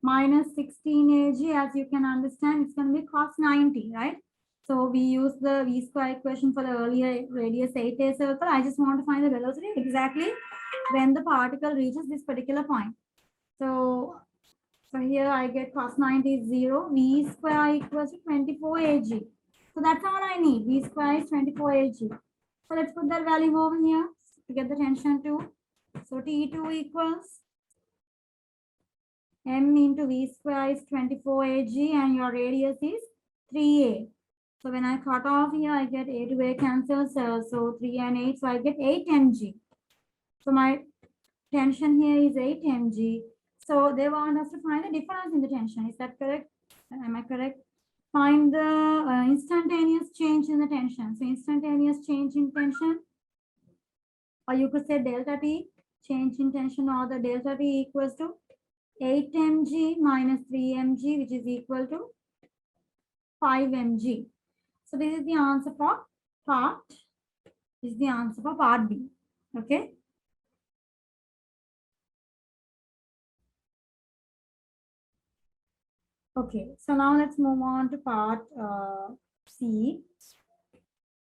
minus 16 ag. As you can understand, it's going to be cos 90, right? So we use the v square equation for the earlier radius 8a circle. I just want to find the velocity exactly when the particle reaches this particular point. So here I get cos 90 is 0. V square equals to 24 ag. So that's all I need. V square is 24 ag. So let's put that value over here to get the tension 2. So T2 equals m into v square is 24 ag and your radius is 3a. So when I cut off here, I get a to a cancels. So 3 and 8. So I get 8 mg. So my tension here is 8 mg. So they want us to find the difference in the tension. Is that correct? Am I correct? Find the instantaneous change in the tension. So instantaneous change in tension, or you could say delta T, change in tension, or the delta T equals to 8 mg minus 3 mg, which is equal to 5 mg. So this is the answer for part. This is the answer for part B. Okay. Okay, so now let's move on to part C.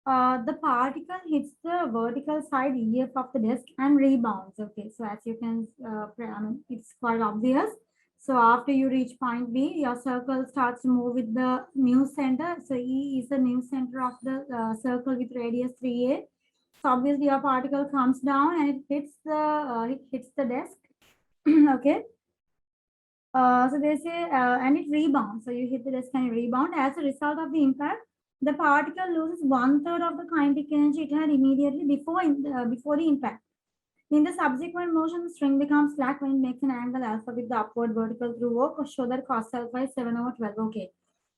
The particle hits the vertical side EF of the disk and rebounds. Okay, so as you can, I mean, it's quite obvious. So after you reach point B, your circle starts to move with the new center. So E is the new center of the circle with radius 3a. So obviously your particle comes down and it hits the desk. Okay. So they say, and it rebounds. So you hit the desk and it rebound. As a result of the impact, the particle loses 1/3 of the kinetic energy it had immediately before the impact. In the subsequent motion, the string becomes slack when it makes an angle alpha with the upward vertical through work, or show that cos alpha is 7/12. Okay.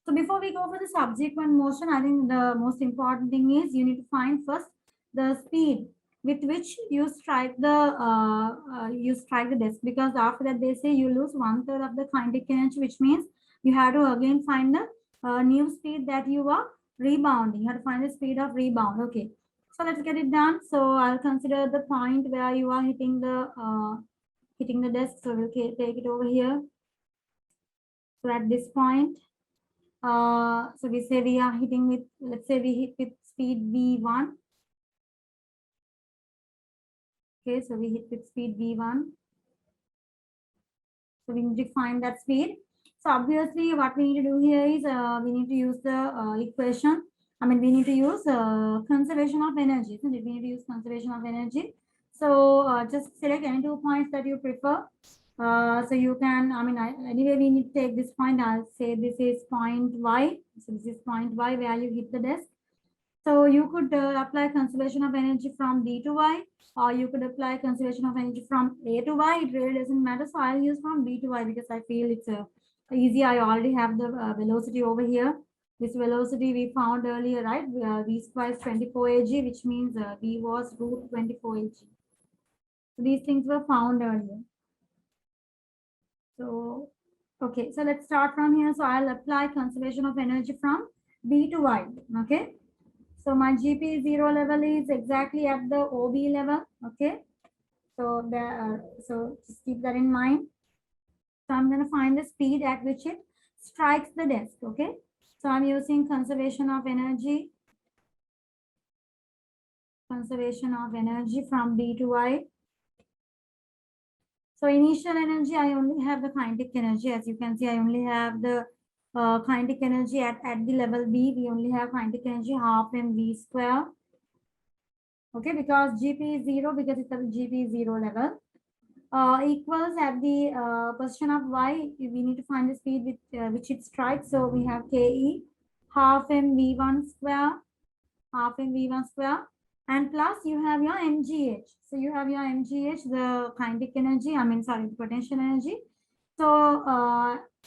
So before we go for the subsequent motion, I think the most important thing is you need to find first the speed with which you strike the disc, because after that they say you lose 1/3 of the kinetic energy, which means you have to again find the new speed that you are rebounding. You have to find the speed of rebound. Okay. So let's get it done. So I'll consider the point where you are hitting the desk. So we'll take it over here. So at this point, so we say we are hitting with, let's say we hit with speed v1. Okay, so we hit with speed v1. So we need to find that speed. So obviously what we need to do here is we need to use the equation. I mean, we need to use conservation of energy. So we need to use conservation of energy. So just select any 2 points that you prefer. So you can, I mean, anyway, we need to take this point. I'll say this is point Y. So this is point Y where you hit the desk. So you could apply conservation of energy from D to Y, or you could apply conservation of energy from A to Y. It really doesn't matter. So I'll use from B to Y because I feel it's easy. I already have the velocity over here. This velocity we found earlier, right? V square is 24 ag, which means V was root 24 ag. So these things were found earlier. So, okay, so let's start from here. So I'll apply conservation of energy from B to Y. Okay. So my GP0 level is exactly at the OB level. Okay. So so just keep that in mind. So I'm going to find the speed at which it strikes the desk. Okay. So I'm using conservation of energy from B to Y. So initial energy, I only have the kinetic energy. As you can see, I only have the kinetic energy at the level B. We only have kinetic energy half mv square. Okay, because GP is 0, because it's at the GP 0 level. Equals at the position of Y, we need to find the speed with which it strikes. So we have KE half mv1 square, and plus you have your mgh. So you have your mgh, the kinetic energy, the potential energy. So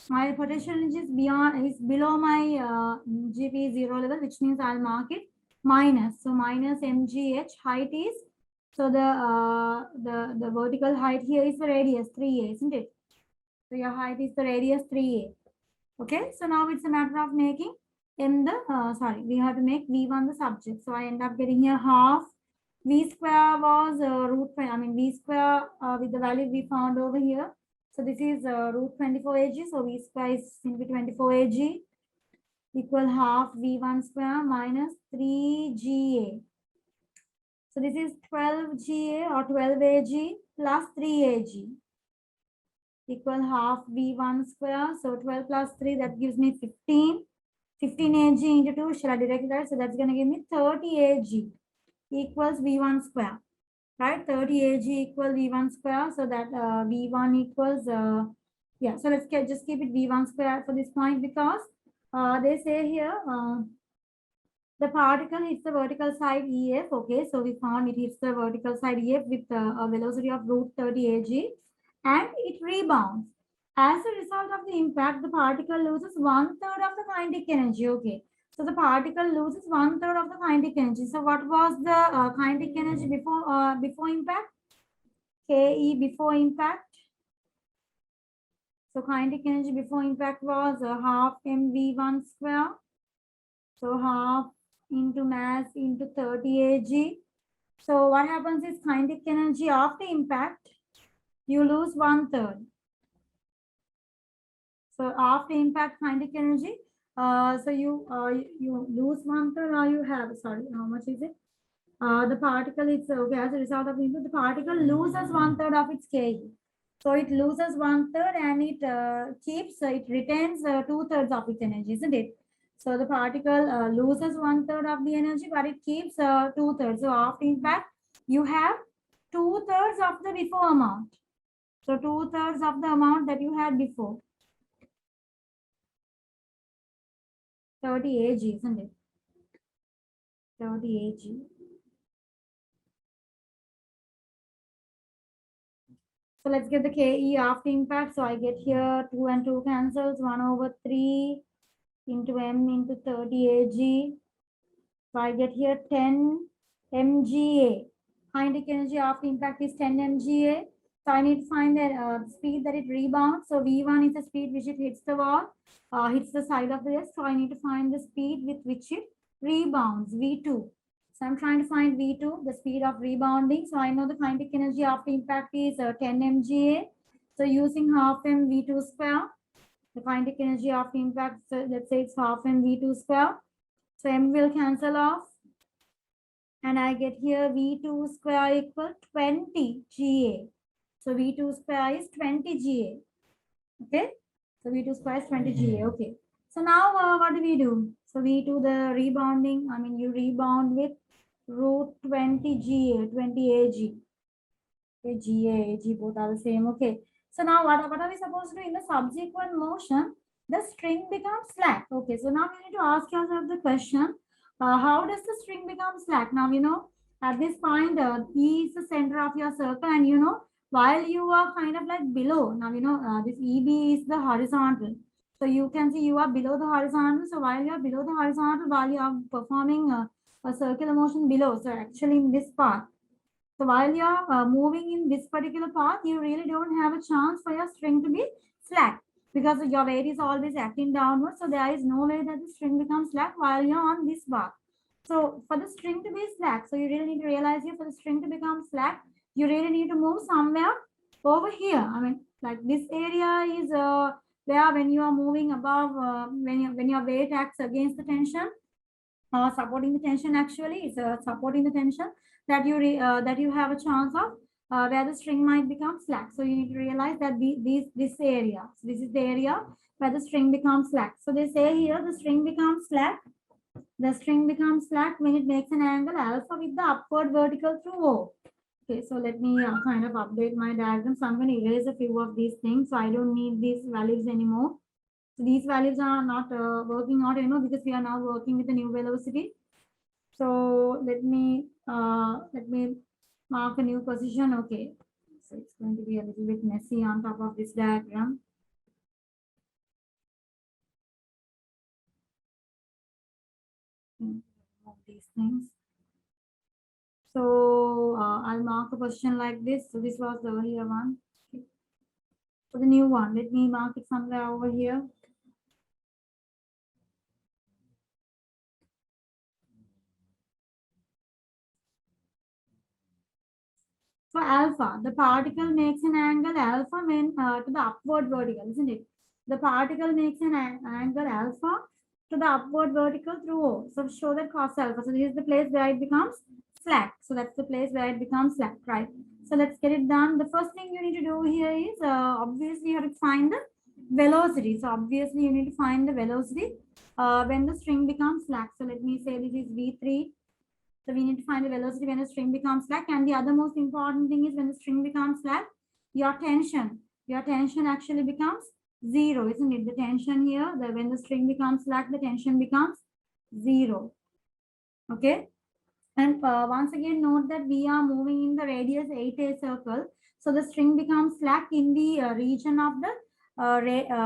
my potential energy is below my GP 0 level, which means I'll mark it minus. So minus mgh, height is, so the vertical height here is the radius 3a, isn't it? So your height is the radius 3a. Okay, so now it's a matter of making we have to make V1 the subject. So I end up getting here half. V square was V square with the value we found over here. So this is root 24 ag. So V square is simply 24 ag equal half V1 square minus 3GA. So this is 12GA or 12 ag plus 3 ag equal half V1 square. So 12 plus 3, that gives me 15. 15 ag into 2, shall I direct that? So that's going to give me 30 ag equals V1 square, right? 30 ag equal V1 square. So that V1 equals, yeah, so let's just keep it V1 square for this point, because they say here the particle hits the vertical side EF. Okay, so we found it hits the vertical side EF with a velocity of root 30 ag, and it rebounds. As a result of the impact, the particle loses 1/3 of the kinetic energy. Okay, so the particle loses 1/3 of the kinetic energy. So what was the kinetic energy before impact? Ke before impact. So kinetic energy before impact was half mv1 square. So half into mass into 30 ag. So what happens is kinetic energy after impact, you lose 1/3. So after impact kinetic energy, so you lose one third, or you have, sorry, how much is it? The particle is okay as a result of input. The particle loses one third of its Ke. So it loses one third and it keeps, it retains two thirds of its energy, isn't it? So the particle loses one third of the energy, but it keeps two thirds. So after impact, you have two thirds of the before amount. So two thirds of the amount that you had before. 30 AG, isn't it? 30 AG. So let's get the KE after impact. So I get here 2 and 2 cancels, 1 over 3 into M into 30 AG. So I get here 10 MGA. Kinetic energy after impact is 10 MGA. So I need to find the speed that it rebounds. So V1 is the speed which it hits the wall, hits the side of the desk. So I need to find the speed with which it rebounds, V2. So I'm trying to find V2, the speed of rebounding. So I know the kinetic energy after impact is 10 MGA. So using half M V2 square, the kinetic energy after impact, so let's say it's half M V2 square. So M will cancel off. And I get here V2 square equal 20 GA. So V2 square is 20 GA. Okay. So V2 square is 20 GA. Okay. So now what do we do? So we do the rebounding. I mean, you rebound with root 20 GA, 20 AG. Okay, GA, AG, both are the same. Okay. So now what are we supposed to do in the subsequent motion? The string becomes slack. Okay. So now we need to ask yourself the question, how does the string become slack? Now, you know, at this point, E is the center of your circle, and you know, while you are kind of like below, now, you know, this EB is the horizontal. So you can see you are below the horizontal. So while you are below the horizontal, while you are performing a circular motion below, so actually in this part, so while you're moving in this particular path, you really don't have a chance for your string to be slack because your weight is always acting downward. So there is no way that the string becomes slack while you're on this path. So for the string to be slack, so you really need to realize here for the string to become slack, you really need to move somewhere over here. I mean, like this area is where when you are moving above, when your weight acts against the tension, supporting the tension actually is supporting the tension that you have a chance of where the string might become slack. So you need to realize that this area, so this is the area where the string becomes slack. So they say here the string becomes slack. The string becomes slack when it makes an angle alpha with the upward vertical through O. Okay, so let me kind of update my diagram. So I'm going to erase a few of these things. So I don't need these values anymore. So these values are not working out anymore because we are now working with a new velocity. So let me mark a new position. Okay, so it's going to be a little bit messy on top of this diagram. All these things. So I'll mark a position like this. So this was the earlier one. Okay. For the new one, let me mark it somewhere over here. For alpha, the particle makes an angle alpha when to the upward vertical, isn't it? The particle makes an angle alpha to the upward vertical through O. So show that cos alpha. So this is the place where it becomes slack. So that's the place where it becomes slack, right? So let's get it done. The first thing you need to do here is obviously you have to find the velocity. So obviously you need to find the velocity when the string becomes slack. So let me say this is V3. So we need to find the velocity when the string becomes slack. And the other most important thing is when the string becomes slack, your tension actually becomes zero, isn't it? The tension here, when the string becomes slack, the tension becomes zero. Okay. And once again, note that we are moving in the radius 8a circle. So the string becomes slack in the region of the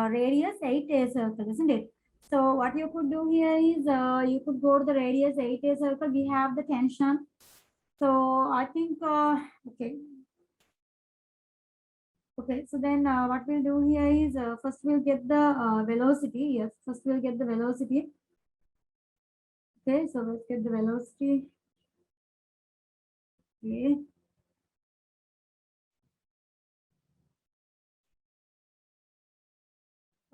radius 8a circle, isn't it? So what you could do here is you could go to the radius 8a circle. We have the tension. So I think, okay. Okay, so then what we'll do here is first we'll get the velocity. Yes, first we'll get the velocity. Okay, so let's get the velocity. Okay.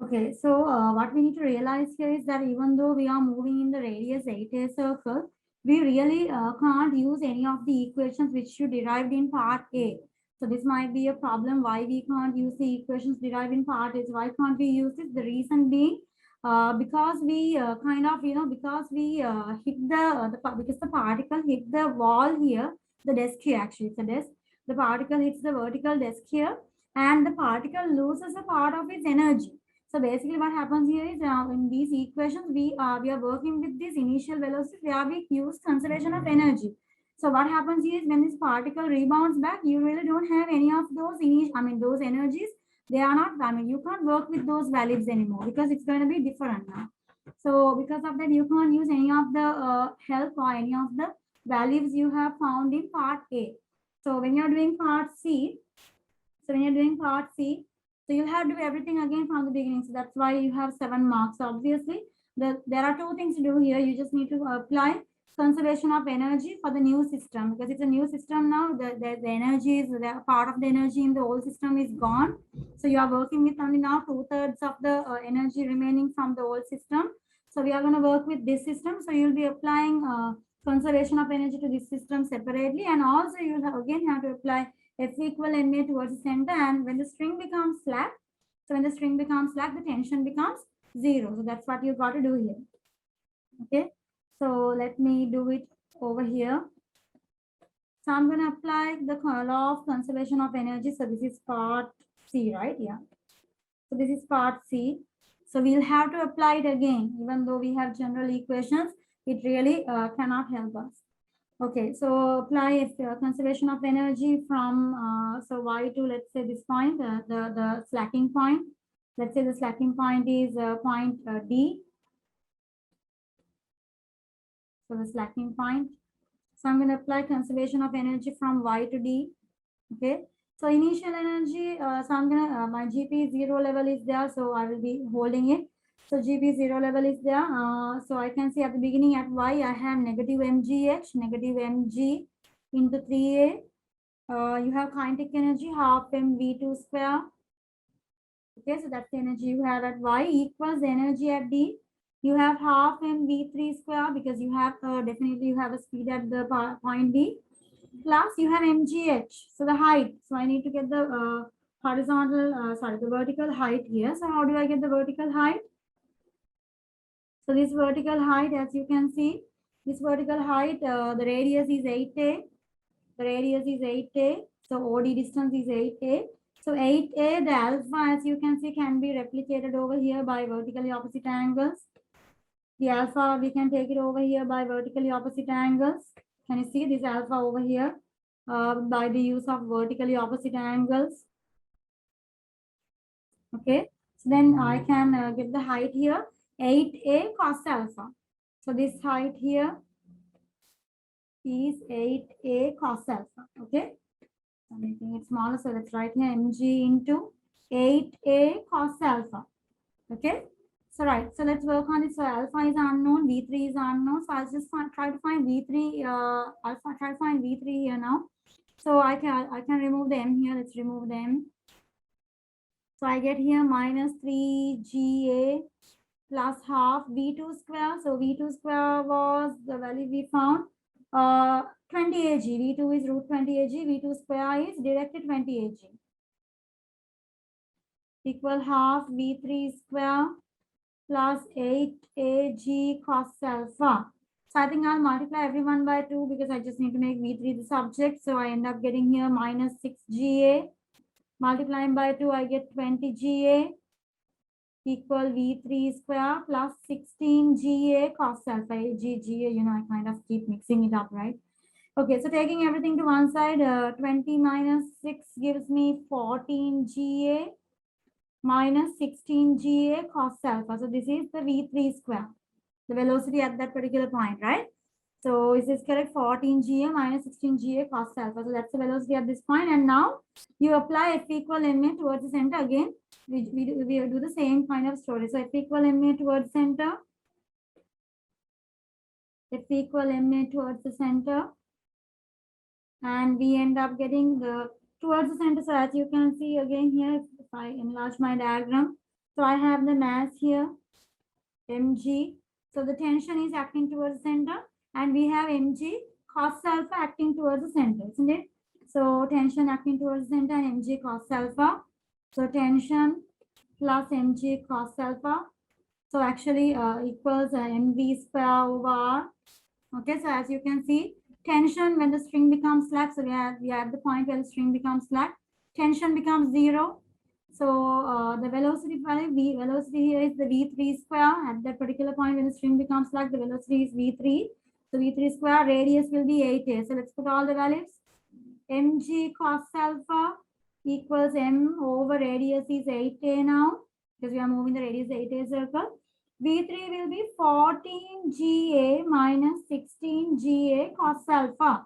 Okay, so what we need to realize here is that even though we are moving in the radius 8a circle, we really can't use any of the equations which you derived in part A. So this might be a problem why we can't use the equations derived in part A. So why can't we use this? The reason being because we kind of, because we hit because the particle hit the wall here, the desk here actually, it's a desk. The particle hits the vertical desk here and the particle loses a part of its energy. So basically what happens here is in these equations, we are working with this initial velocity where we use conservation of energy. So what happens here is when this particle rebounds back, you really don't have any of those those energies. They are not, you can't work with those values anymore because it's going to be different now. So because of that, you can't use any of the help or any of the values you have found in part A. So when you're doing part C, so you'll have to do everything again from the beginning. So that's why you have 7 marks. So obviously, there are 2 things to do here. You just need to apply conservation of energy for the new system because it's a new system now. The energy is the part of the energy in the old system is gone. So you are working with only now 2/3 of the energy remaining from the old system. So we are going to work with this system. So you'll be applying conservation of energy to this system separately, and also you'll again have to apply F equal ma towards the center, and when the string becomes slack, the tension becomes 0. So that's what you got to do here. Okay, so let me do it over here. So I'm going to apply the law of conservation of energy. So this is part C, right? Yeah. So this is part C. So we'll have to apply it again, even though we have general equations, it really cannot help us. Okay, so apply conservation of energy from so y to, let's say, this point, the slacking point. Let's say the slacking point is point D. So the slacking point. So I'm going to apply conservation of energy from y to D. Okay. So initial energy. So I'm gonna my GP 0 level is there, so I will be holding it. So GP 0 level is there. So I can see at the beginning at y I have negative mgh, negative mg into 3a. You have kinetic energy half mv2 square. Okay, so that's the energy you have at y equals the energy at d. You have half mv3 square because you have definitely you have a speed at the point d. Plus you have mgh, so the height. So I need to get the the vertical height here. So how do I get the vertical height? So this vertical height, as you can see, this vertical height, the radius is 8a. The radius is 8a. So OD distance is 8a. So 8a, the alpha, as you can see, can be replicated over here by vertically opposite angles. The alpha, we can take it over here by vertically opposite angles. Can you see this alpha over here by the use of vertically opposite angles? Okay, so then I can get the height here, 8a cos alpha. So this height here is 8a cos alpha. Okay, I'm making it smaller, so let's write here mg into 8a cos alpha. Okay, so right, so let's work on it. So alpha is unknown, v3 is unknown, so I'll just try to find v3. I'll try to find v3 here now. So I can remove the m here. Let's remove the m. So I get here minus 3ga plus half v2 square. So v2 square was the value we found 20 ag. v2 is root 20 ag. v2 square is directly 20 ag. Equal half v3 square plus 8ag cos alpha. So I think I'll multiply everyone by 2 because I just need to make v3 the subject. So I end up getting here minus 6ga. Multiplying by 2, I get 20ga equal v3 square plus 16ga cos alpha. Ga, I kind of keep mixing it up, right? Okay, so taking everything to one side, 20 minus 6 gives me 14ga minus 16ga cos alpha. So this is the v3 square, the velocity at that particular point, right? So is this correct? 14ga minus 16ga cos alpha. So that's the velocity at this point. And now you apply F equal ma towards the center again. We do the same kind of story. So F equal ma towards center. F equal ma towards the center. And we end up getting the towards the center. So as you can see again here, if I enlarge my diagram, So I have the mass here, mg. So the tension is acting towards the center, and we have mg cos alpha acting towards the center, isn't it? So tension acting towards the center and mg cos alpha. So tension plus mg cos alpha. So actually equals mv square over r. Okay, so as you can see, tension when the string becomes slack, so we are at the point where the string becomes slack, tension becomes 0. So the velocity value, velocity here is the v3 square. At that particular point when the string becomes slack, the velocity is v3. So v3 square, radius will be 8a. So let's put all the values. mg cos alpha equals m over radius is 8a now, because we are moving the radius 8a circle. V3 will be 14 GA minus 16 GA cos alpha.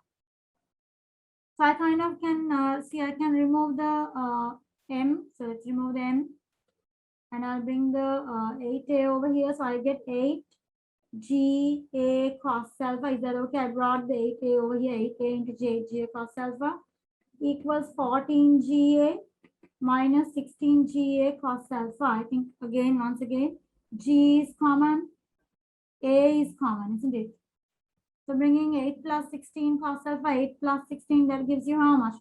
So I kind of can see I can remove the M. So let's remove the M. And I'll bring the 8A over here. So I get 8 GA cos alpha. Is that okay? I brought the 8A over here. 8A into GA cos alpha equals 14 GA minus 16 GA cos alpha. I think again, once again, G is common. A is common, isn't it? So bringing 8 plus 16 cos alpha, 8 plus 16, that gives you how much?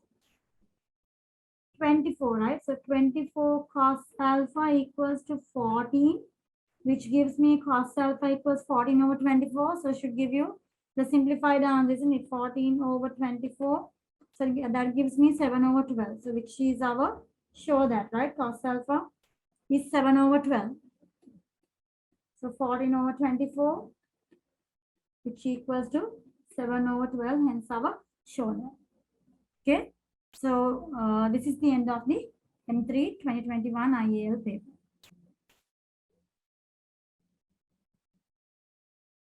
24, right? So 24 cos alpha equals to 14, which gives me cos alpha equals 14 over 24. So should give you the simplified answer, isn't it? 14 over 24. So that gives me 7 over 12. So which is our, show that, right? Cos alpha is 7 over 12. So 14 over 24, which equals to 7 over 12, hence our shoulder. Okay, so this is the end of the M3 2021 IAL paper.